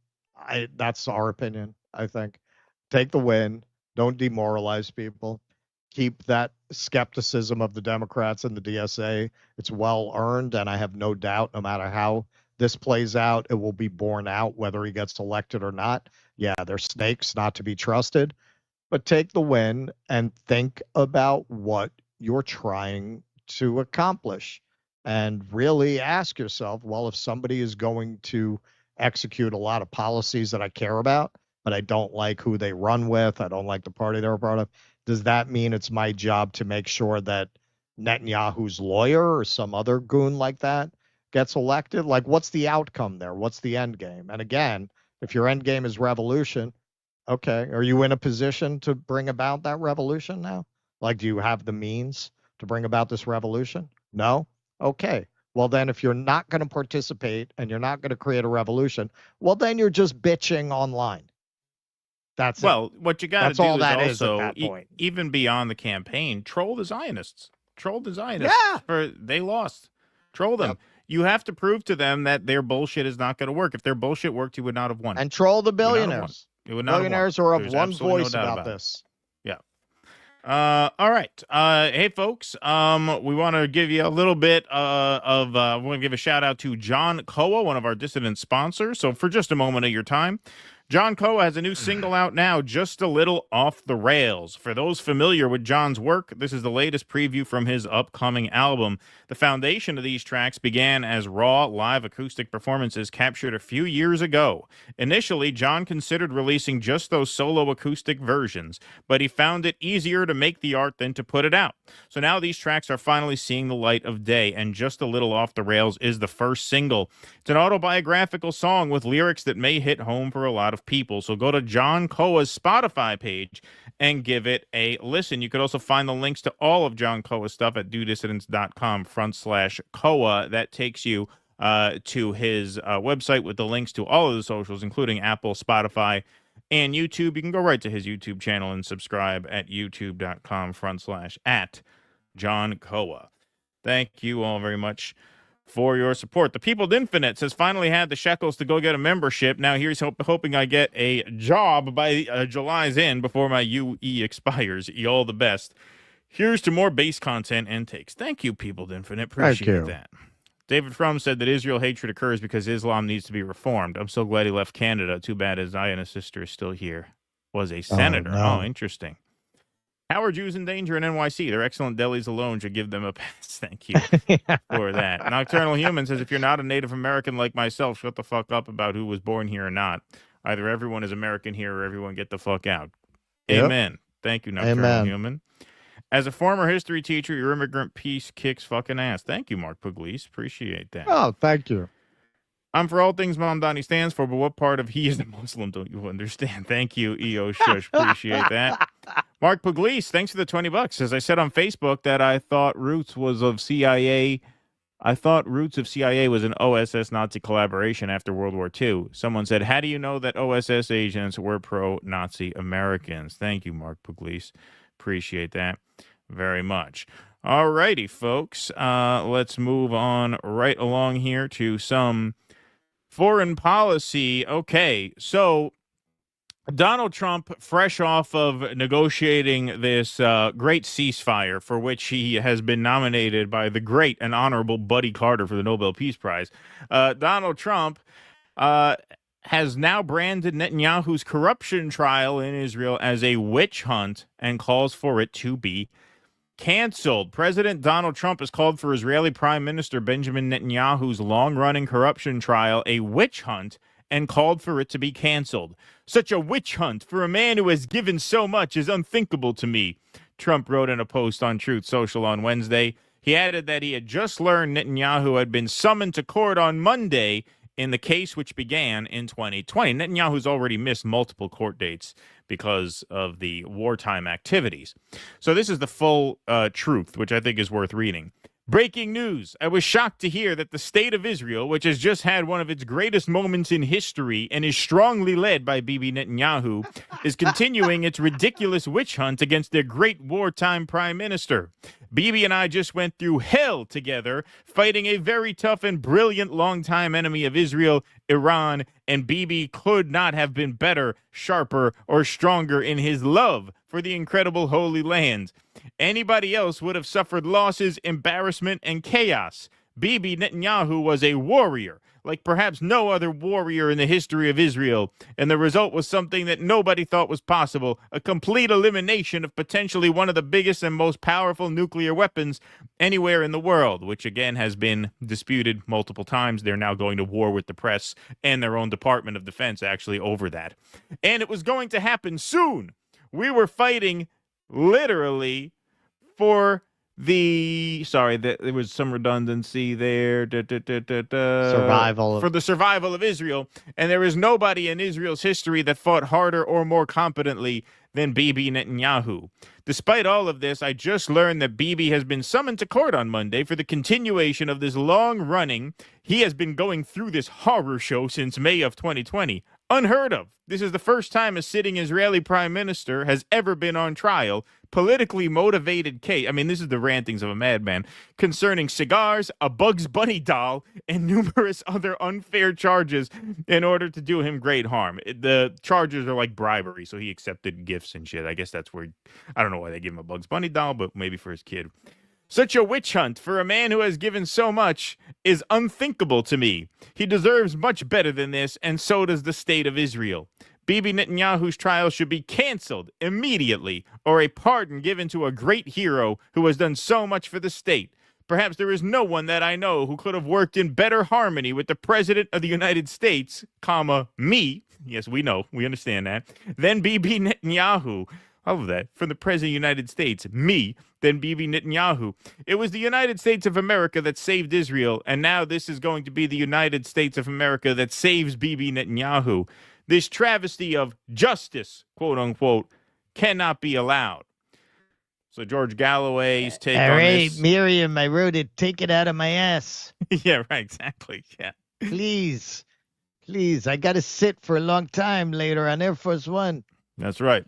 That's our opinion, I think. Take the win. Don't demoralize people. Keep that skepticism of the Democrats and the DSA. It's well earned, and I have no doubt, no matter how this plays out, it will be borne out whether he gets elected or not. Yeah, they're snakes, not to be trusted. But take the win and think about what you're trying to accomplish. And really ask yourself, well, if somebody is going to execute a lot of policies that I care about, but I don't like who they run with, I don't like the party they're a part of, does that mean it's my job to make sure that Netanyahu's lawyer or some other goon like that gets elected? Like, what's the outcome there? What's the end game? And again, if your end game is revolution, okay, are you in a position to bring about that revolution now? Like, do you have the means to bring about this revolution? No? Okay. Well, then if you're not going to participate and you're not going to create a revolution, well, then you're just bitching online. That's well, it. what you got to That's do all is that also, is at that point. even beyond the campaign, troll the Zionists. Troll the Zionists. Yeah. They lost. Troll them. Yep. You have to prove to them that their bullshit is not going to work. If their bullshit worked, you would not have won. And troll the billionaires. You would not have won. Billionaires are of There's one absolutely voice no doubt about this. Yeah. All right. Hey, folks. We want to give you a little bit we want to give a shout out to John Koa, one of our dissident sponsors. So for just a moment of your time, John Koa has a new single out now, Just a Little Off the Rails. For those familiar with John's work, this is the latest preview from his upcoming album. The foundation of these tracks began as raw, live acoustic performances captured a few years ago. Initially, John considered releasing just those solo acoustic versions, but he found it easier to make the art than to put it out. So now these tracks are finally seeing the light of day, and Just a Little Off the Rails is the first single. It's an autobiographical song with lyrics that may hit home for a lot of people. So go to John Koa's Spotify page and give it a listen. You could also find the links to all of John Koa's stuff at dudissidents.com/Koa. That takes you to his website with the links to all of the socials, including Apple, Spotify, and YouTube. You can go right to his YouTube channel and subscribe at youtube.com/@John Koa. Thank you all very much for your support. The Peopled Infinite says, finally had the shekels to go get a membership. Now here's hoping I get a job by July's end before my UE expires. You all the best. Here's to more base content and takes. Thank you, Peopled Infinite. Appreciate that. David Frum said that Israel hatred occurs because Islam needs to be reformed. I'm so glad he left Canada. Too bad his Zionist sister is still here. Was a senator. Oh, interesting. How are Jews in danger in NYC? Their excellent delis alone should give them a pass. Thank you for that. Nocturnal Human says, if you're not a Native American like myself, shut the fuck up about who was born here or not. Either everyone is American here or everyone get the fuck out. Yep. Amen. Thank you, Nocturnal Human. As a former history teacher, your immigrant piece kicks fucking ass. Thank you, Mark Pugliese. Appreciate that. Oh, thank you. I'm for all things Mamdani stands for, but what part of he is a Muslim don't you understand? Thank you, EO Shush. Appreciate that. Mark Pugliese, thanks for the $20. As I said on Facebook that I thought Roots was of CIA. I thought Roots of CIA was an OSS Nazi collaboration after World War II. Someone said, how do you know that OSS agents were pro-Nazi Americans? Thank you, Mark Pugliese. Appreciate that very much. All righty, folks. Let's move on right along here to some foreign policy. Okay, so Donald Trump, fresh off of negotiating this great ceasefire for which he has been nominated by the great and honorable Buddy Carter for the Nobel Peace Prize, Donald Trump has now branded Netanyahu's corruption trial in Israel as a witch hunt and calls for it to be canceled. President Donald Trump has called for Israeli Prime Minister Benjamin Netanyahu's long-running corruption trial a witch hunt and called for it to be canceled. Such a witch hunt for a man who has given so much is unthinkable to me, Trump wrote in a post on Truth Social on Wednesday. He added that he had just learned Netanyahu had been summoned to court on Monday in the case which began in 2020. Netanyahu's already missed multiple court dates because of the wartime activities. So this is the full truth, which I think is worth reading. Breaking news. I was shocked to hear that the state of Israel, which has just had one of its greatest moments in history and is strongly led by Bibi Netanyahu, is continuing its ridiculous witch hunt against their great wartime prime minister. Bibi and I just went through hell together, fighting a very tough and brilliant longtime enemy of Israel, Iran, and Bibi could not have been better, sharper, or stronger in his love for the incredible Holy Land. Anybody else would have suffered losses, embarrassment, and chaos. Bibi Netanyahu was a warrior, like perhaps no other warrior in the history of Israel, and the result was something that nobody thought was possible, a complete elimination of potentially one of the biggest and most powerful nuclear weapons anywhere in the world, which again has been disputed multiple times. They're now going to war with the press and their own Department of Defense actually over that. And it was going to happen soon. We were fighting literally for there was some redundancy there. Survival. For the survival of Israel. And there is nobody in Israel's history that fought harder or more competently than Bibi Netanyahu. Despite all of this, I just learned that Bibi has been summoned to court on Monday for the continuation of this long-running. He has been going through this horror show since May of 2020. Unheard of. This is the first time a sitting Israeli prime minister has ever been on trial. Politically motivated case. I mean, this is the rantings of a madman concerning cigars, a Bugs Bunny doll, and numerous other unfair charges in order to do him great harm. The charges are like bribery, so he accepted gifts and shit. I guess that's where, I don't know why they give him a Bugs Bunny doll, but maybe for his kid. Such a witch hunt for a man who has given so much is unthinkable to me. He deserves much better than this, and so does the state of Israel. Bibi Netanyahu's trial should be canceled immediately, or a pardon given to a great hero who has done so much for the state. Perhaps there is no one that I know who could have worked in better harmony with the President of the United States, me, yes, we know, we understand that, than Bibi Netanyahu. All of that. From the President of the United States, me, than Bibi Netanyahu. It was the United States of America that saved Israel, and now this is going to be the United States of America that saves Bibi Netanyahu. This travesty of justice, quote unquote, cannot be allowed. So George Galloway's take on this. Miriam, I wrote it. Take it out of my ass. Yeah, right, exactly. Yeah. Please. I got to sit for a long time later on Air Force One. That's right.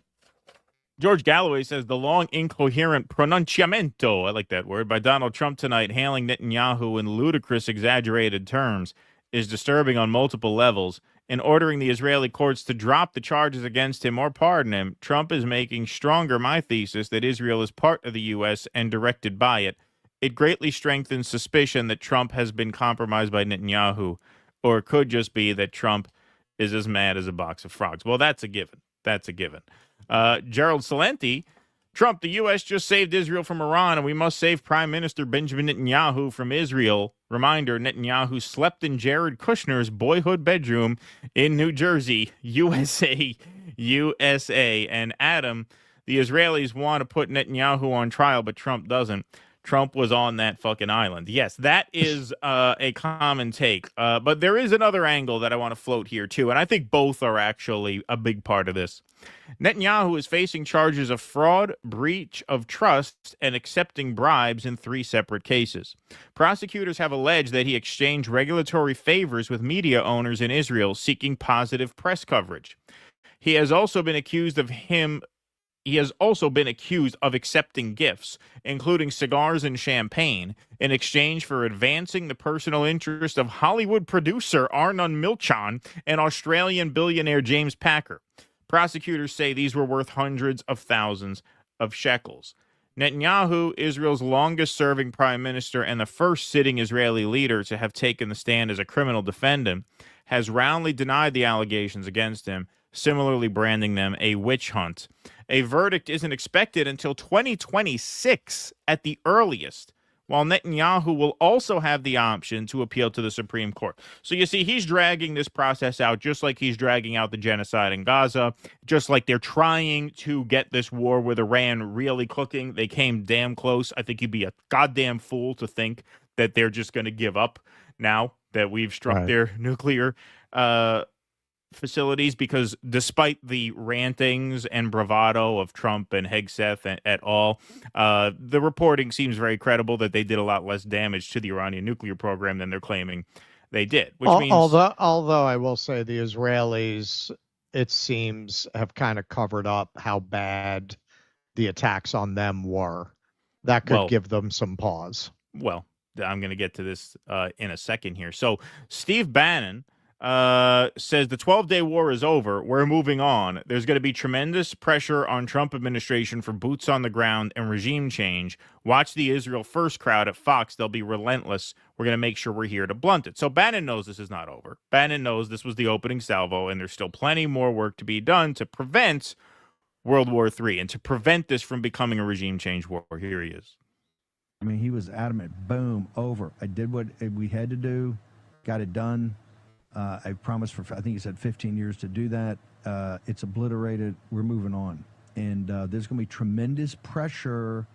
George Galloway says the long, incoherent pronunciamento, I like that word, by Donald Trump tonight, hailing Netanyahu in ludicrous, exaggerated terms, is disturbing on multiple levels. In ordering the Israeli courts to drop the charges against him or pardon him, Trump is making stronger my thesis that Israel is part of the U.S. and directed by it. It greatly strengthens suspicion that Trump has been compromised by Netanyahu, or it could just be that Trump is as mad as a box of frogs. Well, that's a given. That's a given. Gerald Celente, Trump, the U.S. just saved Israel from Iran, and we must save Prime Minister Benjamin Netanyahu from Israel. Reminder, Netanyahu slept in Jared Kushner's boyhood bedroom in New Jersey, USA. And Adam, the Israelis want to put Netanyahu on trial, but Trump doesn't. Trump was on that fucking island. Yes, that is a common take. But there is another angle that I want to float here, too. And I think both are actually a big part of this. Netanyahu is facing charges of fraud, breach of trust, and accepting bribes in 3 separate cases. Prosecutors have alleged that he exchanged regulatory favors with media owners in Israel seeking positive press coverage. He has also been accused of accepting gifts, including cigars and champagne, in exchange for advancing the personal interest of Hollywood producer Arnon Milchan and Australian billionaire James Packer. Prosecutors say these were worth hundreds of thousands of shekels. Netanyahu, Israel's longest-serving prime minister and the first sitting Israeli leader to have taken the stand as a criminal defendant, has roundly denied the allegations against him, similarly branding them a witch hunt. A verdict isn't expected until 2026 at the earliest, while Netanyahu will also have the option to appeal to the Supreme Court. So you see, he's dragging this process out just like he's dragging out the genocide in Gaza, just like they're trying to get this war with Iran really cooking. They came damn close. I think you'd be a goddamn fool to think that they're just going to give up now that we've struck their nuclear facilities, because despite the rantings and bravado of Trump and Hegseth et al., the reporting seems very credible that they did a lot less damage to the Iranian nuclear program than they're claiming they did. Which means, although I will say the Israelis, it seems, have kind of covered up how bad the attacks on them were. That could give them some pause. Well, I'm going to get to this in a second here. So Steve Bannon says the 12-day war is over. We're moving on. There's going to be tremendous pressure on Trump administration for boots on the ground and regime change. Watch the Israel First crowd at Fox. They'll be relentless. We're going to make sure we're here to blunt it. So Bannon knows this is not over. Bannon knows this was the opening salvo, and there's still plenty more work to be done to prevent World War III and to prevent this from becoming a regime change war. Here he is. I mean, he was adamant. Boom, over. I did what we had to do, got it done. I promised for, I think he said 15 years to do that. It's obliterated. We're moving on. And there's going to be tremendous pressure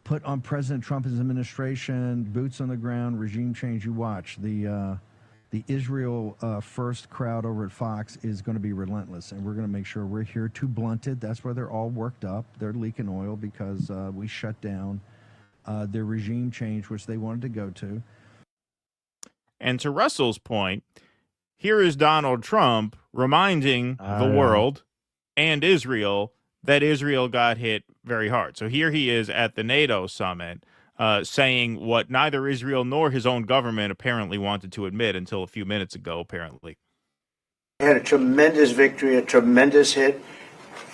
put on President Trump's administration, boots on the ground, regime change. You watch. The Israel First crowd over at Fox is going to be relentless, and we're going to make sure we're here to blunt it. That's why they're all worked up. They're leaking oil because we shut down their regime change, which they wanted to go to. And to Russell's point, here is Donald Trump reminding the world and Israel that Israel got hit very hard. So here he is at the NATO summit saying what neither Israel nor his own government apparently wanted to admit until a few minutes ago, apparently. They had a tremendous victory, a tremendous hit.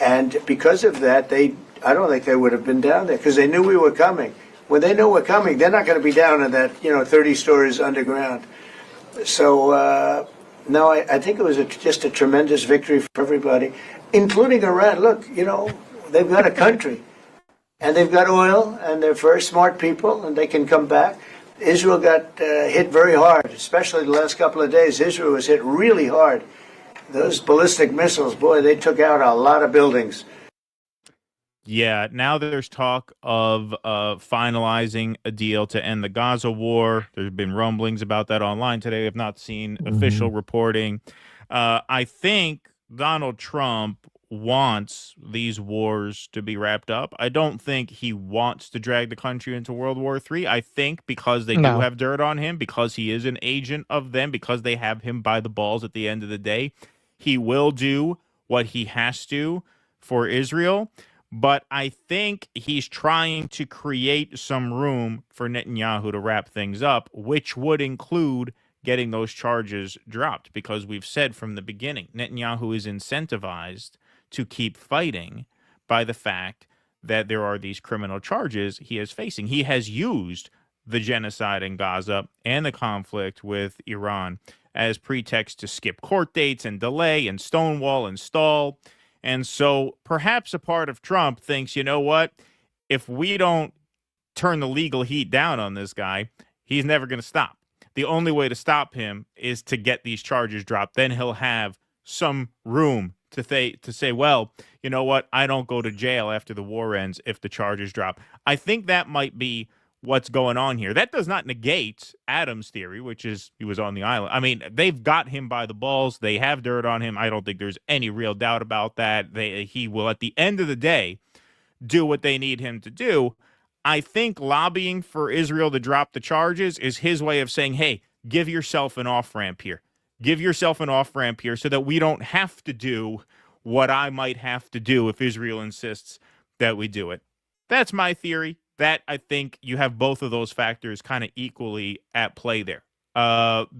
And because of that, I don't think they would have been down there because they knew we were coming. When they know we're coming, they're not going to be down in that, 30 stories underground. So, no, I think it was just a tremendous victory for everybody, including Iran. Look, they've got a country, and they've got oil, and they're very smart people, and they can come back. Israel got hit very hard, especially the last couple of days. Israel was hit really hard. Those ballistic missiles, boy, they took out a lot of buildings. Yeah, now there's talk of finalizing a deal to end the Gaza war. There's been rumblings about that online today. I've not seen official reporting. I think Donald Trump wants these wars to be wrapped up. I don't think he wants to drag the country into World War III. I think because they do have dirt on him, because he is an agent of them, because they have him by the balls at the end of the day, he will do what he has to for Israel. But I think he's trying to create some room for Netanyahu to wrap things up, which would include getting those charges dropped, because we've said from the beginning, Netanyahu is incentivized to keep fighting by the fact that there are these criminal charges he is facing. He has used the genocide in Gaza and the conflict with Iran as pretext to skip court dates and delay and stonewall and stall. And so perhaps a part of Trump thinks, you know what, if we don't turn the legal heat down on this guy, he's never going to stop. The only way to stop him is to get these charges dropped. Then he'll have some room to say, well, you know what, I don't go to jail after the war ends if the charges drop. I think that might be what's going on here. That does not negate Adams' theory, which is he was on the island. I mean, they've got him by the balls. They have dirt on him. I don't think there's any real doubt about that. He will, at the end of the day, do what they need him to do. I think lobbying for Israel to drop the charges is his way of saying, hey, give yourself an off-ramp here. Give yourself an off-ramp here so that we don't have to do what I might have to do if Israel insists that we do it. That's my theory. That I think you have both of those factors kind of equally at play there.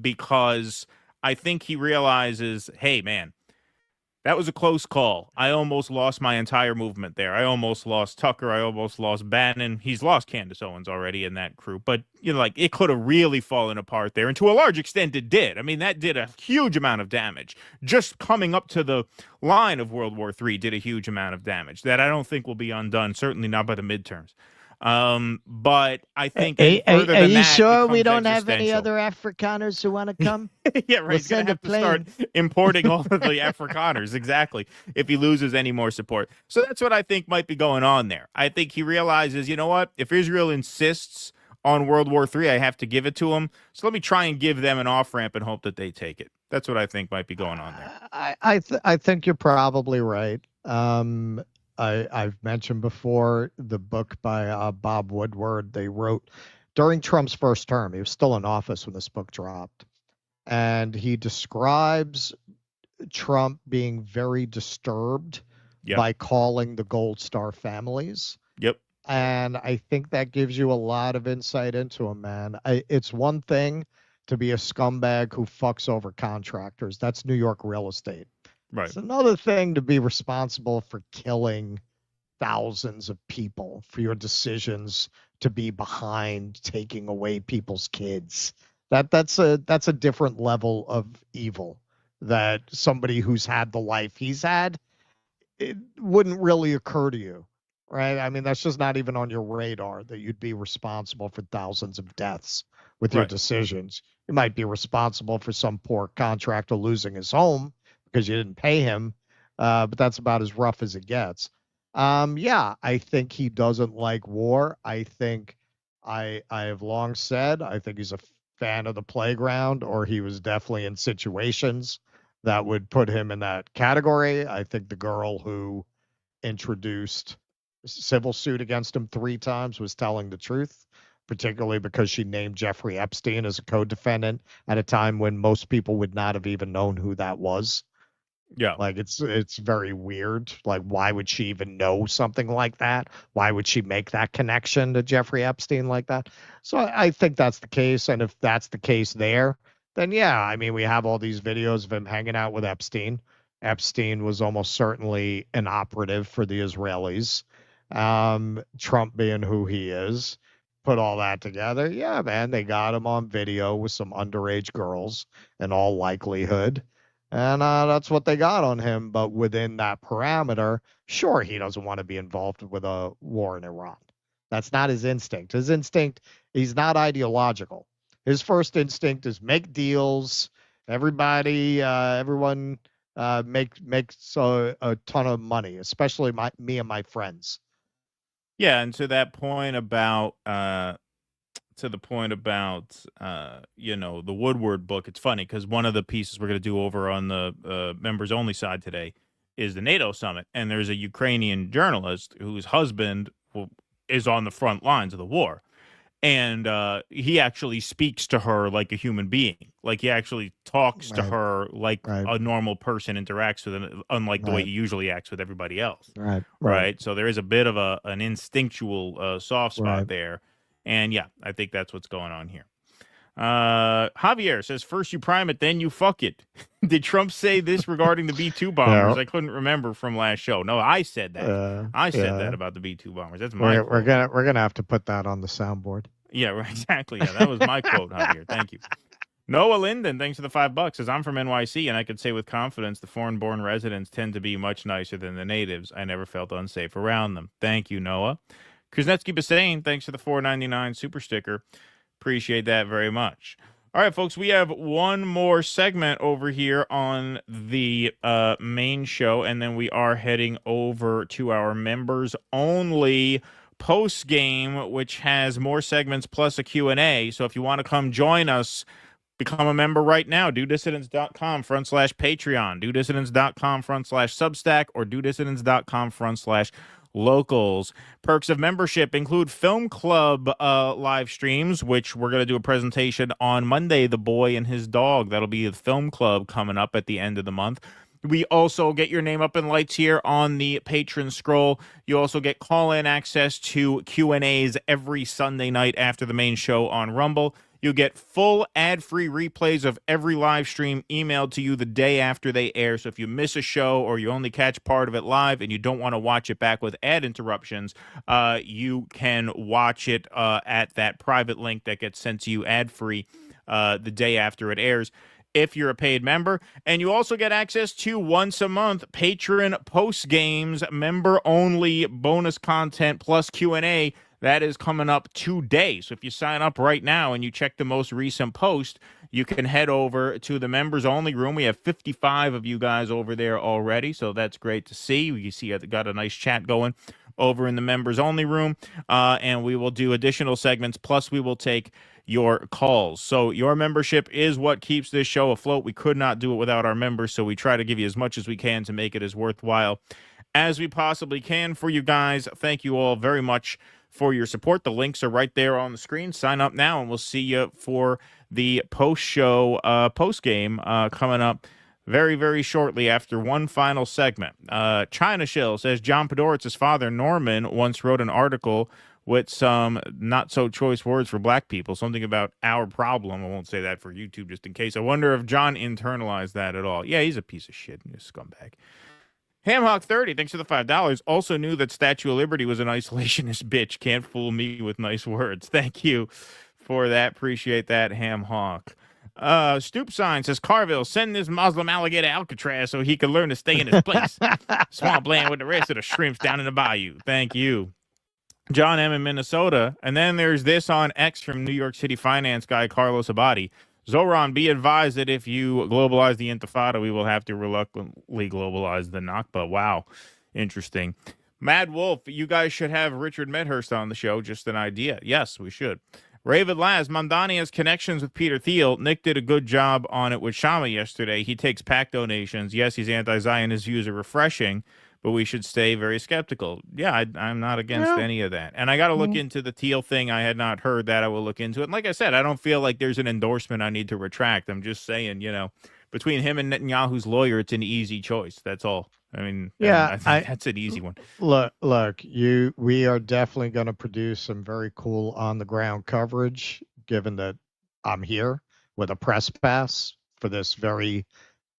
Because I think he realizes, hey, man, that was a close call. I almost lost my entire movement there. I almost lost Tucker. I almost lost Bannon. He's lost Candace Owens already in that group. But, you know, like, it could have really fallen apart there. And to a large extent, it did. I mean, that did a huge amount of damage. Just coming up to the line of World War III did a huge amount of damage that I don't think will be undone, certainly not by the midterms. But I think further than are you that, sure we becomes don't have any existential. other Afrikaners who want to come? Yeah, right. We'll He's going send to a have to start plane. importing all of the Afrikaners, exactly, if he loses any more support. So that's what I think might be going on there. I think he realizes, you know what? If Israel insists on World War III, I have to give it to them. So let me try and give them an off-ramp and hope that they take it. That's what I think might be going on there. I think you're probably right. I've mentioned before the book by Bob Woodward they wrote during Trump's first term. He was still in office when this book dropped. And he describes Trump being very disturbed by calling the Gold Star families. Yep. And I think that gives you a lot of insight into him, man. It's one thing to be a scumbag who fucks over contractors. That's New York real estate. Right. It's another thing to be responsible for killing thousands of people, for your decisions to be behind taking away people's kids. That's a different level of evil that somebody who's had the life he's had, it wouldn't really occur to you, right? I mean, that's just not even on your radar that you'd be responsible for thousands of deaths with your Right. decisions. You might be responsible for some poor contractor losing his home because you didn't pay him, but that's about as rough as it gets. Yeah, I think he doesn't like war. I think I have long said I think he's a fan of the playground, or he was definitely in situations that would put him in that category. I think the girl who introduced a civil suit against him 3 times was telling the truth, particularly because she named Jeffrey Epstein as a co-defendant at a time when most people would not have even known who that was. Yeah. Like it's very weird. Like, why would she even know something like that? Why would she make that connection to Jeffrey Epstein like that? So I think that's the case. And if that's the case there, then yeah, I mean, we have all these videos of him hanging out with Epstein. Epstein was almost certainly an operative for the Israelis. Trump being who he is, put all that together. Yeah, man, they got him on video with some underage girls in all likelihood. And that's what they got on him. But within that parameter, sure, he doesn't want to be involved with a war in Iran. That's not his instinct. His instinct, he's not ideological. His first instinct is make deals. Everyone makes a ton of money, especially me and my friends. Yeah, and to that point about you know, the Woodward book, it's funny because one of the pieces we're going to do over on the members only side today is the NATO summit, and there's a Ukrainian journalist whose husband is on the front lines of the war, and he actually speaks to her like a human being. Like, he actually talks to her like a normal person interacts with him, unlike the way he usually acts with everybody else. Right. So there is a bit of an instinctual soft spot there. And yeah, I think that's what's going on here. Javier says, first you prime it, then you fuck it. Did Trump say this regarding the B-2 bombers? Yeah. I couldn't remember from last show. No, I said that. I said that about the B-2 bombers. That's my We're gonna have to put that on the soundboard. Yeah, right, exactly. Yeah, that was my quote, Javier. Thank you. Noah Linden, thanks for the $5, says, I'm from NYC, and I could say with confidence the foreign-born residents tend to be much nicer than the natives. I never felt unsafe around them. Thank you, Noah. Kuznetsky Bassane, thanks for the $4.99 super sticker. Appreciate that very much. All right, folks, we have one more segment over here on the main show, and then we are heading over to our members-only post game, which has more segments plus a Q&A. So if you want to come join us, become a member right now. DoDissidents.com/Patreon, DoDissidents.com/Substack, or DoDissidents.com/locals. Perks of membership include Film Club live streams, which we're going to do a presentation on Monday, The Boy and His Dog. That'll be the Film Club coming up at the end of the month. We also get your name up in lights here on the patron scroll. You also get call-in access to Q&As every Sunday night after the main show on Rumble. You get full ad-free replays of every live stream emailed to you the day after they air. So if you miss a show or you only catch part of it live and you don't want to watch it back with ad interruptions, you can watch it at that private link that gets sent to you ad-free the day after it airs, if you're a paid member. And you also get access to once a month patron post games, member only bonus content plus Q&A. That is coming up today. So if you sign up right now and you check the most recent post, you can head over to the members only room. We have 55 of you guys over there already, so that's great to see. You see I got a nice chat going over in the members only room, and we will do additional segments, plus we will take your calls. So your membership is what keeps this show afloat. We could not do it without our members, so we try to give you as much as we can to make it as worthwhile as we possibly can for you guys. Thank you all very much for your support. The links are right there on the screen. Sign up now, and we'll see you for the post-show, post-game coming up very, very shortly after one final segment. China Shill says John Podoritz's father, Norman, once wrote an article with some not-so-choice words for black people, something about our problem. I won't say that for YouTube just in case. I wonder if John internalized that at all. Yeah, he's a piece of shit. He's a scumbag. Hamhawk30, thanks for the $5. Also knew that Statue of Liberty was an isolationist bitch. Can't fool me with nice words. Thank you for that. Appreciate that, Hamhawk. Stoop Sign says, Carville, send this Muslim alligator Alcatraz so he can learn to stay in his place. Swampland with the rest of the shrimps down in the bayou. Thank you. John M. in Minnesota. And then there's this on X from New York City finance guy Carlos Abadi. Zohran, be advised that if you globalize the Intifada, we will have to reluctantly globalize the Nakba. Wow. Interesting. Mad Wolf, you guys should have Richard Medhurst on the show. Just an idea. Yes, we should. Raven Laz, Mamdani has connections with Peter Thiel. Nick did a good job on it with Kshama yesterday. He takes PAC donations. Yes, he's anti-Zion. His views are refreshing, but we should stay very skeptical. Yeah, I'm not against any of that. And I got to look into the Thiel thing. I had not heard that. I will look into it. And like I said, I don't feel like there's an endorsement I need to retract. I'm just saying, you know, between him and Netanyahu's lawyer, it's an easy choice. That's all. I mean, yeah, I think that's an easy one. Look, we are definitely going to produce some very cool on-the-ground coverage, given that I'm here with a press pass for this very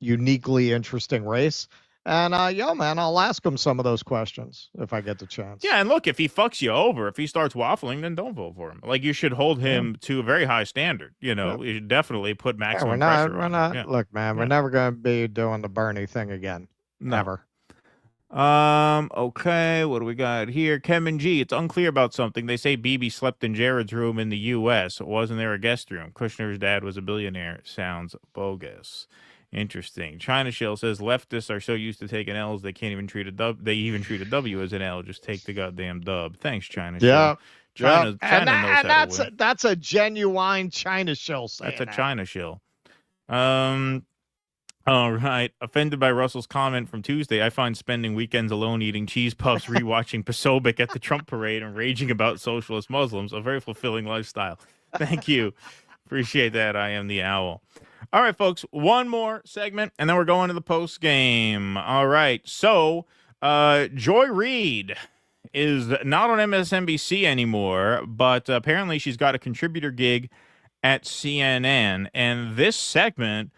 uniquely interesting race. And, man, I'll ask him some of those questions if I get the chance. Yeah, and look, if he fucks you over, if he starts waffling, then don't vote for him. Like, you should hold him to a very high standard. You know, you should definitely put maximum pressure on him. Yeah. Look, man, we're never going to be doing the Bernie thing again. Never. Okay, what do we got here? Kevin G, it's unclear about something. They say Bibi slept in Jared's room in the U.S. Wasn't there a guest room? Kushner's dad was a billionaire. Sounds bogus. Interesting. China Shill says leftists are so used to taking L's they can't even treat a dub. They even treat a W as an L. Just take the goddamn dub. Thanks, China Shill. Yeah. China knows that's a genuine China Shill saying. That's a China Shill. All right. Offended by Russell's comment from Tuesday. I find spending weekends alone eating cheese puffs, rewatching Pasobik at the Trump parade, and raging about socialist Muslims a very fulfilling lifestyle. Thank you. Appreciate that. I am the owl. All right, folks. One more segment, and then we're going to the post game. All right. So, Joy Reid is not on MSNBC anymore, but apparently she's got a contributor gig at CNN, and this segment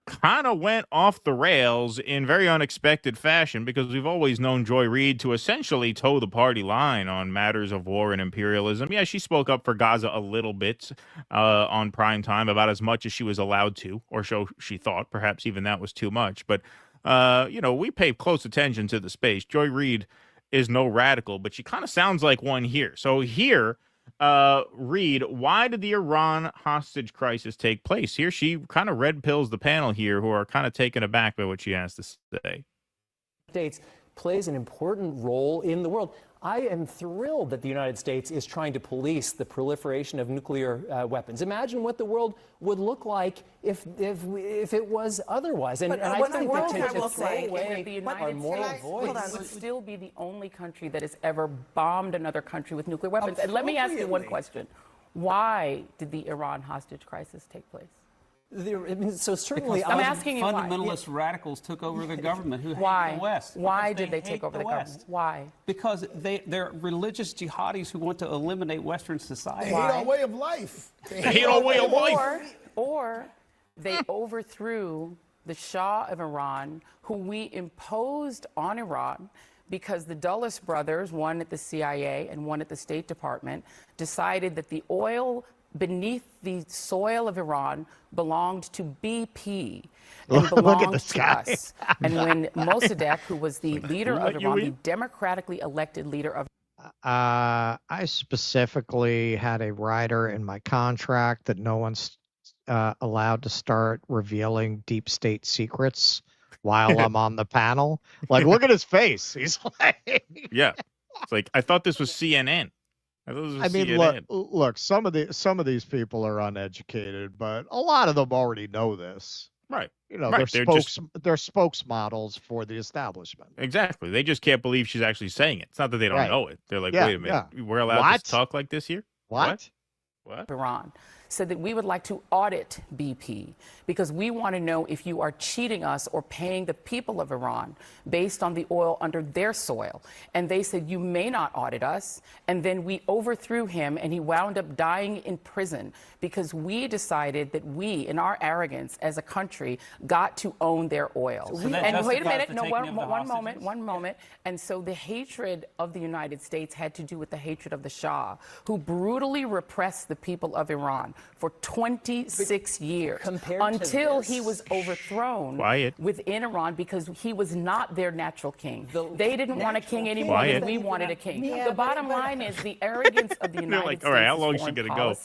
kind of went off the rails in very unexpected fashion, because we've always known Joy Reid to essentially toe the party line on matters of war and imperialism. Yeah, she spoke up for Gaza a little bit on prime time, about as much as she was allowed to, or so she thought. Perhaps even that was too much. But, we pay close attention to the space. Joy Reid is no radical, but she kind of sounds like one here. So here, Reid, why did the Iran hostage crisis take place? Here she kind of red pills the panel here, who are kind of taken aback by what she has to say. States plays an important role in the world. I am thrilled that the United States is trying to police the proliferation of nuclear weapons. Imagine what the world would look like if it was otherwise. And I think that takes us away our moral voice. Would still be the only country that has ever bombed another country with nuclear weapons. And let me ask you one question. Why did the Iran hostage crisis take place? So certainly, I'm asking you fundamentalist radicals took over the government who hate the West. Why did they take over the government? Why? Because they're religious jihadis who want to eliminate Western society. They hate our way of life. They hate our way of life. Or they overthrew the Shah of Iran, who we imposed on Iran because the Dulles brothers, one at the CIA and one at the State Department, decided that the oil beneath the soil of Iran belonged to BP and belonged to us. And when Mossadegh, who was the leader of Iran, the democratically elected leader of I specifically had a rider in my contract that no one's allowed to start revealing deep state secrets while I'm on the panel. Like, look at his face. He's like, yeah. It's like, I thought this was CNN. I mean, look, some of these people are uneducated, but a lot of them already know this. Right. You know, right. they're spokesmodels for the establishment. Exactly. They just can't believe she's actually saying it. It's not that they don't know it. They're like, wait a minute, we're allowed to talk like this here? What? Iran. So that we would like to audit BP because we want to know if you are cheating us or paying the people of Iran based on the oil under their soil. And they said, you may not audit us. And then we overthrew him and he wound up dying in prison because we decided that we, in our arrogance as a country, got to own their oil. And wait a minute, no, one moment. And so the hatred of the United States had to do with the hatred of the Shah, who brutally repressed the people of Iran for 26 years until he was overthrown within Iran because he was not their natural king. They didn't want a king anymore than we wanted a king. The bottom line is the arrogance of the United States. All right, how long is she going to go?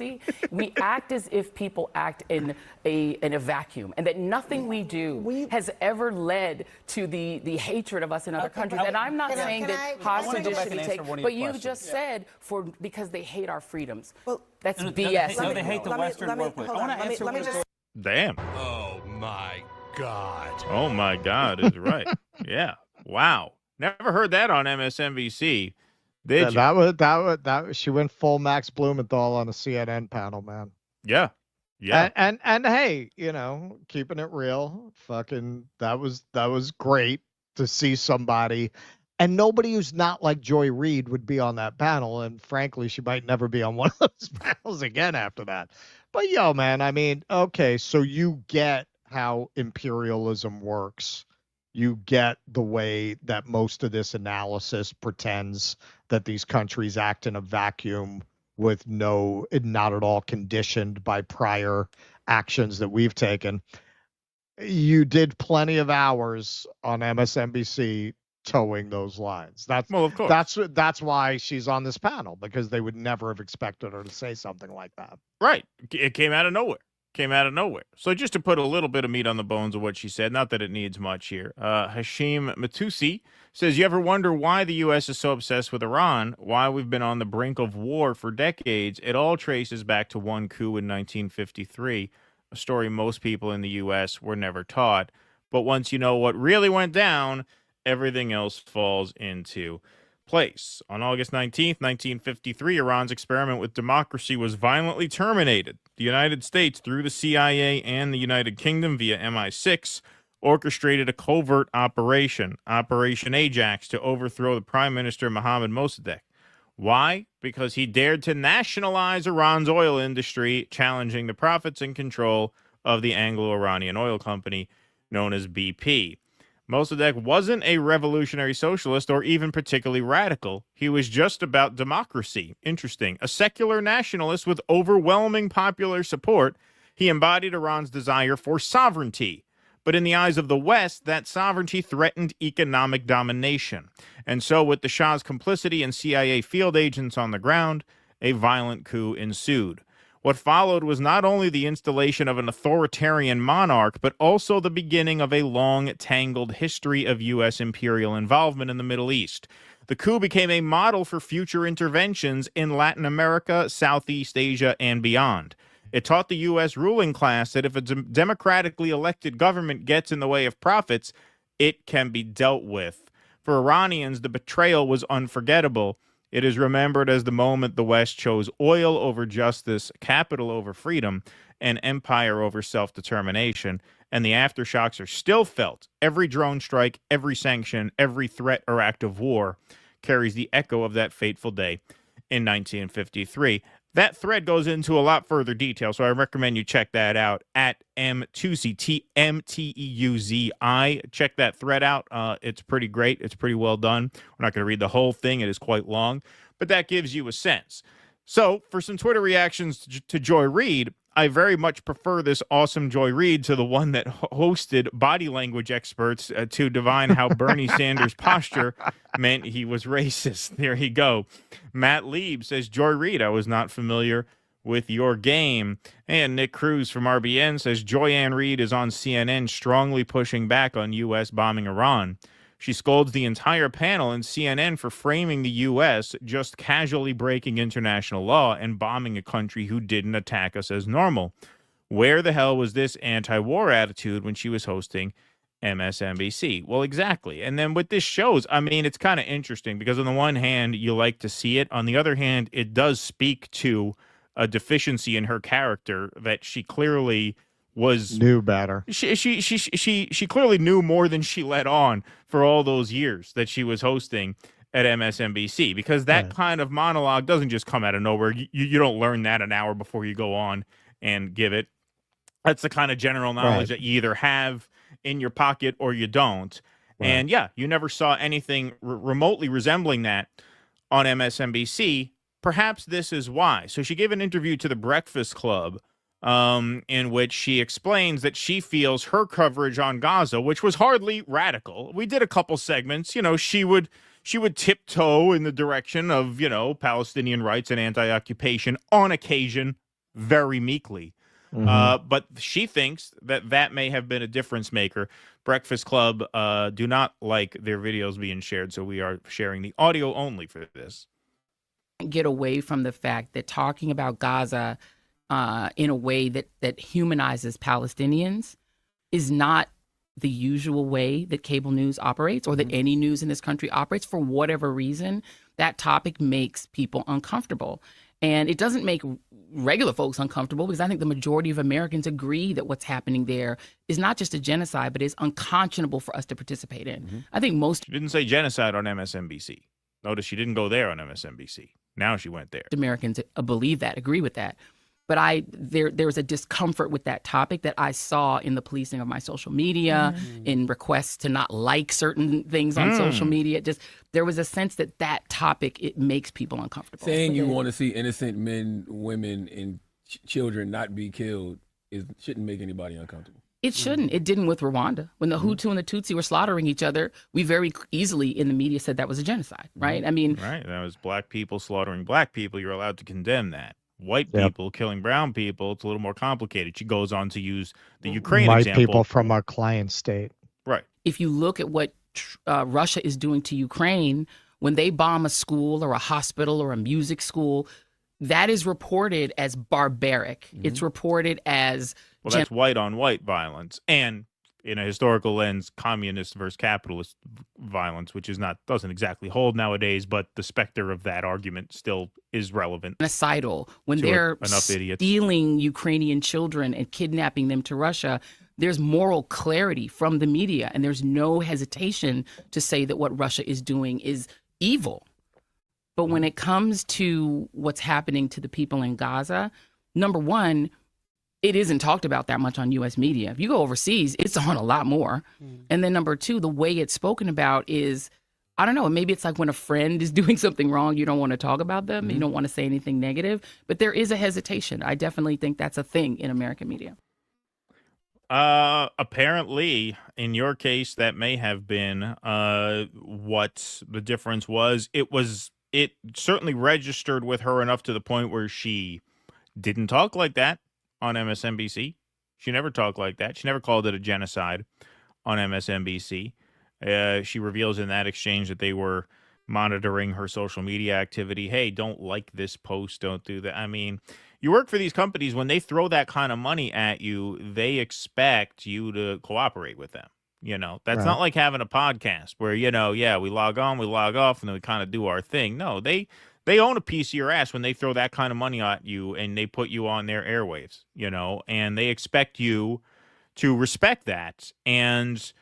We act as if people act in a vacuum, and that nothing we do has ever led to the hatred of us in other countries. And I'm not saying that hostages should be taken, but you just said because they hate our freedoms. That's BS. No, they hate the Western workplace. I want to answer Damn. Oh, my God. Oh, my God is right. Yeah. Wow. Never heard that on MSNBC. Did you? That was she went full Max Blumenthal on a CNN panel, man. Yeah. Yeah. And hey, you know, keeping it real, fucking that was great to see somebody. And nobody who's not like Joy Reid would be on that panel. And frankly, she might never be on one of those panels again after that. But yo, man, I mean, okay, so you get how imperialism works. You get the way that most of this analysis pretends that these countries act in a vacuum with not at all conditioned by prior actions that we've taken. You did plenty of hours on MSNBC towing those lines. Well, of course. That's why she's on this panel, because they would never have expected her to say something like that. Right. It came out of nowhere. So just to put a little bit of meat on the bones of what she said, not that it needs much here. Hashim Matusi says, you ever wonder why the U.S. is so obsessed with Iran, why we've been on the brink of war for decades? It all traces back to one coup in 1953, a story most people in the U.S. were never taught. But once you know what really went down, everything else falls into place. On August 19th, 1953, Iran's experiment with democracy was violently terminated. The United States, through the CIA and the United Kingdom via MI6, orchestrated a covert operation, Operation Ajax, to overthrow the Prime Minister Mohammad Mossadegh. Why? Because he dared to nationalize Iran's oil industry, challenging the profits and control of the Anglo-Iranian oil company known as BP. Mossadegh wasn't a revolutionary socialist or even particularly radical. He was just about democracy. Interesting. A secular nationalist with overwhelming popular support, he embodied Iran's desire for sovereignty. But in the eyes of the West, that sovereignty threatened economic domination. And so, with the Shah's complicity and CIA field agents on the ground, a violent coup ensued. What followed was not only the installation of an authoritarian monarch, but also the beginning of a long, tangled history of U.S. imperial involvement in the Middle East. The coup became a model for future interventions in Latin America, Southeast Asia, and beyond. It taught the U.S. ruling class that if a democratically elected government gets in the way of profits, it can be dealt with. For Iranians, the betrayal was unforgettable. It is remembered as the moment the West chose oil over justice, capital over freedom, and empire over self-determination. And the aftershocks are still felt. Every drone strike, every sanction, every threat or act of war carries the echo of that fateful day in 1953. That thread goes into a lot further detail, so I recommend you check that out at M2CT, M-T-E-U-Z-I. Check that thread out. It's pretty great. It's pretty well done. We're not going to read the whole thing. It is quite long, but that gives you a sense. So for some Twitter reactions to Joy Reid, I very much prefer this awesome Joy Reid to the one that hosted body language experts to divine how Bernie Sanders' posture meant he was racist. There you go. Matt Lieb says, Joy Reid, I was not familiar with your game. And Nick Cruz from RBN says, Joy-Ann Reid is on CNN strongly pushing back on U.S. bombing Iran. She scolds the entire panel and CNN for framing the U.S. just casually breaking international law and bombing a country who didn't attack us as normal. Where the hell was this anti-war attitude when she was hosting MSNBC? Well, exactly. And then with this shows, I mean, it's kind of interesting because on the one hand, you like to see it. On the other hand, it does speak to a deficiency in her character that she clearly knew better. She clearly knew more than she let on for all those years that she was hosting at MSNBC, because that kind of monologue doesn't just come out of nowhere. You don't learn that an hour before you go on and give it. That's the kind of general knowledge that you either have in your pocket or you don't. And yeah, you never saw anything remotely resembling that on MSNBC. Perhaps this is why. So she gave an interview to the Breakfast Club in which she explains that she feels her coverage on Gaza, which was hardly radical. We did a couple segments, you know, she would tiptoe in the direction of, you know, Palestinian rights and anti-occupation on occasion, very meekly. But she thinks that that may have been a difference maker. Breakfast Club do not like their videos being shared, so we are sharing the audio only for this. Get away from the fact that talking about Gaza in a way that humanizes Palestinians is not the usual way that cable news operates or that any news in this country operates. For whatever reason, that topic makes people uncomfortable. And it doesn't make regular folks uncomfortable because I think the majority of Americans agree that what's happening there is not just a genocide, but is unconscionable for us to participate in. I think most... She didn't say genocide on MSNBC. Notice she didn't go there on MSNBC. Now she went there. Americans believe that, agree with that. But there was a discomfort with that topic that I saw in the policing of my social media, in requests to not like certain things on social media. Just there was a sense that topic, it makes people uncomfortable. Saying you want to see innocent men, women, and children not be killed shouldn't make anybody uncomfortable. It shouldn't. It didn't with Rwanda. When the Hutu and the Tutsi were slaughtering each other, we very easily in the media said that was a genocide, right? I mean... Right, that was black people slaughtering black people. You're allowed to condemn that. White people killing brown people, it's a little more complicated. She goes on to use the Ukraine White example. people from a client state. Right. If you look at what Russia is doing to Ukraine, when they bomb a school or a hospital or a music school, that is reported as barbaric. It's reported as... Well, that's white on white violence. And in a historical lens, communist versus capitalist violence, which doesn't exactly hold nowadays, but the specter of that argument still is relevant. Genocidal. When they're stealing Ukrainian children and kidnapping them to Russia, there's moral clarity from the media, and there's no hesitation to say that what Russia is doing is evil. But when it comes to what's happening to the people in Gaza, number one, it isn't talked about that much on U.S. media. If you go overseas, it's on a lot more. And then number two, the way it's spoken about is, I don't know, maybe it's like when a friend is doing something wrong, you don't want to talk about them. You don't want to say anything negative. But there is a hesitation. I definitely think that's a thing in American media. Apparently, in your case, that may have been what the difference was. It certainly registered with her enough to the point where she didn't talk like that on MSNBC. She never talked like that. She never called it a genocide on MSNBC. She reveals in that exchange that they were monitoring her social media activity. Hey, don't like this post. Don't do that. I mean, you work for these companies. When they throw that kind of money at you, they expect you to cooperate with them. You know, that's Right. not like having a podcast where, you know, yeah, we log on, we log off, and then we kind of do our thing. No, they own a piece of your ass when they throw that kind of money at you and they put you on their airwaves, you know, and they expect you to respect that. And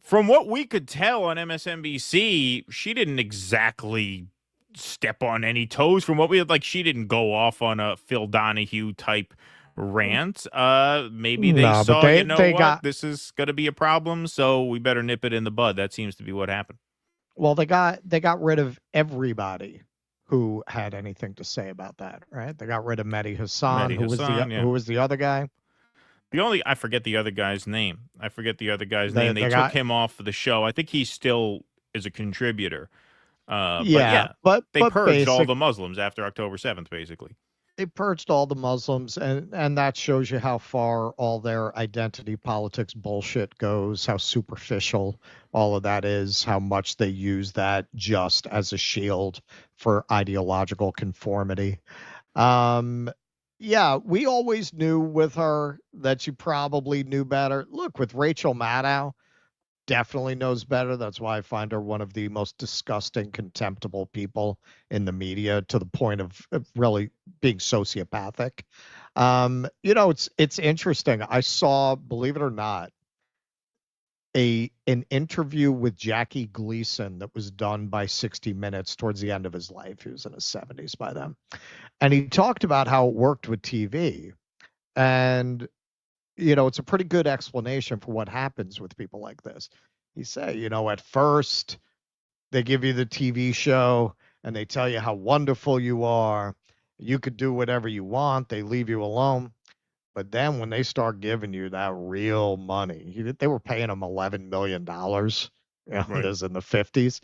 from what we could tell on MSNBC, she didn't exactly step on any toes. From what we had, like, she didn't go off on a Phil Donahue type rant. Maybe they No, but saw, you know what, got this is going to be a problem, so we better nip it in the bud. That seems to be what happened. well, they got rid of everybody who had anything to say about that, right? They got rid of Mehdi Hassan, Mehdi who was Hassan, yeah. who was the other guy. I forget the other guy's name. They They took got- him off of the show. I think he still is a contributor. Yeah, but but purged all basic- the Muslims after October 7th, basically. They purged all the Muslims, and that shows you how far all their identity politics bullshit goes, how superficial all of that is, how much they use that just as a shield for ideological conformity. Yeah, we always knew with her that she probably knew better. Look, with Rachel Maddow, definitely knows better. That's why I find her one of the most disgusting, contemptible people in the media, to the point of really being sociopathic. You know, it's interesting. I saw, believe it or not, an interview with Jackie Gleason that was done by 60 Minutes towards the end of his life. He was in his 70s by then. And he talked about how it worked with TV. And you know, it's a pretty good explanation for what happens with people like this. He said, you know, at first they give you the TV show and they tell you how wonderful you are. You could do whatever you want. They leave you alone. But then when they start giving you that real money, they were paying him $11 million. You know, Right. this in the 50s.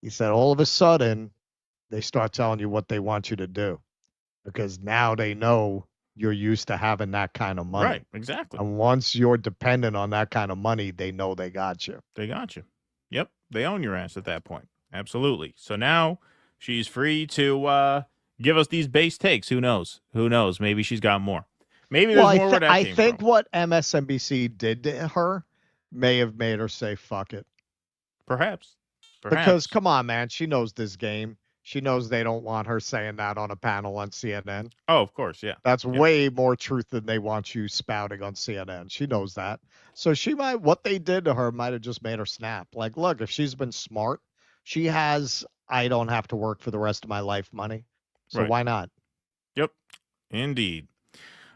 He said, all of a sudden, they start telling you what they want you to do, because now they know you're used to having that kind of money. Right, exactly. And once you're dependent on that kind of money, they know they got you. They got you. Yep, they own your ass at that point. Absolutely. So now she's free to give us these base takes. Who knows? Who knows? Maybe she's got more. Maybe there's more where that I came think from. what MSNBC did to her may have made her say, fuck it. Perhaps. Because, come on, man, she knows this game. She knows they don't want her saying that on a panel on CNN. Oh, of course, yeah. That's way more truth than they want you spouting on CNN. She knows that. So what they did to her might have just made her snap. Like, look, if she's been smart, she has, I don't have to work for the rest of my life money. So Right. why not? Yep, indeed.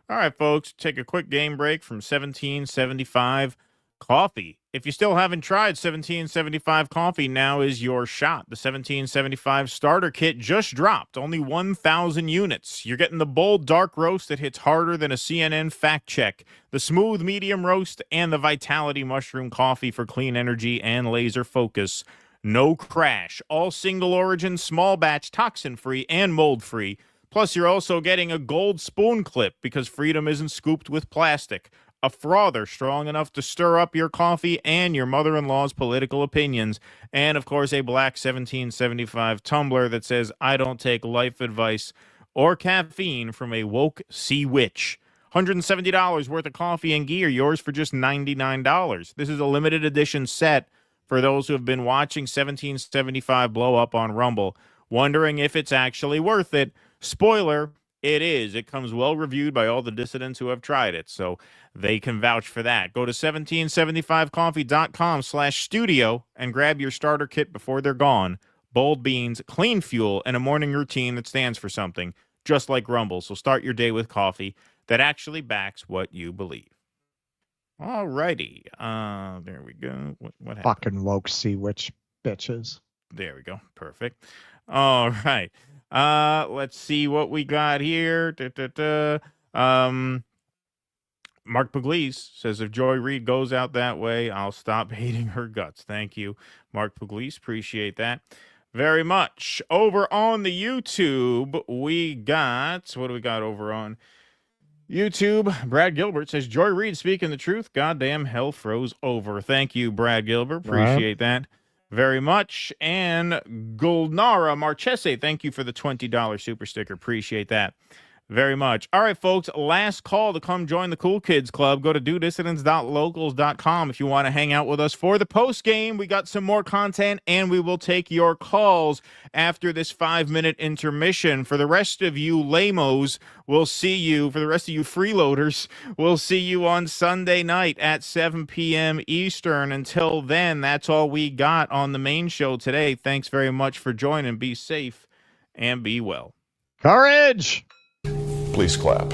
All right, folks, take a quick game break from 1775 coffee. If you still haven't tried 1775 coffee, now is your shot. The 1775 starter kit just dropped, only 1,000 units. You're getting the bold dark roast that hits harder than a CNN fact check, the smooth medium roast, and the Vitality mushroom coffee for clean energy and laser focus. No crash, all single origin, small batch, toxin free, and mold free. Plus, you're also getting a gold spoon clip because freedom isn't scooped with plastic. A frother strong enough to stir up your coffee and your mother-in-law's political opinions. And, of course, a black 1775 tumbler that says, I don't take life advice or caffeine from a woke sea witch. $170 worth of coffee and gear, yours for just $99. This is a limited edition set for those who have been watching 1775 blow up on Rumble, wondering if it's actually worth it. Spoiler, it is. It comes well reviewed by all the dissidents who have tried it, so they can vouch for that. Go to 1775coffee.com/studio and grab your starter kit before they're gone. Bold beans, clean fuel, and a morning routine that stands for something, just like Rumble. So start your day with coffee that actually backs what you believe. All righty. There we go. What happened? Fucking woke sea witch bitches. There we go. Perfect. All right. Let's see what we got here. Mark Pugliese says, if Joy Reid goes out that way, I'll stop hating her guts. Thank you, Mark Pugliese. Appreciate that. very much. Over on the YouTube, we got, what do we got over on YouTube? Brad Gilbert says, Joy Reid speaking the truth. Goddamn hell froze over. Thank you, Brad Gilbert. Appreciate that very much. And Gulnara Marchese, thank you for the $20 super sticker. Appreciate that very much. All right, folks, last call to come join the Cool Kids Club. Go to dudissidents.locals.com if you want to hang out with us for the post game. We got some more content, and we will take your calls after this 5-minute intermission. For the rest of you lamos, we'll see you. For the rest of you freeloaders, we'll see you on Sunday night at 7 p.m. Eastern. Until then, that's all we got on the main show today. Thanks very much for joining. Be safe and be well. Courage! Please clap.